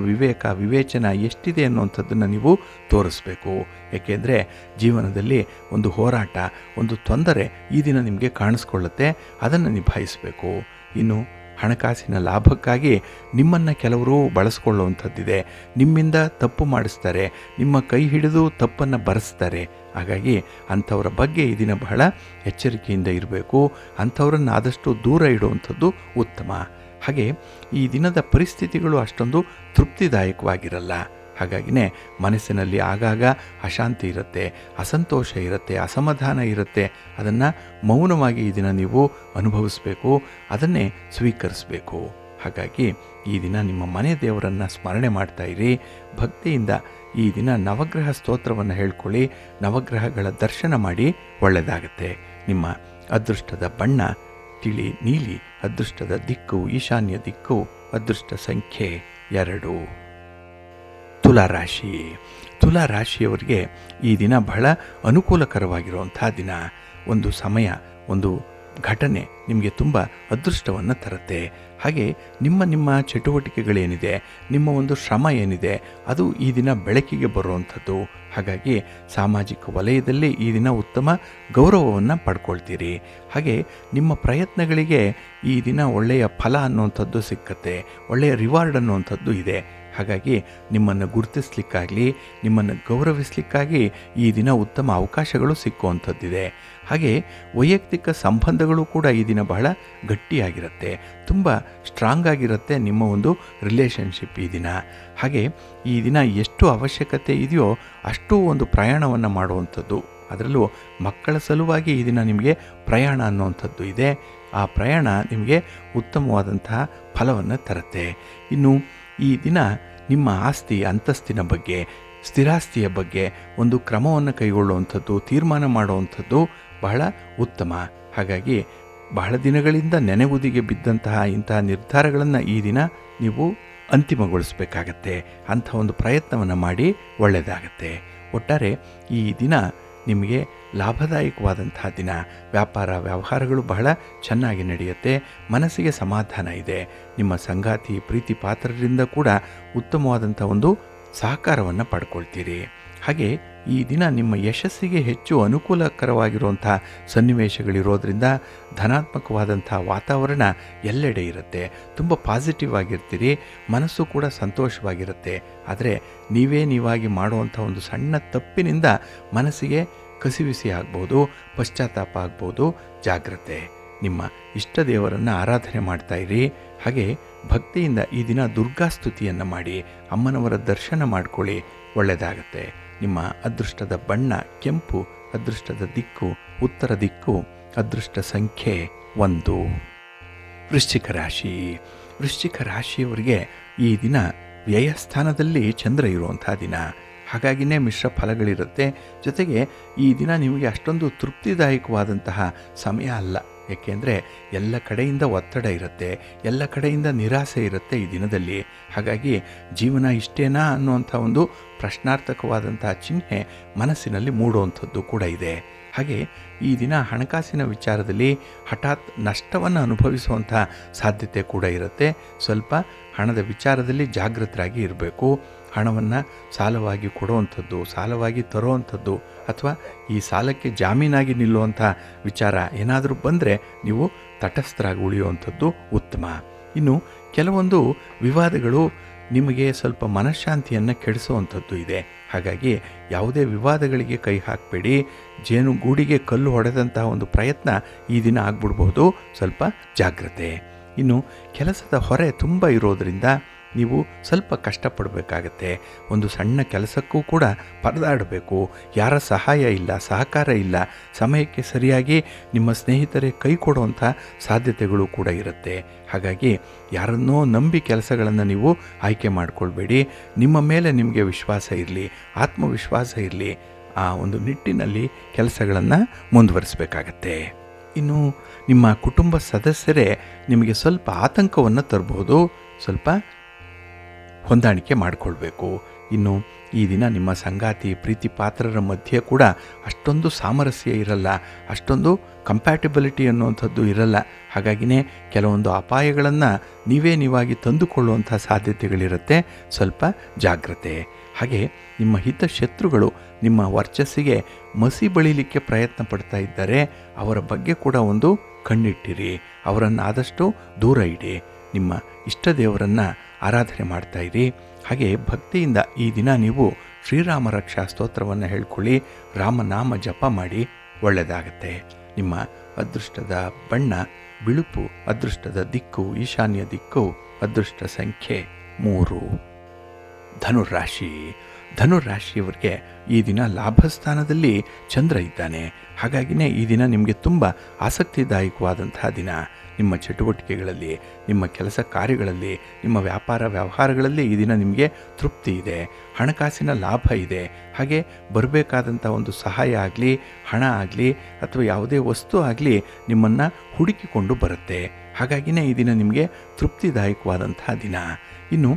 Speaker 1: ವಿವೇಚನ ಎಷ್ಟಿದೆ ಅನ್ನುವಂಥದ್ದನ್ನು ನೀವು ತೋರಿಸ್ಬೇಕು. ಏಕೆಂದರೆ ಜೀವನದಲ್ಲಿ ಒಂದು ಹೋರಾಟ, ಒಂದು ತೊಂದರೆ ಈ ದಿನ ನಿಮಗೆ ಕಾಣಿಸ್ಕೊಳ್ಳುತ್ತೆ, ಅದನ್ನು ನಿಭಾಯಿಸಬೇಕು. ಇನ್ನು ಹಣಕಾಸಿನ ಲಾಭಕ್ಕಾಗಿ ನಿಮ್ಮನ್ನು ಕೆಲವರು ಬಳಸ್ಕೊಳ್ಳುವಂಥದ್ದಿದೆ, ನಿಮ್ಮಿಂದ ತಪ್ಪು ಮಾಡಿಸ್ತಾರೆ, ನಿಮ್ಮ ಕೈ ಹಿಡಿದು ತಪ್ಪನ್ನು ಬರೆಸ್ತಾರೆ. ಹಾಗಾಗಿ ಅಂಥವರ ಬಗ್ಗೆ ಈ ದಿನ ಬಹಳ ಎಚ್ಚರಿಕೆಯಿಂದ ಇರಬೇಕು, ಅಂಥವರನ್ನು ಆದಷ್ಟು ದೂರ ಇಡುವಂಥದ್ದು ಉತ್ತಮ. ಹಾಗೆ ಈ ದಿನದ ಪರಿಸ್ಥಿತಿಗಳು ಅಷ್ಟೊಂದು ತೃಪ್ತಿದಾಯಕವಾಗಿರಲ್ಲ. ಹಾಗಾಗಿನೇ ಮನಸ್ಸಿನಲ್ಲಿ ಆಗಾಗ ಅಶಾಂತಿ ಇರುತ್ತೆ, ಅಸಂತೋಷ ಇರುತ್ತೆ, ಅಸಮಾಧಾನ ಇರುತ್ತೆ. ಅದನ್ನು ಮೌನವಾಗಿ ಈ ದಿನ ನೀವು ಅನುಭವಿಸಬೇಕು, ಅದನ್ನೇ ಸ್ವೀಕರಿಸಬೇಕು. ಹಾಗಾಗಿ ಈ ದಿನ ನಿಮ್ಮ ಮನೆ ದೇವರನ್ನು ಸ್ಮರಣೆ ಮಾಡ್ತಾಯಿರಿ, ಭಕ್ತಿಯಿಂದ ಈ ದಿನ ನವಗ್ರಹ ಸ್ತೋತ್ರವನ್ನು ಹೇಳ್ಕೊಳ್ಳಿ, ನವಗ್ರಹಗಳ ದರ್ಶನ ಮಾಡಿ, ಒಳ್ಳೆಯದಾಗುತ್ತೆ. ನಿಮ್ಮ ಅದೃಷ್ಟದ ಬಣ್ಣ ತಿಳಿ ನೀಲಿ, ಅದೃಷ್ಟದ ದಿಕ್ಕು ಈಶಾನ್ಯ ದಿಕ್ಕು, ಅದೃಷ್ಟ ಸಂಖ್ಯೆ 2. ತುಲಾರಾಶಿ. ತುಲಾರಾಶಿಯವರಿಗೆ ಈ ದಿನ ಬಹಳ ಅನುಕೂಲಕರವಾಗಿರುವಂಥ ದಿನ. ಒಂದು ಸಮಯ, ಒಂದು ಘಟನೆ ನಿಮಗೆ ತುಂಬ ಅದೃಷ್ಟವನ್ನು ತರುತ್ತೆ. ಹಾಗೆ ನಿಮ್ಮ ಚಟುವಟಿಕೆಗಳೇನಿದೆ, ನಿಮ್ಮ ಒಂದು ಶ್ರಮ ಏನಿದೆ, ಅದು ಈ ದಿನ ಬೆಳಕಿಗೆ ಬರುವಂಥದ್ದು. ಹಾಗಾಗಿ ಸಾಮಾಜಿಕ ವಲಯದಲ್ಲಿ ಈ ದಿನ ಉತ್ತಮ ಗೌರವವನ್ನು ಪಡ್ಕೊಳ್ತೀರಿ. ಹಾಗೆ ನಿಮ್ಮ ಪ್ರಯತ್ನಗಳಿಗೆ ಈ ದಿನ ಒಳ್ಳೆಯ ಫಲ ಅನ್ನುವಂಥದ್ದು ಸಿಕ್ಕತ್ತೆ, ಒಳ್ಳೆಯ ರಿವಾರ್ಡ್ ಅನ್ನುವಂಥದ್ದು ಇದೆ. ಹಾಗಾಗಿ ನಿಮ್ಮನ್ನು ಗುರುತಿಸ್ಲಿಕ್ಕಾಗಲಿ ನಿಮ್ಮನ್ನು ಗೌರವಿಸಲಿಕ್ಕಾಗಿ ಈ ದಿನ ಉತ್ತಮ ಅವಕಾಶಗಳು ಸಿಕ್ಕುವಂಥದ್ದಿದೆ. ಹಾಗೆ ವೈಯಕ್ತಿಕ ಸಂಬಂಧಗಳು ಕೂಡ ಈ ದಿನ ಬಹಳ ಗಟ್ಟಿಯಾಗಿರುತ್ತೆ, ತುಂಬ ಸ್ಟ್ರಾಂಗ್ ಆಗಿರುತ್ತೆ ನಿಮ್ಮ ಒಂದು ರಿಲೇಷನ್ಶಿಪ್ ಈ ದಿನ. ಹಾಗೆ ಈ ದಿನ ಎಷ್ಟು ಅವಶ್ಯಕತೆ ಇದೆಯೋ ಅಷ್ಟು ಒಂದು ಪ್ರಯಾಣವನ್ನು ಮಾಡುವಂಥದ್ದು, ಅದರಲ್ಲೂ ಮಕ್ಕಳ ಸಲುವಾಗಿ ಈ ದಿನ ನಿಮಗೆ ಪ್ರಯಾಣ ಅನ್ನುವಂಥದ್ದು ಇದೆ. ಆ ಪ್ರಯಾಣ ನಿಮಗೆ ಉತ್ತಮವಾದಂತಹ ಫಲವನ್ನು ತರುತ್ತೆ. ಇನ್ನು ಈ ದಿನ ನಿಮ್ಮ ಆಸ್ತಿ ಅಂತಸ್ತಿನ ಬಗ್ಗೆ, ಸ್ಥಿರಾಸ್ತಿಯ ಬಗ್ಗೆ ಒಂದು ಕ್ರಮವನ್ನು ಕೈಗೊಳ್ಳುವಂಥದ್ದು, ತೀರ್ಮಾನ ಮಾಡುವಂಥದ್ದು ಬಹಳ ಉತ್ತಮ. ಹಾಗಾಗಿ ಬಹಳ ದಿನಗಳಿಂದ ನೆನೆಗುದಿಗೆ ಬಿದ್ದಂತಹ ಇಂತಹ ನಿರ್ಧಾರಗಳನ್ನು ಈ ದಿನ ನೀವು ಅಂತಿಮಗೊಳಿಸಬೇಕಾಗತ್ತೆ. ಅಂಥ ಒಂದು ಪ್ರಯತ್ನವನ್ನು ಮಾಡಿ, ಒಳ್ಳೆಯದಾಗತ್ತೆ. ಒಟ್ಟಾರೆ ಈ ದಿನ ನಿಮಗೆ ಲಾಭದಾಯಕವಾದಂತಹ ದಿನ. ವ್ಯಾಪಾರ ವ್ಯವಹಾರಗಳು ಬಹಳ ಚೆನ್ನಾಗಿ ನಡೆಯುತ್ತೆ, ಮನಸ್ಸಿಗೆ ಸಮಾಧಾನ ಇದೆ. ನಿಮ್ಮ ಸಂಗಾತಿ ಪ್ರೀತಿ ಪಾತ್ರರಿಂದ ಕೂಡ ಉತ್ತಮವಾದಂಥ ಒಂದು ಸಹಕಾರವನ್ನು ಪಡ್ಕೊಳ್ತೀರಿ. ಹಾಗೆ ಈ ದಿನ ನಿಮ್ಮ ಯಶಸ್ಸಿಗೆ ಹೆಚ್ಚು ಅನುಕೂಲಕರವಾಗಿರುವಂಥ ಸನ್ನಿವೇಶಗಳಿರೋದ್ರಿಂದ ಧನಾತ್ಮಕವಾದಂಥ ವಾತಾವರಣ ಎಲ್ಲೆಡೆ ಇರುತ್ತೆ, ತುಂಬ ಪಾಸಿಟಿವ್ ಆಗಿರ್ತೀರಿ, ಮನಸ್ಸು ಕೂಡ ಸಂತೋಷವಾಗಿರುತ್ತೆ. ಆದರೆ ನೀವಾಗಿ ಮಾಡುವಂಥ ಒಂದು ಸಣ್ಣ ತಪ್ಪಿನಿಂದ ಮನಸ್ಸಿಗೆ ಕಸಿವಿಸಿ ಆಗ್ಬೋದು, ಪಶ್ಚಾತ್ತಾಪ ಆಗ್ಬೋದು, ಜಾಗ್ರತೆ. ನಿಮ್ಮ ಇಷ್ಟ ದೇವರನ್ನು ಆರಾಧನೆ ಮಾಡ್ತಾಯಿರಿ. ಹಾಗೆ ಭಕ್ತಿಯಿಂದ ಈ ದಿನ ದುರ್ಗಾಸ್ತುತಿಯನ್ನು ಮಾಡಿ, ಅಮ್ಮನವರ ದರ್ಶನ ಮಾಡ್ಕೊಳ್ಳಿ, ಒಳ್ಳೆಯದಾಗತ್ತೆ. ನಿಮ್ಮ ಅದೃಷ್ಟದ ಬಣ್ಣ ಕೆಂಪು, ಅದೃಷ್ಟದ ದಿಕ್ಕು ಉತ್ತರ ದಿಕ್ಕು, ಅದೃಷ್ಟ ಸಂಖ್ಯೆ 1. ವೃಶ್ಚಿಕ ರಾಶಿ. ವೃಶ್ಚಿಕ ರಾಶಿಯವರಿಗೆ ಈ ದಿನ ವ್ಯಯಸ್ಥಾನದಲ್ಲಿ ಚಂದ್ರ ಇರುವಂಥ ದಿನ. ಹಾಗಾಗಿಯೇ ಮಿಶ್ರ ಫಲಗಳಿರುತ್ತೆ. ಜೊತೆಗೆ ಈ ದಿನ ನಿಮಗೆ ಅಷ್ಟೊಂದು ತೃಪ್ತಿದಾಯಕವಾದಂತಹ ಸಮಯ ಅಲ್ಲ. ಏಕೆಂದರೆ ಎಲ್ಲ ಕಡೆಯಿಂದ ಒತ್ತಡ ಇರುತ್ತೆ, ಎಲ್ಲ ಕಡೆಯಿಂದ ನಿರಾಸೆ ಇರುತ್ತೆ ಈ ದಿನದಲ್ಲಿ. ಹಾಗಾಗಿ ಜೀವನ ಇಷ್ಟೇನಾ ಅನ್ನುವಂಥ ಒಂದು ಪ್ರಶ್ನಾರ್ಥಕವಾದಂತಹ ಚಿಹ್ನೆ ಮನಸ್ಸಿನಲ್ಲಿ ಮೂಡುವಂಥದ್ದು ಕೂಡ ಇದೆ. ಹಾಗೆ ಈ ದಿನ ಹಣಕಾಸಿನ ವಿಚಾರದಲ್ಲಿ ಹಠಾತ್ ನಷ್ಟವನ್ನು ಅನುಭವಿಸುವಂಥ ಸಾಧ್ಯತೆ ಕೂಡ ಇರುತ್ತೆ. ಸ್ವಲ್ಪ ಹಣದ ವಿಚಾರದಲ್ಲಿ ಜಾಗೃತರಾಗಿ ಇರಬೇಕು. ಹಣವನ್ನು ಸಾಲವಾಗಿ ಕೊಡುವಂಥದ್ದು, ಸಾಲವಾಗಿ ತರುವಂಥದ್ದು, ಅಥವಾ ಈ ಸಾಲಕ್ಕೆ ಜಾಮೀನಾಗಿ ನಿಲ್ಲುವಂಥ ವಿಚಾರ ಏನಾದರೂ ಬಂದರೆ ನೀವು ತಟಸ್ಥರಾಗಿ ಉಳಿಯುವಂಥದ್ದು ಉತ್ತಮ. ಇನ್ನು ಕೆಲವೊಂದು ವಿವಾದಗಳು ನಿಮಗೆ ಸ್ವಲ್ಪ ಮನಃಶಾಂತಿಯನ್ನು ಕೆಡಿಸುವಂಥದ್ದು ಇದೆ. ಹಾಗಾಗಿ ಯಾವುದೇ ವಿವಾದಗಳಿಗೆ ಕೈ ಹಾಕಬೇಡಿ. ಜೇನುಗೂಡಿಗೆ ಕಲ್ಲು ಹೊಡೆದಂತಹ ಒಂದು ಪ್ರಯತ್ನ ಈ ದಿನ ಆಗ್ಬಿಡ್ಬಹುದು. ಸ್ವಲ್ಪ ಜಾಗ್ರತೆ. ಇನ್ನು ಕೆಲಸದ ಹೊರೆ ತುಂಬ ಇರೋದರಿಂದ ನೀವು ಸ್ವಲ್ಪ ಕಷ್ಟಪಡಬೇಕಾಗತ್ತೆ. ಒಂದು ಸಣ್ಣ ಕೆಲಸಕ್ಕೂ ಕೂಡ ಪರದಾಡಬೇಕು. ಯಾರ ಸಹಾಯ ಇಲ್ಲ, ಸಹಕಾರ ಇಲ್ಲ. ಸಮಯಕ್ಕೆ ಸರಿಯಾಗಿ ನಿಮ್ಮ ಸ್ನೇಹಿತರೇ ಕೈ ಕೊಡುವಂಥ ಸಾಧ್ಯತೆಗಳು ಕೂಡ ಇರುತ್ತೆ. ಹಾಗಾಗಿ ಯಾರನ್ನೋ ನಂಬಿ ಕೆಲಸಗಳನ್ನು ನೀವು ಆಯ್ಕೆ ಮಾಡಿಕೊಳ್ಬೇಡಿ. ನಿಮ್ಮ ಮೇಲೆ ನಿಮಗೆ ವಿಶ್ವಾಸ ಇರಲಿ, ಆತ್ಮವಿಶ್ವಾಸ ಇರಲಿ. ಆ ಒಂದು ನಿಟ್ಟಿನಲ್ಲಿ ಕೆಲಸಗಳನ್ನು ಮುಂದುವರಿಸಬೇಕಾಗತ್ತೆ. ಇನ್ನು ನಿಮ್ಮ ಕುಟುಂಬ ಸದಸ್ಯರೇ ನಿಮಗೆ ಸ್ವಲ್ಪ ಆತಂಕವನ್ನು ತರಬಹುದು. ಸ್ವಲ್ಪ ಹೊಂದಾಣಿಕೆ ಮಾಡಿಕೊಳ್ಬೇಕು. ಇನ್ನು ಈ ದಿನ ನಿಮ್ಮ ಸಂಗಾತಿ ಪ್ರೀತಿ ಪಾತ್ರರ ಮಧ್ಯೆ ಕೂಡ ಅಷ್ಟೊಂದು ಸಾಮರಸ್ಯ ಇರಲ್ಲ, ಅಷ್ಟೊಂದು ಕಂಪ್ಯಾಟಿಬಿಲಿಟಿ ಅನ್ನುವಂಥದ್ದು ಇರಲ್ಲ. ಹಾಗಾಗಿಯೇ ಕೆಲವೊಂದು ಅಪಾಯಗಳನ್ನು ನೀವಾಗಿ ತಂದುಕೊಳ್ಳುವಂಥ ಸಾಧ್ಯತೆಗಳಿರುತ್ತೆ. ಸ್ವಲ್ಪ ಜಾಗ್ರತೆ. ಹಾಗೆ ನಿಮ್ಮ ಹಿತಶತ್ರುಗಳು ನಿಮ್ಮ ವರ್ಚಸ್ಸಿಗೆ ಮಸಿ ಬಳಿಲಿಕ್ಕೆ ಪ್ರಯತ್ನ ಪಡ್ತಾ ಇದ್ದಾರೆ. ಅವರ ಬಗ್ಗೆ ಕೂಡ ಒಂದು ಕಣ್ಣಿಟ್ಟಿರಿ. ಅವರನ್ನು ಆದಷ್ಟು ದೂರ ಇಡಿ. ನಿಮ್ಮ ಇಷ್ಟ ದೇವರನ್ನು ಆರಾಧನೆ ಮಾಡ್ತಾಯಿರಿ. ಹಾಗೆ ಭಕ್ತಿಯಿಂದ ಈ ದಿನ ನೀವು ಶ್ರೀರಾಮ ರಕ್ಷಾ ಸ್ತೋತ್ರವನ್ನು ಹೇಳ್ಕೊಳ್ಳಿ, ರಾಮನಾಮ ಜಪ ಮಾಡಿ, ಒಳ್ಳೆಯದಾಗತ್ತೆ. ನಿಮ್ಮ ಅದೃಷ್ಟದ ಬಣ್ಣ ಬಿಳುಪು, ಅದೃಷ್ಟದ ದಿಕ್ಕು ಈಶಾನ್ಯ ದಿಕ್ಕು, ಅದೃಷ್ಟ ಸಂಖ್ಯೆ 3. ಧನುರಾಶಿ. ಧನುರಾಶಿಯವರಿಗೆ ಈ ದಿನ ಲಾಭಸ್ಥಾನದಲ್ಲಿ ಚಂದ್ರ ಇದ್ದಾನೆ. ಹಾಗಾಗಿಯೇ ಈ ದಿನ ನಿಮಗೆ ತುಂಬ ಆಸಕ್ತಿದಾಯಕವಾದಂತಹ ದಿನ. ನಿಮ್ಮ ಚಟುವಟಿಕೆಗಳಲ್ಲಿ, ನಿಮ್ಮ ಕೆಲಸ ಕಾರ್ಯಗಳಲ್ಲಿ, ನಿಮ್ಮ ವ್ಯಾಪಾರ ವ್ಯವಹಾರಗಳಲ್ಲಿ ಈ ದಿನ ನಿಮಗೆ ತೃಪ್ತಿ ಇದೆ. ಹಣಕಾಸಿನ ಲಾಭ ಇದೆ. ಹಾಗೆ ಬರಬೇಕಾದಂಥ ಒಂದು ಸಹಾಯ ಆಗಲಿ, ಹಣ ಆಗಲಿ, ಅಥವಾ ಯಾವುದೇ ವಸ್ತು ಆಗಲಿ ನಿಮ್ಮನ್ನು ಹುಡುಕಿಕೊಂಡು ಬರುತ್ತೆ. ಹಾಗಾಗಿಯೇ ಈ ದಿನ ನಿಮಗೆ ತೃಪ್ತಿದಾಯಕವಾದಂತಹ ದಿನ. ಇನ್ನು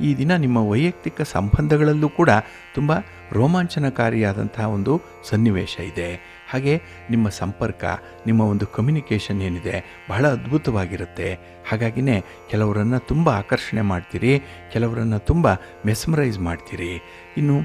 Speaker 1: ಈ ದಿನ ನಿಮ್ಮ ವೈಯಕ್ತಿಕ ಸಂಬಂಧಗಳಲ್ಲೂ ಕೂಡ ತುಂಬ ರೋಮಾಂಚನಕಾರಿಯಾದಂತಹ ಒಂದು ಸನ್ನಿವೇಶ ಇದೆ. ಹಾಗೆ ನಿಮ್ಮ ಸಂಪರ್ಕ, ನಿಮ್ಮ ಒಂದು ಕಮ್ಯುನಿಕೇಷನ್ ಏನಿದೆ ಬಹಳ ಅದ್ಭುತವಾಗಿರುತ್ತೆ. ಹಾಗಾಗಿಯೇ ಕೆಲವರನ್ನು ತುಂಬ ಆಕರ್ಷಣೆ ಮಾಡ್ತೀರಿ, ಕೆಲವರನ್ನು ತುಂಬ ಮೆಸ್ಮರೈಸ್ ಮಾಡ್ತೀರಿ. ಇನ್ನು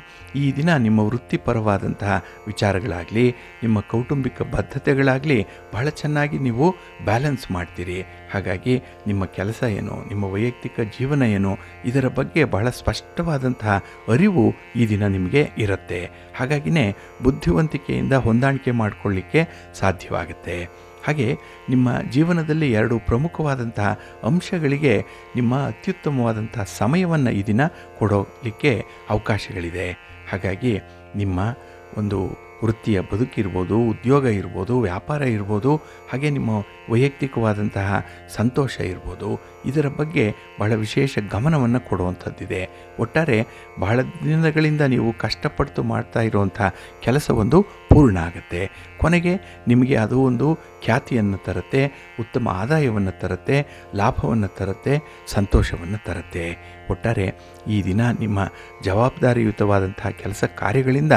Speaker 1: ಈ ದಿನ ನಿಮ್ಮ ವೃತ್ತಿಪರವಾದಂತಹ ವಿಚಾರಗಳಾಗಲಿ, ನಿಮ್ಮ ಕೌಟುಂಬಿಕ ಬದ್ಧತೆಗಳಾಗಲಿ ಬಹಳ ಚೆನ್ನಾಗಿ ನೀವು ಬ್ಯಾಲೆನ್ಸ್ ಮಾಡ್ತೀರಿ. ಹಾಗಾಗಿ ನಿಮ್ಮ ಕೆಲಸ ಏನು, ನಿಮ್ಮ ವೈಯಕ್ತಿಕ ಜೀವನ ಏನು, ಇದರ ಬಗ್ಗೆ ಬಹಳ ಸ್ಪಷ್ಟವಾದಂತಹ ಅರಿವು ಈ ದಿನ ನಿಮಗೆ ಇರುತ್ತೆ. ಹಾಗಾಗಿಯೇ ಬುದ್ಧಿವಂತಿಕೆಯಿಂದ ಹೊಂದಾಣಿಕೆ ಮಾಡಿಕೊಳ್ಳಿಕ್ಕೆ ಸಾಧ್ಯವಾಗುತ್ತೆ. ಹಾಗೆ ನಿಮ್ಮ ಜೀವನದಲ್ಲಿ 2 ಪ್ರಮುಖವಾದಂತಹ ಅಂಶಗಳಿಗೆ ನಿಮ್ಮ ಅತ್ಯುತ್ತಮವಾದಂತಹ ಸಮಯವನ್ನು ಈ ದಿನ ಕೊಡೋಲಿಕ್ಕೆ ಅವಕಾಶಗಳಿದೆ. ಹಾಗಾಗಿ ನಿಮ್ಮ ಒಂದು ವೃತ್ತಿಯ ಬದುಕಿರ್ಬೋದು, ಉದ್ಯೋಗ ಇರ್ಬೋದು, ವ್ಯಾಪಾರ ಇರ್ಬೋದು, ಹಾಗೆ ನಿಮ್ಮ ವೈಯಕ್ತಿಕವಾದಂತಹ ಸಂತೋಷ ಇರ್ಬೋದು, ಇದರ ಬಗ್ಗೆ ಬಹಳ ವಿಶೇಷ ಗಮನವನ್ನು ಕೊಡುವಂಥದ್ದಿದೆ. ಒಟ್ಟಾರೆ ಬಹಳ ದಿನಗಳಿಂದ ನೀವು ಕಷ್ಟಪಟ್ಟು ಮಾಡ್ತಾ ಇರುವಂಥ ಕೆಲಸವೊಂದು ಪೂರ್ಣ ಆಗುತ್ತೆ. ಕೊನೆಗೆ ನಿಮಗೆ ಅದು ಒಂದು ಖ್ಯಾತಿಯನ್ನು ತರುತ್ತೆ, ಉತ್ತಮ ಆದಾಯವನ್ನು ತರುತ್ತೆ, ಲಾಭವನ್ನು ತರುತ್ತೆ, ಸಂತೋಷವನ್ನು ತರುತ್ತೆ. ಒಟ್ಟಾರೆ ಈ ದಿನ ನಿಮ್ಮ ಜವಾಬ್ದಾರಿಯುತವಾದಂತಹ ಕೆಲಸ ಕಾರ್ಯಗಳಿಂದ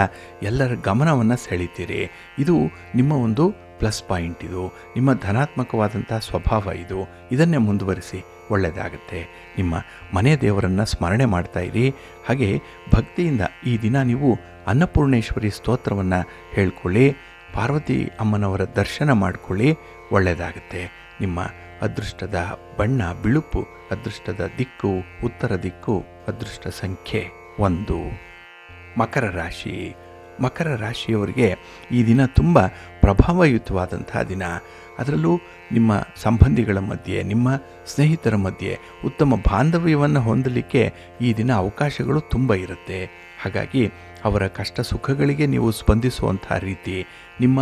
Speaker 1: ಎಲ್ಲರ ಗಮನವನ್ನು ಸೆಳೀತೀರಿ. ಇದು ನಿಮ್ಮ ಒಂದು ಪ್ಲಸ್ ಪಾಯಿಂಟ್. ಇದು ನಿಮ್ಮ ಧನಾತ್ಮಕವಾದಂಥ ಸ್ವಭಾವ. ಇದನ್ನೇ ಮುಂದುವರಿಸಿ, ಒಳ್ಳೆಯದಾಗುತ್ತೆ. ನಿಮ್ಮ ಮನೆ ದೇವರನ್ನು ಸ್ಮರಣೆ ಮಾಡ್ತಾಯಿರಿ. ಹಾಗೆ ಭಕ್ತಿಯಿಂದ ಈ ದಿನ ನೀವು ಅನ್ನಪೂರ್ಣೇಶ್ವರಿ ಸ್ತೋತ್ರವನ್ನು ಹೇಳ್ಕೊಳ್ಳಿ, ಪಾರ್ವತಿ ಅಮ್ಮನವರ ದರ್ಶನ ಮಾಡಿಕೊಳ್ಳಿ, ಒಳ್ಳೆಯದಾಗುತ್ತೆ. ನಿಮ್ಮ ಅದೃಷ್ಟದ ಬಣ್ಣ ಬಿಳುಪು, ಅದೃಷ್ಟದ ದಿಕ್ಕು ಉತ್ತರ ದಿಕ್ಕು, ಅದೃಷ್ಟ ಸಂಖ್ಯೆ 1. ಮಕರ ರಾಶಿ. ಮಕರ ರಾಶಿಯವರಿಗೆ ಈ ದಿನ ತುಂಬ ಪ್ರಭಾವಯುತವಾದಂತಹ ದಿನ. ಅದರಲ್ಲೂ ನಿಮ್ಮ ಸಂಬಂಧಿಗಳ ಮಧ್ಯೆ, ನಿಮ್ಮ ಸ್ನೇಹಿತರ ಮಧ್ಯೆ ಉತ್ತಮ ಬಾಂಧವ್ಯವನ್ನು ಹೊಂದಲಿಕ್ಕೆ ಈ ದಿನ ಅವಕಾಶಗಳು ತುಂಬ ಇರುತ್ತೆ. ಹಾಗಾಗಿ ಅವರ ಕಷ್ಟ ಸುಖಗಳಿಗೆ ನೀವು ಸ್ಪಂದಿಸುವಂಥ ರೀತಿ, ನಿಮ್ಮ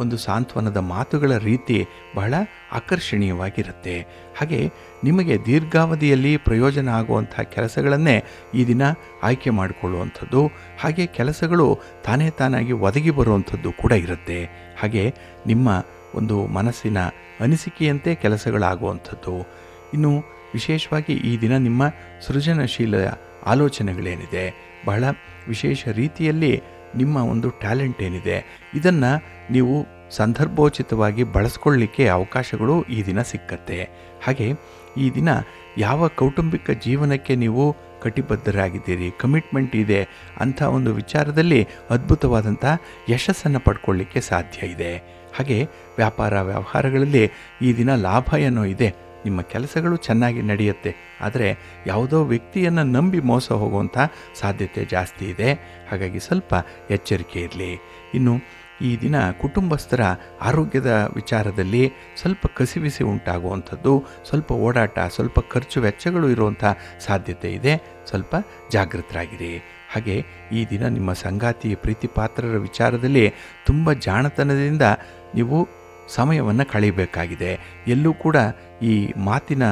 Speaker 1: ಒಂದು ಸಾಂತ್ವನದ ಮಾತುಗಳ ರೀತಿ ಬಹಳ ಆಕರ್ಷಣೀಯವಾಗಿರುತ್ತೆ. ಹಾಗೆ ನಿಮಗೆ ದೀರ್ಘಾವಧಿಯಲ್ಲಿ ಪ್ರಯೋಜನ ಆಗುವಂಥ ಕೆಲಸಗಳನ್ನೇ ಈ ದಿನ ಆಯ್ಕೆ ಮಾಡಿಕೊಳ್ಳುವಂಥದ್ದು, ಹಾಗೆ ಕೆಲಸಗಳು ತಾನೇ ತಾನಾಗಿ ಒದಗಿ ಬರುವಂಥದ್ದು ಕೂಡ ಇರುತ್ತೆ. ಹಾಗೆ ನಿಮ್ಮ ಒಂದು ಮನಸ್ಸಿನ ಅನಿಸಿಕೆಯಂತೆ ಕೆಲಸಗಳಾಗುವಂಥದ್ದು. ಇನ್ನು ವಿಶೇಷವಾಗಿ ಈ ದಿನ ನಿಮ್ಮ ಸೃಜನಶೀಲ ಆಲೋಚನೆಗಳೇನಿದೆ, ಬಹಳ ವಿಶೇಷ ರೀತಿಯಲ್ಲಿ ನಿಮ್ಮ ಒಂದು ಟ್ಯಾಲೆಂಟ್ ಏನಿದೆ, ಇದನ್ನು ನೀವು ಸಂದರ್ಭೋಚಿತವಾಗಿ ಬಳಸ್ಕೊಳ್ಳಿಕ್ಕೆ ಅವಕಾಶಗಳು ಈ ದಿನ ಸಿಕ್ಕತ್ತೆ. ಹಾಗೆ ಈ ದಿನ ಯಾವ ಕೌಟುಂಬಿಕ ಜೀವನಕ್ಕೆ ನೀವು ಕಟಿಬದ್ಧರಾಗಿದ್ದೀರಿ, ಕಮಿಟ್ಮೆಂಟ್ ಇದೆ ಅಂಥ ಒಂದು ವಿಚಾರದಲ್ಲಿ ಅದ್ಭುತವಾದಂಥ ಯಶಸ್ಸನ್ನು ಪಡ್ಕೊಳ್ಳಿಕ್ಕೆ ಸಾಧ್ಯ ಇದೆ. ಹಾಗೆ ವ್ಯಾಪಾರ ವ್ಯವಹಾರಗಳಲ್ಲಿ ಈ ದಿನ ಲಾಭ ಏನೋ ಇದೆ, ನಿಮ್ಮ ಕೆಲಸಗಳು ಚೆನ್ನಾಗಿ ನಡೆಯುತ್ತೆ. ಆದರೆ ಯಾವುದೋ ವ್ಯಕ್ತಿಯನ್ನು ನಂಬಿ ಮೋಸ ಹೋಗುವಂಥ ಸಾಧ್ಯತೆ ಜಾಸ್ತಿ ಇದೆ. ಹಾಗಾಗಿ ಸ್ವಲ್ಪ ಎಚ್ಚರಿಕೆ ಇರಲಿ. ಇನ್ನು ಈ ದಿನ ಕುಟುಂಬಸ್ಥರ ಆರೋಗ್ಯದ ವಿಚಾರದಲ್ಲಿ ಸ್ವಲ್ಪ ಕಸಿವಿಸಿ ಉಂಟಾಗುವಂಥದ್ದು, ಸ್ವಲ್ಪ ಓಡಾಟ, ಸ್ವಲ್ಪ ಖರ್ಚು ವೆಚ್ಚಗಳು ಇರುವಂಥ ಸಾಧ್ಯತೆ ಇದೆ. ಸ್ವಲ್ಪ ಜಾಗೃತರಾಗಿರಿ. ಹಾಗೆ ಈ ದಿನ ನಿಮ್ಮ ಸಂಗಾತಿ ಪ್ರೀತಿ ಪಾತ್ರರ ವಿಚಾರದಲ್ಲಿ ತುಂಬ ಜಾಣತನದಿಂದ ನೀವು ಸಮಯವನ್ನು ಕಳೀಬೇಕಾಗಿದೆ. ಎಲ್ಲೂ ಕೂಡ ಈ ಮಾತಿನ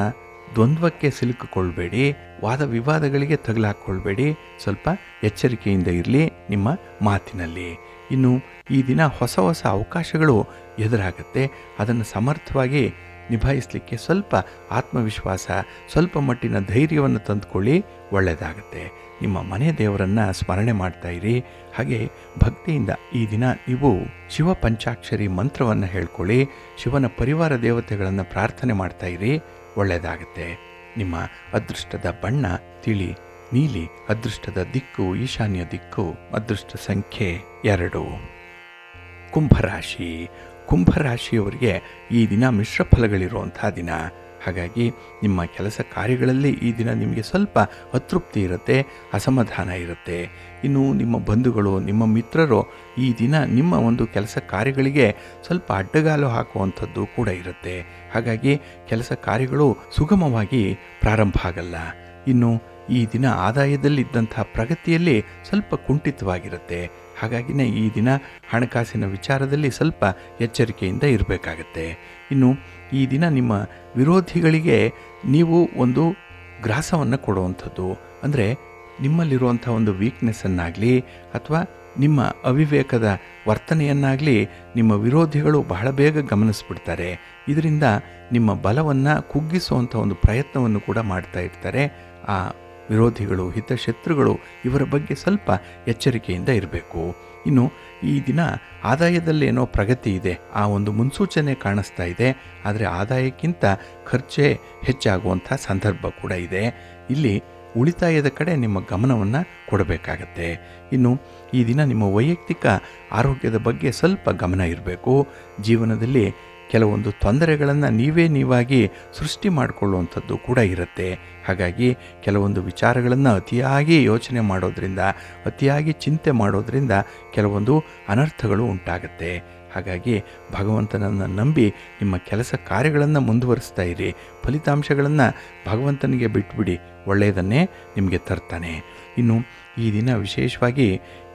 Speaker 1: ದ್ವಂದ್ವಕ್ಕೆ ಸಿಲುಕಿಕೊಳ್ಬೇಡಿ, ವಾದ ವಿವಾದಗಳಿಗೆ ತಗಲಾಕೊಳ್ಬೇಡಿ. ಸ್ವಲ್ಪ ಎಚ್ಚರಿಕೆಯಿಂದ ಇರಲಿ ನಿಮ್ಮ ಮಾತಿನಲ್ಲಿ. ಇನ್ನು ಈ ದಿನ ಹೊಸ ಹೊಸ ಅವಕಾಶಗಳು ಎದುರಾಗುತ್ತೆ. ಅದನ್ನು ಸಮರ್ಥವಾಗಿ ನಿಭಾಯಿಸಲಿಕ್ಕೆ ಸ್ವಲ್ಪ ಆತ್ಮವಿಶ್ವಾಸ, ಸ್ವಲ್ಪ ಮಟ್ಟಿನ ಧೈರ್ಯವನ್ನು ತಂದುಕೊಳ್ಳಿ, ಒಳ್ಳೆಯದಾಗುತ್ತೆ. ನಿಮ್ಮ ಮನೆ ದೇವರನ್ನು ಸ್ಮರಣೆ ಮಾಡ್ತಾ ಇರಿ. ಹಾಗೆ ಭಕ್ತಿಯಿಂದ ಈ ದಿನ ನೀವು ಶಿವ ಪಂಚಾಕ್ಷರಿ ಮಂತ್ರವನ್ನು ಹೇಳ್ಕೊಳ್ಳಿ, ಶಿವನ ಪರಿವಾರ ದೇವತೆಗಳನ್ನು ಪ್ರಾರ್ಥನೆ ಮಾಡ್ತಾ ಇರಿ, ಒಳ್ಳೆಯದಾಗುತ್ತೆ. ನಿಮ್ಮ ಅದೃಷ್ಟದ ಬಣ್ಣ ತಿಳಿ ನೀಲಿ, ಅದೃಷ್ಟದ ದಿಕ್ಕು ಈಶಾನ್ಯ ದಿಕ್ಕು, ಅದೃಷ್ಟ ಸಂಖ್ಯೆ 2. ಕುಂಭರಾಶಿ. ಕುಂಭರಾಶಿಯವರಿಗೆ ಈ ದಿನ ಮಿಶ್ರ ಫಲಗಳಿರುವಂಥ ದಿನ. ಹಾಗಾಗಿ ನಿಮ್ಮ ಕೆಲಸ ಕಾರ್ಯಗಳಲ್ಲಿ ಈ ದಿನ ನಿಮಗೆ ಸ್ವಲ್ಪ ಅತೃಪ್ತಿ ಇರುತ್ತೆ, ಅಸಮಾಧಾನ ಇರುತ್ತೆ. ಇನ್ನು ನಿಮ್ಮ ಬಂಧುಗಳು, ನಿಮ್ಮ ಮಿತ್ರರು ಈ ದಿನ ನಿಮ್ಮ ಒಂದು ಕೆಲಸ ಕಾರ್ಯಗಳಿಗೆ ಸ್ವಲ್ಪ ಅಡ್ಡಗಾಲು ಹಾಕುವಂಥದ್ದು ಕೂಡ ಇರುತ್ತೆ. ಹಾಗಾಗಿ ಕೆಲಸ ಕಾರ್ಯಗಳು ಸುಗಮವಾಗಿ ಪ್ರಾರಂಭ ಆಗಲ್ಲ. ಇನ್ನು ಈ ದಿನ ಆದಾಯದಲ್ಲಿದ್ದಂಥ ಪ್ರಗತಿಯಲ್ಲಿ ಸ್ವಲ್ಪ ಕುಂಠಿತವಾಗಿರುತ್ತೆ. ಹಾಗಾಗಿನೇ ಈ ದಿನ ಹಣಕಾಸಿನ ವಿಚಾರದಲ್ಲಿ ಸ್ವಲ್ಪ ಎಚ್ಚರಿಕೆಯಿಂದ ಇರಬೇಕಾಗತ್ತೆ. ಇನ್ನು ಈ ದಿನ ನಿಮ್ಮ ವಿರೋಧಿಗಳಿಗೆ ನೀವು ಒಂದು ಗ್ರಾಸವನ್ನು ಕೊಡುವಂಥದ್ದು, ಅಂದರೆ ನಿಮ್ಮಲ್ಲಿರುವಂಥ ಒಂದು ವೀಕ್ನೆಸ್ಸನ್ನಾಗಲಿ ಅಥವಾ ನಿಮ್ಮ ಅವಿವೇಕದ ವರ್ತನೆಯನ್ನಾಗಲಿ ನಿಮ್ಮ ವಿರೋಧಿಗಳು ಬಹಳ ಬೇಗ ಗಮನಿಸ್ಬಿಡ್ತಾರೆ. ಇದರಿಂದ ನಿಮ್ಮ ಬಲವನ್ನು ಕುಗ್ಗಿಸುವಂಥ ಒಂದು ಪ್ರಯತ್ನವನ್ನು ಕೂಡ ಮಾಡ್ತಾ ಇರ್ತಾರೆ. ಆ ವಿರೋಧಿಗಳು, ಹಿತಶತ್ರುಗಳು, ಇವರ ಬಗ್ಗೆ ಸ್ವಲ್ಪ ಎಚ್ಚರಿಕೆಯಿಂದ ಇರಬೇಕು. ಇನ್ನು ಈ ದಿನ ಆದಾಯದಲ್ಲೇನೋ ಪ್ರಗತಿ ಇದೆ, ಆ ಒಂದು ಮುನ್ಸೂಚನೆ ಕಾಣಿಸ್ತಾ ಇದೆ. ಆದರೆ ಆದಾಯಕ್ಕಿಂತ ಖರ್ಚೇ ಹೆಚ್ಚಾಗುವಂಥ ಸಂದರ್ಭ ಕೂಡ ಇದೆ. ಇಲ್ಲಿ ಉಳಿತಾಯದ ಕಡೆ ನಿಮ್ಮ ಗಮನವನ್ನು ಕೊಡಬೇಕಾಗತ್ತೆ. ಇನ್ನು ಈ ದಿನ ನಿಮ್ಮ ವೈಯಕ್ತಿಕ ಆರೋಗ್ಯದ ಬಗ್ಗೆ ಸ್ವಲ್ಪ ಗಮನ ಇರಬೇಕು. ಜೀವನದಲ್ಲಿ ಕೆಲವೊಂದು ತೊಂದರೆಗಳನ್ನು ನೀವಾಗಿ ಸೃಷ್ಟಿ ಮಾಡಿಕೊಳ್ಳುವಂಥದ್ದು ಕೂಡ ಇರುತ್ತೆ. ಹಾಗಾಗಿ ಕೆಲವೊಂದು ವಿಚಾರಗಳನ್ನು ಅತಿಯಾಗಿ ಯೋಚನೆ ಮಾಡೋದ್ರಿಂದ, ಅತಿಯಾಗಿ ಚಿಂತೆ ಮಾಡೋದ್ರಿಂದ ಕೆಲವೊಂದು ಅನರ್ಥಗಳು ಉಂಟಾಗುತ್ತೆ. ಹಾಗಾಗಿ ಭಗವಂತನನ್ನು ನಂಬಿ ನಿಮ್ಮ ಕೆಲಸ ಕಾರ್ಯಗಳನ್ನು ಮುಂದುವರಿಸ್ತಾ ಇರಿ. ಫಲಿತಾಂಶಗಳನ್ನು ಭಗವಂತನಿಗೆ ಬಿಟ್ಬಿಡಿ, ಒಳ್ಳೆಯದನ್ನೇ ನಿಮಗೆ ತರ್ತಾನೆ. ಇನ್ನು ಈ ದಿನ ವಿಶೇಷವಾಗಿ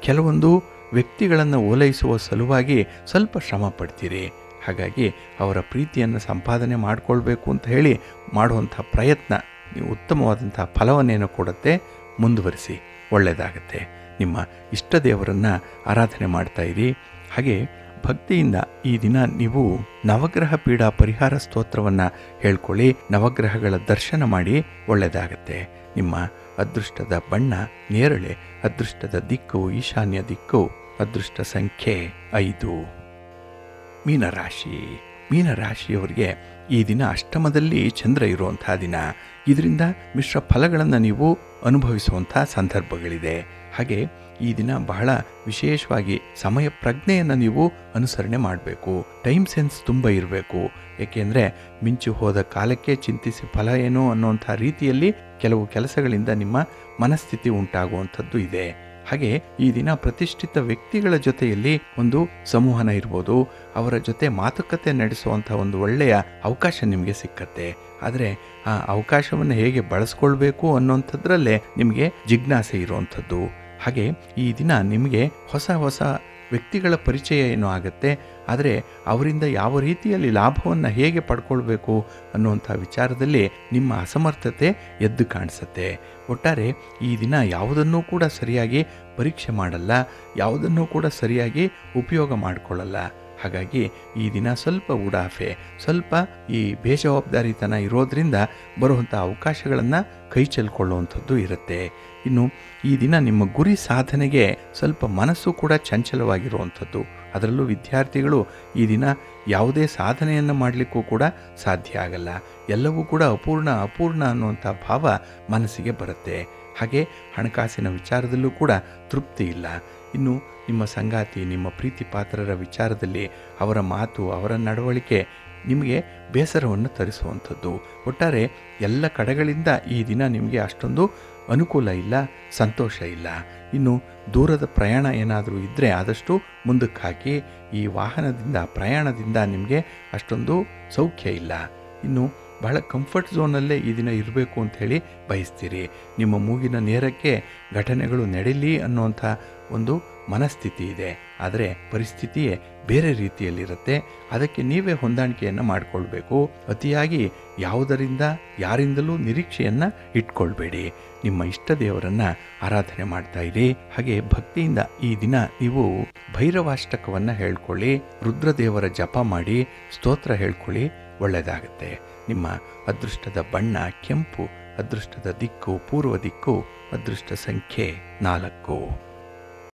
Speaker 1: ಕೆಲವೊಂದು ವ್ಯಕ್ತಿಗಳನ್ನು ಓಲೈಸುವ ಸಲುವಾಗಿ ಸ್ವಲ್ಪ ಶ್ರಮ ಪಡ್ತೀರಿ. ಹಾಗಾಗಿ ಅವರ ಪ್ರೀತಿಯನ್ನು ಸಂಪಾದನೆ ಮಾಡಿಕೊಳ್ಬೇಕು ಅಂತ ಹೇಳಿ ಮಾಡುವಂಥ ಪ್ರಯತ್ನ ನೀವು ಉತ್ತಮವಾದಂಥ ಫಲವನ್ನೇನೋ ಕೊಡುತ್ತೆ. ಮುಂದುವರಿಸಿ, ಒಳ್ಳೆಯದಾಗತ್ತೆ. ನಿಮ್ಮ ಇಷ್ಟ ದೇವರನ್ನು ಆರಾಧನೆ ಮಾಡ್ತಾ ಇರಿ. ಹಾಗೆ ಭಕ್ತಿಯಿಂದ ಈ ದಿನ ನೀವು ನವಗ್ರಹ ಪೀಡಾ ಪರಿಹಾರ ಸ್ತೋತ್ರವನ್ನು ಹೇಳ್ಕೊಳ್ಳಿ, ನವಗ್ರಹಗಳ ದರ್ಶನ ಮಾಡಿ, ಒಳ್ಳೆಯದಾಗತ್ತೆ. ನಿಮ್ಮ ಅದೃಷ್ಟದ ಬಣ್ಣ ನೇರಳೆ, ಅದೃಷ್ಟದ ದಿಕ್ಕು ಈಶಾನ್ಯ ದಿಕ್ಕು, ಅದೃಷ್ಟ ಸಂಖ್ಯೆ 5. ಮೀನರಾಶಿ. ಮೀನರಾಶಿಯವರಿಗೆ ಈ ದಿನ ಅಷ್ಟಮದಲ್ಲಿ ಚಂದ್ರ ಇರುವಂಥ ದಿನ. ಇದರಿಂದ ಮಿಶ್ರ ಫಲಗಳನ್ನು ನೀವು ಅನುಭವಿಸುವಂಥ ಸಂದರ್ಭಗಳಿದೆ. ಹಾಗೆ ಈ ದಿನ ಬಹಳ ವಿಶೇಷವಾಗಿ ಸಮಯ ಪ್ರಜ್ಞೆಯನ್ನು ನೀವು ಅನುಸರಣೆ ಮಾಡಬೇಕು. ಟೈಮ್ ಸೆನ್ಸ್ ತುಂಬ ಇರಬೇಕು. ಏಕೆಂದರೆ ಮಿಂಚು ಹೋದ ಕಾಲಕ್ಕೆ ಚಿಂತಿಸಿ ಫಲ ಏನು ಅನ್ನುವಂಥ ರೀತಿಯಲ್ಲಿ ಕೆಲವು ಕೆಲಸಗಳಿಂದ ನಿಮ್ಮ ಮನಸ್ಥಿತಿ ಉಂಟಾಗುವಂಥದ್ದು ಇದೆ. ಹಾಗೆ ಈ ದಿನ ಪ್ರತಿಷ್ಠಿತ ವ್ಯಕ್ತಿಗಳ ಜೊತೆಯಲ್ಲಿ ಒಂದು ಸಂವಹನ ಇರ್ಬೋದು, ಅವರ ಜೊತೆ ಮಾತುಕತೆ ನಡೆಸುವಂಥ ಒಂದು ಒಳ್ಳೆಯ ಅವಕಾಶ ನಿಮಗೆ ಸಿಕ್ಕತ್ತೆ. ಆದರೆ ಆ ಅವಕಾಶವನ್ನು ಹೇಗೆ ಬಳಸ್ಕೊಳ್ಬೇಕು ಅನ್ನೋಂಥದ್ರಲ್ಲೇ ನಿಮಗೆ ಜಿಜ್ಞಾಸೆ ಇರುವಂಥದ್ದು. ಹಾಗೆ ಈ ದಿನ ನಿಮಗೆ ಹೊಸ ಹೊಸ ವ್ಯಕ್ತಿಗಳ ಪರಿಚಯ ಏನೋ ಆಗುತ್ತೆ. ಆದರೆ ಅವರಿಂದ ಯಾವ ರೀತಿಯಲ್ಲಿ ಲಾಭವನ್ನು ಹೇಗೆ ಪಡ್ಕೊಳ್ಬೇಕು ಅನ್ನುವಂಥ ವಿಚಾರದಲ್ಲಿ ನಿಮ್ಮ ಅಸಮರ್ಥತೆ ಎದ್ದು ಕಾಣಿಸುತ್ತೆ. ಒಟ್ಟಾರೆ ಈ ದಿನ ಯಾವುದನ್ನೂ ಕೂಡ ಸರಿಯಾಗಿ ಪರೀಕ್ಷೆ ಮಾಡಲ್ಲ, ಯಾವುದನ್ನೂ ಕೂಡ ಸರಿಯಾಗಿ ಉಪಯೋಗ ಮಾಡಿಕೊಳ್ಳಲ್ಲ. ಹಾಗಾಗಿ ಈ ದಿನ ಸ್ವಲ್ಪ ಉಡಾಫೆ, ಸ್ವಲ್ಪ ಈ ಬೇಜವಾಬ್ದಾರಿತನ ಇರೋದರಿಂದ ಬರುವಂಥ ಅವಕಾಶಗಳನ್ನು ಕೈ ಚೆಲ್ಕೊಳ್ಳುವಂಥದ್ದು ಇರುತ್ತೆ. ಇನ್ನು ಈ ದಿನ ನಿಮ್ಮ ಗುರಿ ಸಾಧನೆಗೆ ಸ್ವಲ್ಪ ಮನಸ್ಸು ಕೂಡ ಚಂಚಲವಾಗಿರುವಂಥದ್ದು. ಅದರಲ್ಲೂ ವಿದ್ಯಾರ್ಥಿಗಳು ಈ ದಿನ ಯಾವುದೇ ಸಾಧನೆಯನ್ನು ಮಾಡಲಿಕ್ಕೂ ಕೂಡ ಸಾಧ್ಯ ಆಗಲ್ಲ. ಎಲ್ಲವೂ ಕೂಡ ಅಪೂರ್ಣ ಅನ್ನುವಂಥ ಭಾವ ಮನಸ್ಸಿಗೆ ಬರುತ್ತೆ. ಹಾಗೆ ಹಣಕಾಸಿನ ವಿಚಾರದಲ್ಲೂ ಕೂಡ ತೃಪ್ತಿ ಇಲ್ಲ. ಇನ್ನು ನಿಮ್ಮ ಸಂಗಾತಿ, ನಿಮ್ಮ ಪ್ರೀತಿ ಪಾತ್ರರ ವಿಚಾರದಲ್ಲಿ ಅವರ ಮಾತು, ಅವರ ನಡವಳಿಕೆ ನಿಮಗೆ ಬೇಸರವನ್ನು ತರಿಸುವಂಥದ್ದು. ಒಟ್ಟಾರೆ ಎಲ್ಲ ಕಡೆಗಳಿಂದ ಈ ದಿನ ನಿಮಗೆ ಅಷ್ಟೊಂದು ಅನುಕೂಲ ಇಲ್ಲ, ಸಂತೋಷ ಇಲ್ಲ. ಇನ್ನು ದೂರದ ಪ್ರಯಾಣ ಏನಾದರೂ ಇದ್ದರೆ ಆದಷ್ಟು ಮುಂದಕ್ಕೆ ಹಾಕಿ. ಈ ವಾಹನದಿಂದ ಪ್ರಯಾಣದಿಂದ ನಿಮಗೆ ಅಷ್ಟೊಂದು ಸೌಖ್ಯ ಇಲ್ಲ. ಇನ್ನು ಬಹಳ ಕಂಫರ್ಟ್ ಝೋನಲ್ಲೇ ಈ ದಿನ ಇರಬೇಕು ಅಂಥೇಳಿ ಬಯಸ್ತೀರಿ. ನಿಮ್ಮ ಮೂಗಿನ ನೇರಕ್ಕೆ ಘಟನೆಗಳು ನಡೀಲಿ ಅನ್ನುವಂಥ ಒಂದು ಮನಸ್ಥಿತಿ ಇದೆ. ಆದರೆ ಪರಿಸ್ಥಿತಿಯೇ ಬೇರೆ ರೀತಿಯಲ್ಲಿರುತ್ತೆ. ಅದಕ್ಕೆ ನೀವೇ ಹೊಂದಾಣಿಕೆಯನ್ನು ಮಾಡಿಕೊಳ್ಬೇಕು. ಅತಿಯಾಗಿ ಯಾವುದರಿಂದ ಯಾರಿಂದಲೂ ನಿರೀಕ್ಷೆಯನ್ನು ಇಟ್ಕೊಳ್ಬೇಡಿ. ನಿಮ್ಮ ಇಷ್ಟ ದೇವರನ್ನು ಆರಾಧನೆ ಮಾಡ್ತಾ ಇರಿ. ಹಾಗೆ ಭಕ್ತಿಯಿಂದ ಈ ದಿನ ನೀವು ಭೈರವಾಷ್ಟಕವನ್ನು ಹೇಳ್ಕೊಳ್ಳಿ, ರುದ್ರದೇವರ ಜಪ ಮಾಡಿ, ಸ್ತೋತ್ರ ಹೇಳ್ಕೊಳ್ಳಿ, ಒಳ್ಳೆಯದಾಗುತ್ತೆ. ನಿಮ್ಮ ಅದೃಷ್ಟದ ಬಣ್ಣ ಕೆಂಪು, ಅದೃಷ್ಟದ ದಿಕ್ಕು ಪೂರ್ವ ದಿಕ್ಕು, ಅದೃಷ್ಟ ಸಂಖ್ಯೆ 4.